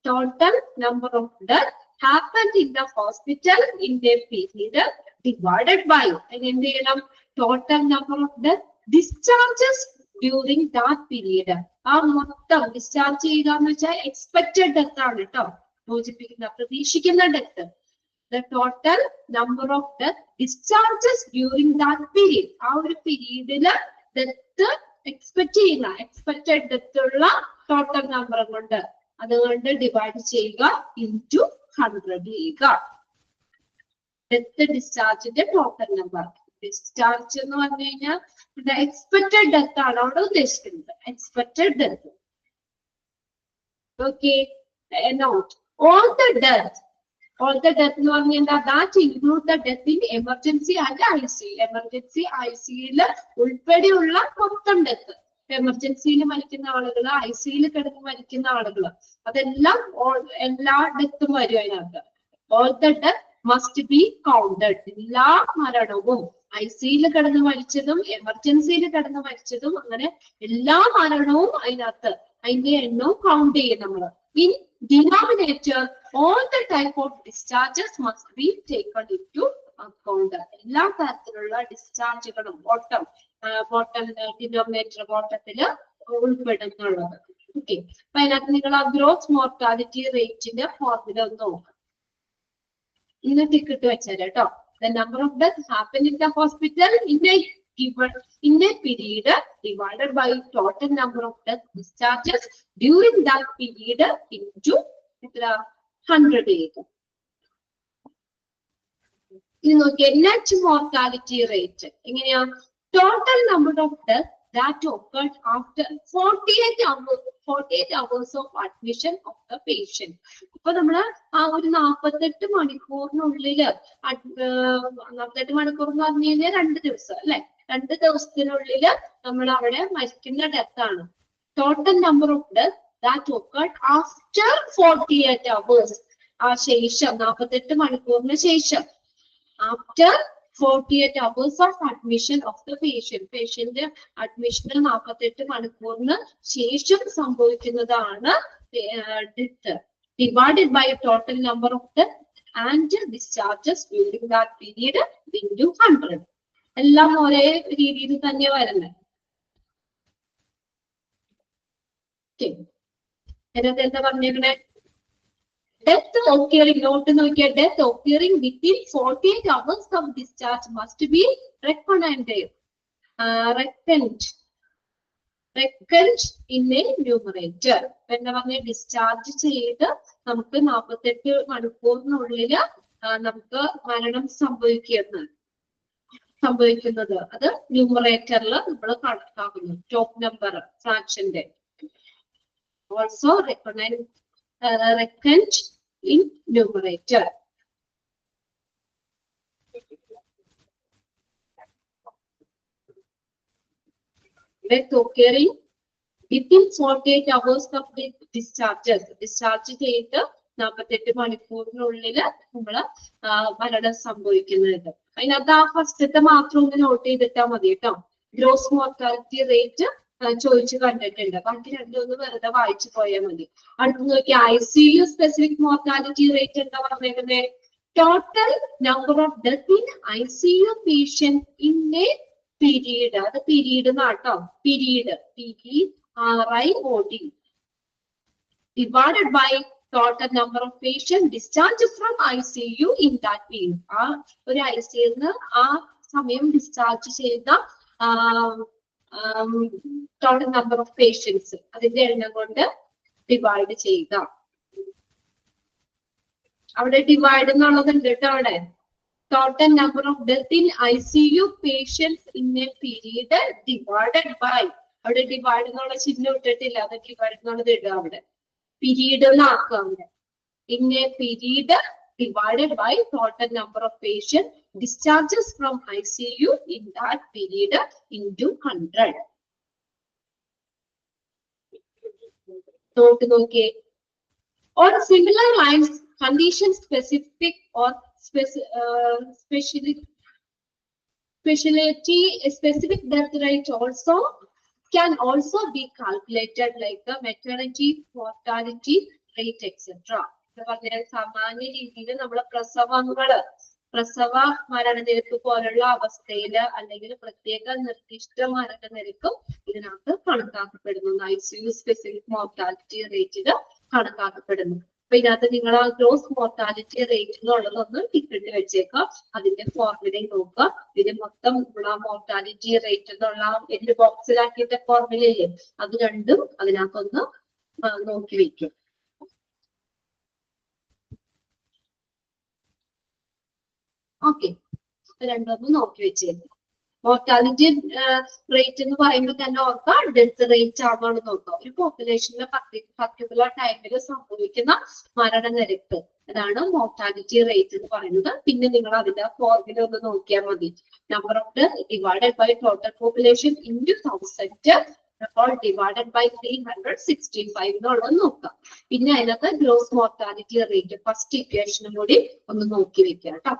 total number of death happened in the hospital in a period divided by എന്ത് ചെയ്യണം, total number of death discharges during that period. ആ മൊത്തം ഡിസ്ചാർജ് ചെയ്യുക എന്ന് വെച്ചാൽ എക്സ്പെക്റ്റഡ് ഡെത്ത് ആണ് കേട്ടോ സൂചിപ്പിക്കുന്ന, പ്രതീക്ഷിക്കുന്ന death. The total number of death discharges during that period. ആ ഒരു പീരീഡില് ഡെത്ത് എക്സ്പെക്ട് ചെയ്യുന്ന എക്സ്പെക്റ്റഡ് ഡെത്ത് ഉള്ള ടോട്ടൽ നമ്പർ കൊണ്ട് അതുകൊണ്ട് ഡിവൈഡ് ചെയ്യുക ഇൻറ്റു 100 ചെയ്യുക. ഡെത്ത് ഡിസ്ചാർജിന്റെ ടോട്ടൽ നമ്പർ. ഡിസ്ചാർജ് എന്ന് പറഞ്ഞു കഴിഞ്ഞാൽ എക്സ്പെക്റ്റഡ് ഡെത്ത് ആണ് അവിടെ ഉദ്ദേശിക്കുന്നത്, expected death. Okay, not all the death എന്ന് പറഞ്ഞാൽ എന്താ, that include the death in emergency and ICU. Emergency ICUയിൽ ഉൾപ്പെടെയുള്ള മൊത്തം ഡെത്ത്, എമർജൻസിയിൽ മരിക്കുന്ന ആളുകൾ, ICUയിൽ കിടന്ന് മരിക്കുന്ന ആളുകൾ, അതെല്ലാം എല്ലാ ഡെത്തും വരും അതിനകത്ത്. All the death must be counted. എല്ലാ മരണവും ICUയിൽ കിടന്ന് മരിച്ചതും എമർജൻസിയിൽ കിടന്ന് മരിച്ചതും അങ്ങനെ എല്ലാ മരണവും അതിനകത്ത് അതിന്റെ എണ്ണവും കൗണ്ട് ചെയ്യും നമ്മൾ. In denominator, all the type of discharges must be taken into account. എല്ലാ തരത്തിലുള്ള ഡിസ്ചാർജുകളും ബോട്ടം ഡിനോമിനേറ്റർ ബോട്ടത്തില് ഉൾപ്പെടുന്നുള്ളത്. ഓക്കെ, അപ്പൊ അതിനകത്ത് നിങ്ങൾ ആ ഗ്രോസ് മോർട്ടാലിറ്റി റേറ്റിന്റെ ഫോർമുല ഒന്ന് നോക്കാം. ഇന്ന് ടിക്കറ്റ് വെച്ചാൽ കേട്ടോ. The number of deaths happened in the hospital in a period divided by total number of death discharges during that period into 100 ചെയ്തു. ഇനി നോക്കിയ നെറ്റ് മോർട്ടാലിറ്റി റേറ്റ് എങ്ങനെയാ? Total number of death that occurred after 48 hours of admission of the patient. ഇപ്പൊ നമ്മള് ആ ഒരു 48 മണിക്കൂറിനുള്ളില് 48 മണിക്കൂർ എന്ന് പറഞ്ഞു കഴിഞ്ഞാൽ 2 ദിവസം അല്ലെ, 2 ദിവസത്തിനുള്ളില് നമ്മൾ അവിടെ മരിക്കുന്ന ഡെത്ത് ആണ്. Total number of death that occurred after 48 hours. ആ ശേഷം 48 മണിക്കൂറിന് ശേഷം, after 48 hours of admission of the patient. Patient അഡ്മിഷന് 48 മണിക്കൂറിന് ശേഷം സംഭവിക്കുന്നതാണ് death. Divided by total number of death and discharges during that period into 100. എല്ലാം ഒരേ രീതിയിൽ തന്നെ വരുന്നത്. അതിനകത്ത് എന്താ പറഞ്ഞേക്കണേ? Death occurring, note Nokia death occurring within 48 hours of discharge must be reckoned in a numerator. എന്താ പറഞ്ഞ? ഡിസ്ചാർജ് ചെയ്ത് നമുക്ക് 48 മണിക്കൂറിനുള്ളിൽ നമുക്ക് മരണം സംഭവിക്കുന്നത് അത് ന്യൂമറേറ്ററിൽ നമ്മൾ കണക്കാക്കുന്നു. ടോപ്പ് നമ്പർ ഫ്രാക്ഷന്റെ also reckoned in numerator. Death occurring within 48 hours of the discharges. Discharge ചെയ്ത് 48 മണിക്കൂറിനുള്ളില് നമ്മള് മരണം സംഭവിക്കുന്നത്. അതിനകത്ത് ആ ഫസ്റ്റത്തെ മാത്രം ഒന്ന് നോട്ട് ചെയ്തിട്ടാ മതി കേട്ടോ. ഗ്രോസ് മോർട്ടാലിറ്റി റേറ്റ് ചോദിച്ചു കണ്ടിട്ടുണ്ട്. ബാക്കി രണ്ടൊന്ന് വെറുതെ വായിച്ചു പോയാൽ മതി. അടുത്ത് നോക്കി ICU സ്പെസിഫിക് മോർട്ടാലിറ്റി റേറ്റ് എന്താ പറഞ്ഞേക്കുന്നത്? Total number of death in ICU patient in a period. അത് പീരീഡ് എന്നാട്ടോ, period PERIOD divided by total number of patient discharge from ICU in that period. ആ ഒരു ICU ആ സമയം ഡിസ്ചാർജ് ചെയ്ത ടോട്ടൽ നമ്പർ ഓഫ് പേഷ്യൻസ് അതിന്റെ എണ്ണം കൊണ്ട് ഡിവൈഡ് ചെയ്യുക. അവിടെ ഡിവൈഡ് എന്നുള്ളതുണ്ട് കേട്ടോ. അവിടെ total number of death in ICU patients in a period divided by, അവിടെ ഡിവൈഡ് എന്നുള്ള ചിഹ്നം ഇട്ടിട്ടില്ല, അത് ഡിവൈഡ് എന്നുള്ളത് ഇടുക. അവിടെ പീരീഡ് എന്നാക്കുക. അവിടെ in a period divided by total number of patient discharges from ICU in that period into 100. Note okay. On similar lines, condition specific or specific death rate also can also be calculated like the maternity mortality rate etc. സാമാന്യ രീതിയിൽ നമ്മള് പ്രസവ മരണനിരക്ക് പോലുള്ള അവസ്ഥയില് അല്ലെങ്കിൽ പ്രത്യേക നിർദ്ദിഷ്ട മരണനിരക്കും ഇതിനകത്ത് കണക്കാക്കപ്പെടുന്നു. ICU സ്പെസിഫിക് മോർട്ടാലിറ്റി റേറ്റില് കണക്കാക്കപ്പെടുന്നു. അപ്പൊ ഇതിനകത്ത് നിങ്ങൾ ആ ഗ്രോസ് മോർട്ടാലിറ്റി റേറ്റ് എന്നുള്ളതൊന്ന് ടിക്കറ്റ് വെച്ചേക്കാം. അതിന്റെ ഫോർമുലയും നോക്കുക. ഇതിന് മൊത്തം മോർട്ടാലിറ്റി റേറ്റ് എന്നുള്ള എന്റെ ബോക്സിലാക്കിയിട്ട് ഫോർമുലയില്ലേ, അത് രണ്ടും അതിനകത്തൊന്ന് നോക്കി വെക്കും. ഓക്കെ, രണ്ടൊന്ന് നോക്കി വെച്ചേക്കും. മോർട്ടാലിറ്റി റേറ്റ് എന്ന് പറയുമ്പോൾ തന്നെ ഓർക്കാം ഡെത്ത് റേറ്റ് ആണെന്ന് നോക്കാം. ഒരു പോപ്പുലേഷനിലെ പർട്ടിക്കുലർ ടൈമിൽ സംഭവിക്കുന്ന മരണനിരക്ക്, അതാണ് മോർട്ടാലിറ്റി റേറ്റ് എന്ന് പറയുന്നത്. പിന്നെ നിങ്ങൾ അതിന്റെ ഫോർമുല ഒന്ന് നോക്കിയാൽ മതി. Number of death divided by total population into 1000 divided by 365 എന്നുള്ളത് നോക്കാം. പിന്നെ അതിനകത്ത് ഗ്രോസ് മോർട്ടാലിറ്റി റേറ്റ് ഫസ്റ്റ് ഇക്വേഷനും കൂടി ഒന്ന് നോക്കി വെക്കാം കേട്ടോ.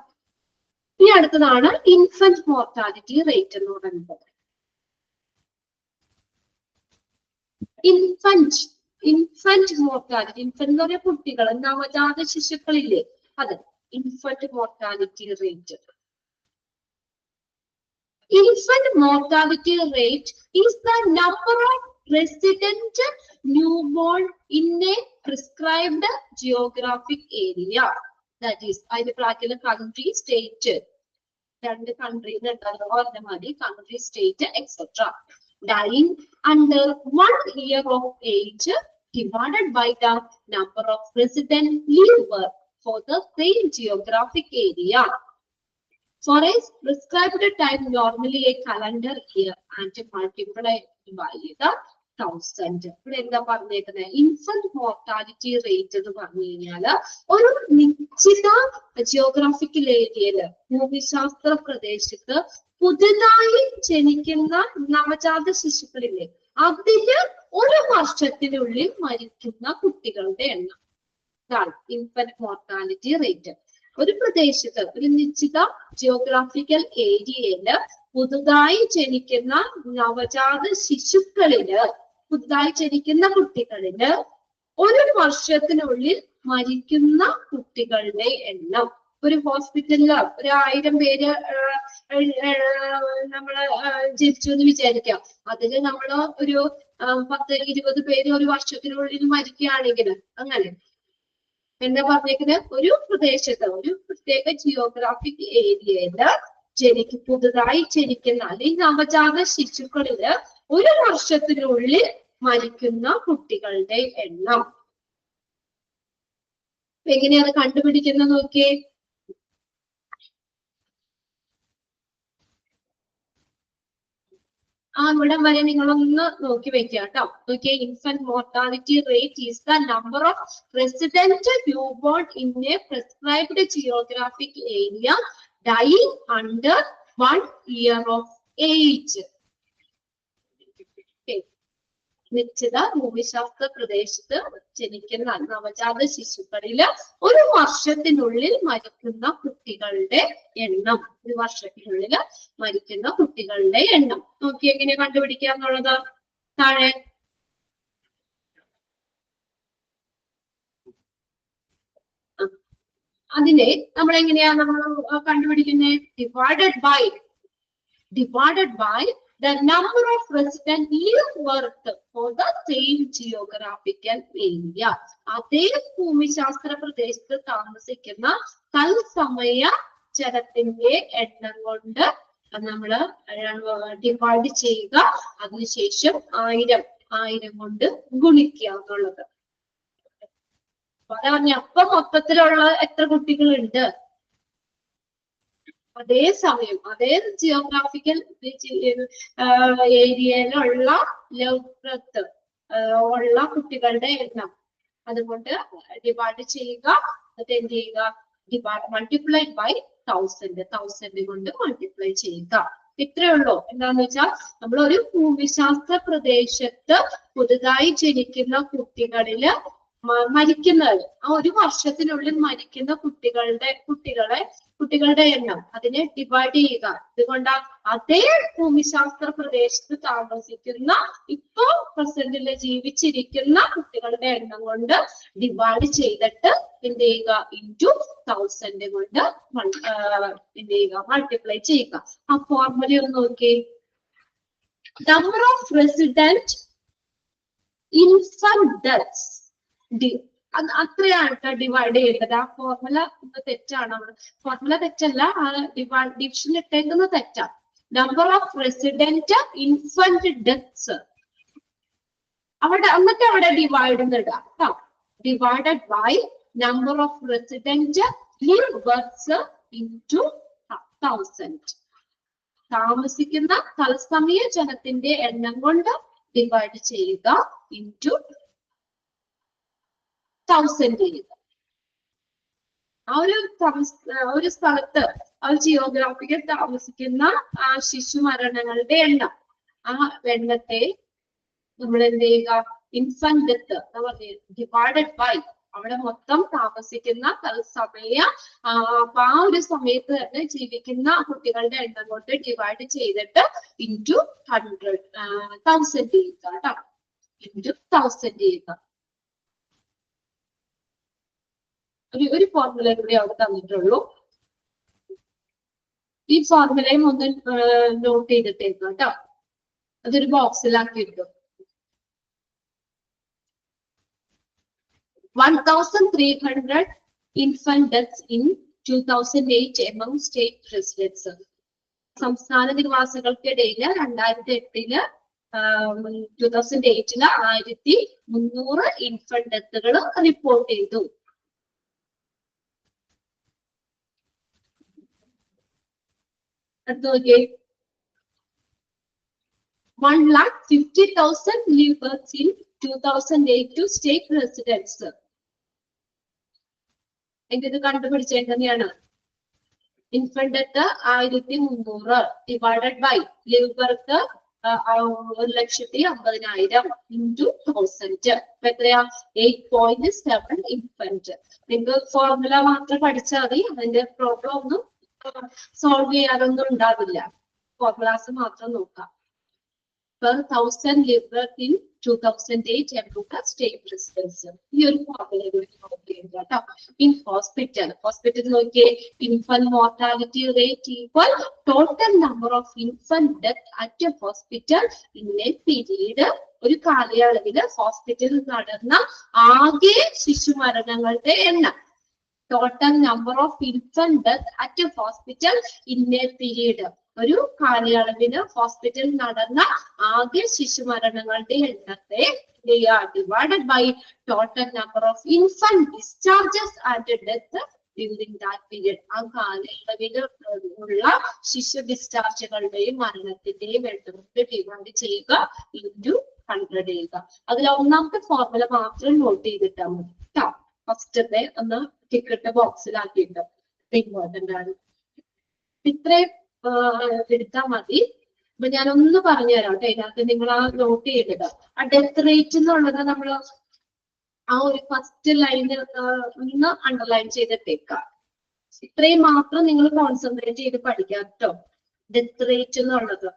ഇനി അടുത്തതാണ് ഇൻഫന്റ് മോർട്ടാലിറ്റി റേറ്റ് എന്ന് പറയുന്നത്. ഇൻഫന്റ് മോർട്ടാലിറ്റി, ഇൻഫന്റ് എന്ന് പറയുന്ന കുട്ടികൾ, നവജാത ശിശുക്കളില്ലേ, അത് infant mortality rate. Infant mortality rate is the number of resident newborn in a prescribed geographic area. That is, അതിന്റെ പ്രാക്ടിക്കൽ country, state, രണ്ട് country country, state, etc. Dying under 1 year of age divided by the number of resident live for the same geographic area. For a prescribed time, normally a calendar year, and multiply by the 1000. ഇവിടെ എന്താ പറഞ്ഞേക്കുന്നത്? ഇൻഫന്റ് മോർട്ടാലിറ്റി റേറ്റ് എന്ന് പറഞ്ഞു കഴിഞ്ഞാല് ഒരു നിശ്ചിത ജിയോഗ്രാഫിക്കൽ ഏരിയയില് ഭൂമിശാസ്ത്ര പ്രദേശത്ത് പുതുതായി ജനിക്കുന്ന നവജാത ശിശുക്കളിലെ അതില് ഒരു വർഷത്തിനുള്ളിൽ മരിക്കുന്ന കുട്ടികളുടെ എണ്ണം. ഇതാണ് ഇൻഫന്റ് മോർട്ടാലിറ്റി റേറ്റ്. ഒരു പ്രദേശത്ത് ഒരു നിശ്ചിത ജിയോഗ്രാഫിക്കൽ ഏരിയയില് പുതുതായി ജനിക്കുന്ന നവജാത ശിശുക്കളില് പുതുതായി ജനിക്കുന്ന കുട്ടികളില് ഒരു വർഷത്തിനുള്ളിൽ മരിക്കുന്ന കുട്ടികളുടെ എണ്ണം. ഒരു ഹോസ്പിറ്റലില് ഒരു 1000 പേര് നമ്മള് ജനിച്ചു എന്ന് വിചാരിക്കാം. അതില് നമ്മള് ഒരു 10-20 പേര് ഒരു വർഷത്തിനുള്ളിൽ മരിക്കുകയാണെങ്കിൽ അങ്ങനെ എന്താ പറഞ്ഞേക്കുന്നത്? ഒരു പ്രദേശത്ത് ഒരു പ്രത്യേക ജിയോഗ്രാഫിക് ഏരിയയില് പുതുതായി ജനിക്കുന്ന അല്ലെങ്കിൽ നവജാത ശിശുക്കളില് ഒരു വർഷത്തിനുള്ളിൽ മരിക്കുന്ന കുട്ടികളുടെ എണ്ണം. എങ്ങനെയാണ് കണ്ടുപിടിക്കുന്നത് നോക്കിയേ. ഇവിടെ വരെ നിങ്ങളൊന്ന് നോക്കി വെക്കുക കേട്ടോ. നോക്കിയേ, infant mortality rate is the number of resident newborn in a prescribed geographic area dying under 1 year of age. നിശ്ചിത ഭൂമിശാസ്ത്ര പ്രദേശത്ത് ജനിക്കുന്ന നവജാത ശിശുക്കളില് ഒരു വർഷത്തിനുള്ളിൽ മരിക്കുന്ന കുട്ടികളുടെ എണ്ണം. ഒരു വർഷത്തിനുള്ളിൽ മരിക്കുന്ന കുട്ടികളുടെ എണ്ണം നോക്കി എങ്ങനെ കണ്ടുപിടിക്കുക എന്നുള്ളത് താഴെ. അതിനെ നമ്മൾ എങ്ങനെയാ നമ്മൾ കണ്ടുപിടിക്കുന്നത്? Divided by the number of resident live worth for the same geographical area. അതേ ഭൂമിശാസ്ത്ര പ്രദേശത്ത് താമസിക്കുന്ന തത്സമയ ജനത്തിന്റെ എണ്ണം കൊണ്ട് നമ്മള് ഡിവൈഡ് ചെയ്യുക. അതിനുശേഷം 1000 കൊണ്ട് ഗുണിക്കുക എന്നുള്ളത്. അതാ പറഞ്ഞ അപ്പൊ മൊത്തത്തിലുള്ള എത്ര കുട്ടികളുണ്ട്? അതേസമയം അതേ ജിയോഗ്രാഫിക്കൽ ഏരിയയിലുള്ള ലൗത്രത്ത് ഉള്ള കുട്ടികളുടെ എണ്ണം അതുകൊണ്ട് ഡിവൈഡ് ചെയ്യുക. എന്നിട്ട് എന്ത് ചെയ്യുക? മൾട്ടിപ്ലൈഡ് ബൈ 1000 കൊണ്ട് മൾട്ടിപ്ലൈ ചെയ്യുക. ഇത്രയേ ഉള്ളൂ. എന്താന്ന് വെച്ചാൽ നമ്മൾ ഒരു ഭൂമിശാസ്ത്ര പ്രദേശത്ത് പുതുതായി ജനിക്കുന്ന കുട്ടികളില് മരിക്കുന്നത് ആ ഒരു വർഷത്തിനുള്ളിൽ മരിക്കുന്ന കുട്ടികളുടെ എണ്ണം അതിനെ ഡിവൈഡ് ചെയ്യുക. ഇതുകൊണ്ട് അതേ ഭൂമിശാസ്ത്ര പ്രദേശത്ത് താമസിക്കുന്ന ഇപ്പോ പ്രസന്റില് ജീവിച്ചിരിക്കുന്ന കുട്ടികളുടെ എണ്ണം കൊണ്ട് ഡിവൈഡ് ചെയ്തിട്ട് എന്ത് ചെയ്യുക? ഇൻറ്റു 1000 കൊണ്ട് എന്ത് ചെയ്യുക? മൾട്ടിപ്ലൈ ചെയ്യുക. ആ ഫോർമുല ഒന്ന് നോക്കി. Number of resident infant deaths അത്രയാണ് ഡിവൈഡ് ചെയ്യേണ്ടത്. ആ ഫോർമുല തെറ്റാണ്. ഫോർമുല തെറ്റല്ല, ഡിവിഷൻ ഇട്ടേക്കുന്നത് തെറ്റാണ്. Number of resident infant deaths എന്നിട്ട് അവിടെ ഡിവൈഡ് ഇടാം കേട്ടോ. Divided by number of resident live birth into 1000. താമസിക്കുന്ന തത്സമയ ജനത്തിന്റെ എണ്ണം കൊണ്ട് ഡിവൈഡ് ചെയ്യുക ഇൻറ്റു 1000 ചെയ്യുക. ആ ഒരു സ്ഥലത്ത് ആ ജിയോഗ്രാഫിക്കൽ താമസിക്കുന്ന ആ ശിശു മരണങ്ങളുടെ എണ്ണം ആ എണ്ണത്തെ നമ്മൾ എന്ത് ചെയ്യുക? ഇൻഫന്റ് ഡെത്ത് ഡിവൈഡഡ് ബൈ അവിടെ മൊത്തം താമസിക്കുന്ന തത്സമയ ആ ഒരു സമയത്ത് തന്നെ ജീവിക്കുന്ന കുട്ടികളുടെ എണ്ണം കൊണ്ട് ഡിവൈഡ് ചെയ്തിട്ട് ഇൻറ്റു 1000 ചെയ്യുക കേട്ടോ. ഇൻറ്റു 1000 ചെയ്യുക. ഒരു ഫോർമുല കൂടി അവിടെ തന്നിട്ടുള്ളൂ. ഈ ഫോർമുലയും ഒന്ന് നോട്ട് ചെയ്തിട്ടേക്കും കേട്ടോ. അതൊരു ബോക്സിലാക്കിയിട്ടു. 1300 infant deaths in 2008 among state residents. സംസ്ഥാന നിവാസികൾക്കിടയിൽ 2008 2008 1300 ഇൻഫന്റ് ഡെത്തുകൾ റിപ്പോർട്ട് ചെയ്തു. അടുത്ത നോക്കിയേ, 1,50,000 live births in 2008 to state residents. ഇത് കണ്ടുപിടിച്ചേക്കുന്നതാണ്. Infant death 1300 divided by live birth 1,50,000 into 1000. അപ്പൊ എത്രയാ? 8.7 ഇൻഫന്റ്. നിങ്ങൾക്ക് ഫോർമുല മാത്രം പഠിച്ചാൽ മതി, അതിന്റെ പ്രോബ്ലം ഒന്നും സോൾവ് ചെയ്യാനൊന്നും ഉണ്ടാവില്ല. ഫോർമുലാസ് മാത്രം നോക്കാം. Per 1000 live birth in 2008 എംബ്രൂക്ക സ്റ്റേറ്റ് റെസിഡൻസ്. ഈ ഒരു ഫോർമുല കേട്ടോ. ഇൻ ഹോസ്പിറ്റൽ നോക്കിയേ, infant mortality rate equal total number of infant death at hospital in a period. ഒരു കാലയളവില് ഹോസ്പിറ്റലിൽ നടന്ന ആകെ ശിശുമരണങ്ങളുടെ എണ്ണം. Total number of infant death at hospital in a period. ഒരു കാലയളവിന് ഹോസ്പിറ്റലിൽ നടന്ന ആകെ ശിശുമരണങ്ങളുടെ എണ്ണത്തെ divided by total number of infant discharges and death during that period. ആ കാലയളവിൽ ഉള്ള ശിശു ഡിസ്ചാർജുകളുടെയും മരണത്തിന്റെയും എണ്ണം ഡിവൈഡ് ചെയ്യുക ഇൻറ്റു 100 ചെയ്യുക. അതിൽ ഒന്നാമത്തെ ഫോർമുല മാത്രം നോട്ട് ചെയ്തിട്ടാൽ മതി കേട്ടോ. ഫസ്റ്റത്തെ ഒന്ന് ടിക്കറ്റ് ബോക്സിലാക്കിയിട്ട് ഇമ്പോർട്ടന്റ് ആണ്. ഇത്രയും എടുത്താൽ മതി. അപ്പൊ ഞാനൊന്ന് പറഞ്ഞു തരാം കേട്ടോ. ഇതിനകത്ത് നിങ്ങൾ ആ നോട്ട് ചെയ്തിട്ട് ആ ഡെത്ത് റേറ്റ് എന്നുള്ളത് നമ്മൾ ആ ഒരു ഫസ്റ്റ് ലൈന് ഒന്ന് അണ്ടർലൈൻ ചെയ്തിട്ടേക്കാം. ഇത്രയും മാത്രം നിങ്ങൾ കോൺസെൻട്രേറ്റ് ചെയ്ത് പഠിക്കാം കേട്ടോ. ഡെത്ത് റേറ്റ് എന്നുള്ളത്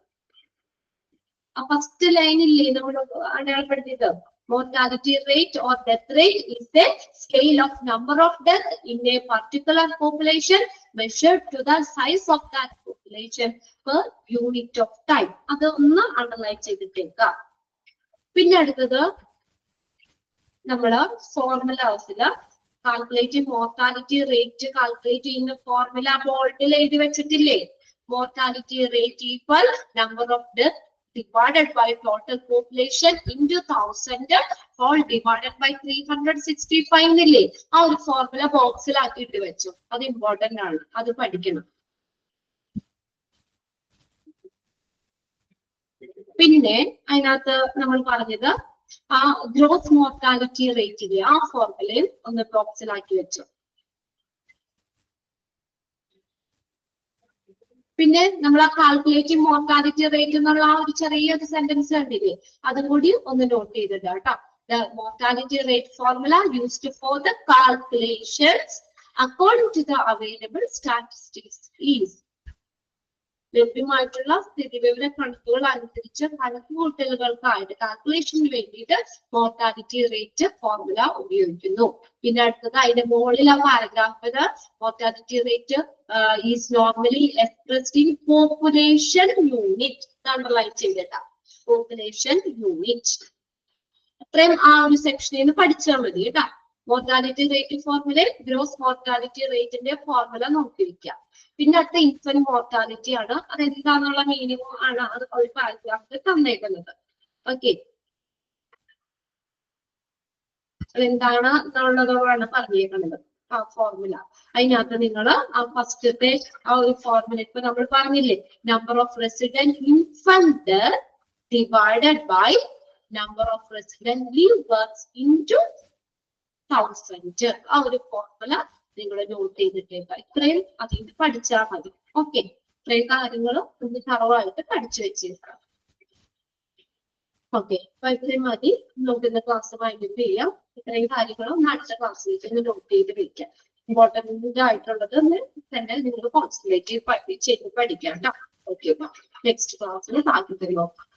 ആ ഫസ്റ്റ് ലൈനില്ലേ നമ്മൾ അടയാളപ്പെടുത്തിയത്. Mortality rate or death rate is a scale of number of deaths in a particular population measured to the size of that population per unit of time. അത് ഒന്ന് അണ്ടർലൈൻ ചെയ്തിട്ടേക്കാം. പിന്നെ അടുത്തത് നമ്മള് ഫോർമുലാസില് കാൽക്കുലേറ്റ് മോർട്ടാലിറ്റി റേറ്റ് കാൽക്കുലേറ്റ് ചെയ്യുന്ന ഫോർമുല ബോൾഡിൽ എഴുതി വെച്ചിട്ടില്ലേ? Mortality rate equal number of death divided by total population into 1000 all divided by 365 ഇല്ലേ? ആ ഒരു ഫോർമുല ബോക്സിലാക്കിയിട്ട് വെച്ചു. അത് ഇമ്പോർട്ടന്റ് ആണ്, അത് പഠിക്കണം. പിന്നെ അതിനകത്ത് നമ്മൾ പറഞ്ഞത് ആ ഗ്രോസ് മോർട്ടാലിറ്റി റേറ്റിലെ ആ ഫോർമുലയും ഒന്ന് ബോക്സിലാക്കി വെച്ചു. പിന്നെ നമ്മൾ ആ കാൽക്കുലേറ്റിംഗ് മോർട്ടാലിറ്റി റേറ്റ് എന്നുള്ള ആ ഒരു ചെറിയൊരു സെന്റൻസ് കണ്ടില്ലേ? അതും കൂടി ഒന്ന് നോട്ട് ചെയ്തിട്ട് കേട്ടോ. The mortality rate formula used for the calculations according to the available statistics is. ലഭ്യമായിട്ടുള്ള സ്ഥിതിവിവര കണക്കുകൾ അനുസരിച്ച് കണക്കുകൂട്ടലുകൾക്കായിട്ട് കാൽക്കുലേഷന് വേണ്ടിയിട്ട് മോർട്ടാലിറ്റി റേറ്റ് ഫോർമുല ഉപയോഗിക്കുന്നു. പിന്നെ അടുത്തത് അതിന്റെ മുകളിൽ ആ പാരഗ്രാഫില് mortality rate is normally expressed in population unit underline ചെയ്തിട്ടാ. പോപ്പുലേഷൻ യൂണിറ്റ് അത്രയും ആ ഒരു സെക്ഷനിൽ നിന്ന് പഠിച്ചാൽ മതി കേട്ടാ. Mortality rate formula gross mortality റേറ്റിന്റെ ഫോർമുല നോക്കിയിരിക്കാം. പിന്നെ അടുത്ത ഇൻഫന്റ് മോർട്ടാലിറ്റി ആണ്. അത് എന്താന്നുള്ള മീനിങ് ആണ് അത് ഒരു പാരഗ്രാഫിൽ തന്നേക്കുന്നത്. ഓക്കെ, അതെന്താണ് എന്നുള്ളതാണ് പറഞ്ഞേക്കുന്നത് ആ ഫോർമുല. അതിനകത്ത് നിങ്ങൾ ആ ഫസ്റ്റത്തെ ആ ഒരു ഫോർമുല ഇപ്പൊ നമ്മൾ പറഞ്ഞില്ലേ, number of resident infant divided by number of resident live birth into 1000. ആ ഒരു ഫോർമുല നിങ്ങൾ നോട്ട് ചെയ്തിട്ടേക്കാം. ഇത്രയും അതിന് പഠിച്ചാൽ മതി. ഓക്കെ, ഇത്രയും കാര്യങ്ങൾ ഒന്ന് തറവായിട്ട് പഠിച്ചു വെച്ചേക്കാം. ഓക്കെ, അപ്പൊ ഇത്രയും മതി. നമുക്ക് ഇന്ന് ക്ലാസ് വൈൻഡപ്പ് ചെയ്യാം. ഇത്രയും കാര്യങ്ങൾ ഒന്ന് അടുത്ത ക്ലാസ്സിലേക്ക് നോട്ട് ചെയ്ത് വെക്കാം. ഇമ്പോർട്ടന്റ് ആയിട്ടുള്ളത് തന്നെ നിങ്ങൾ കോൺസെൻട്രേറ്റ് ചെയ്ത് പഠിക്കാം കേട്ടോ. ഓക്കെ, നെക്സ്റ്റ് ക്ലാസ്സിൽ താല്പര്യം നോക്കാം.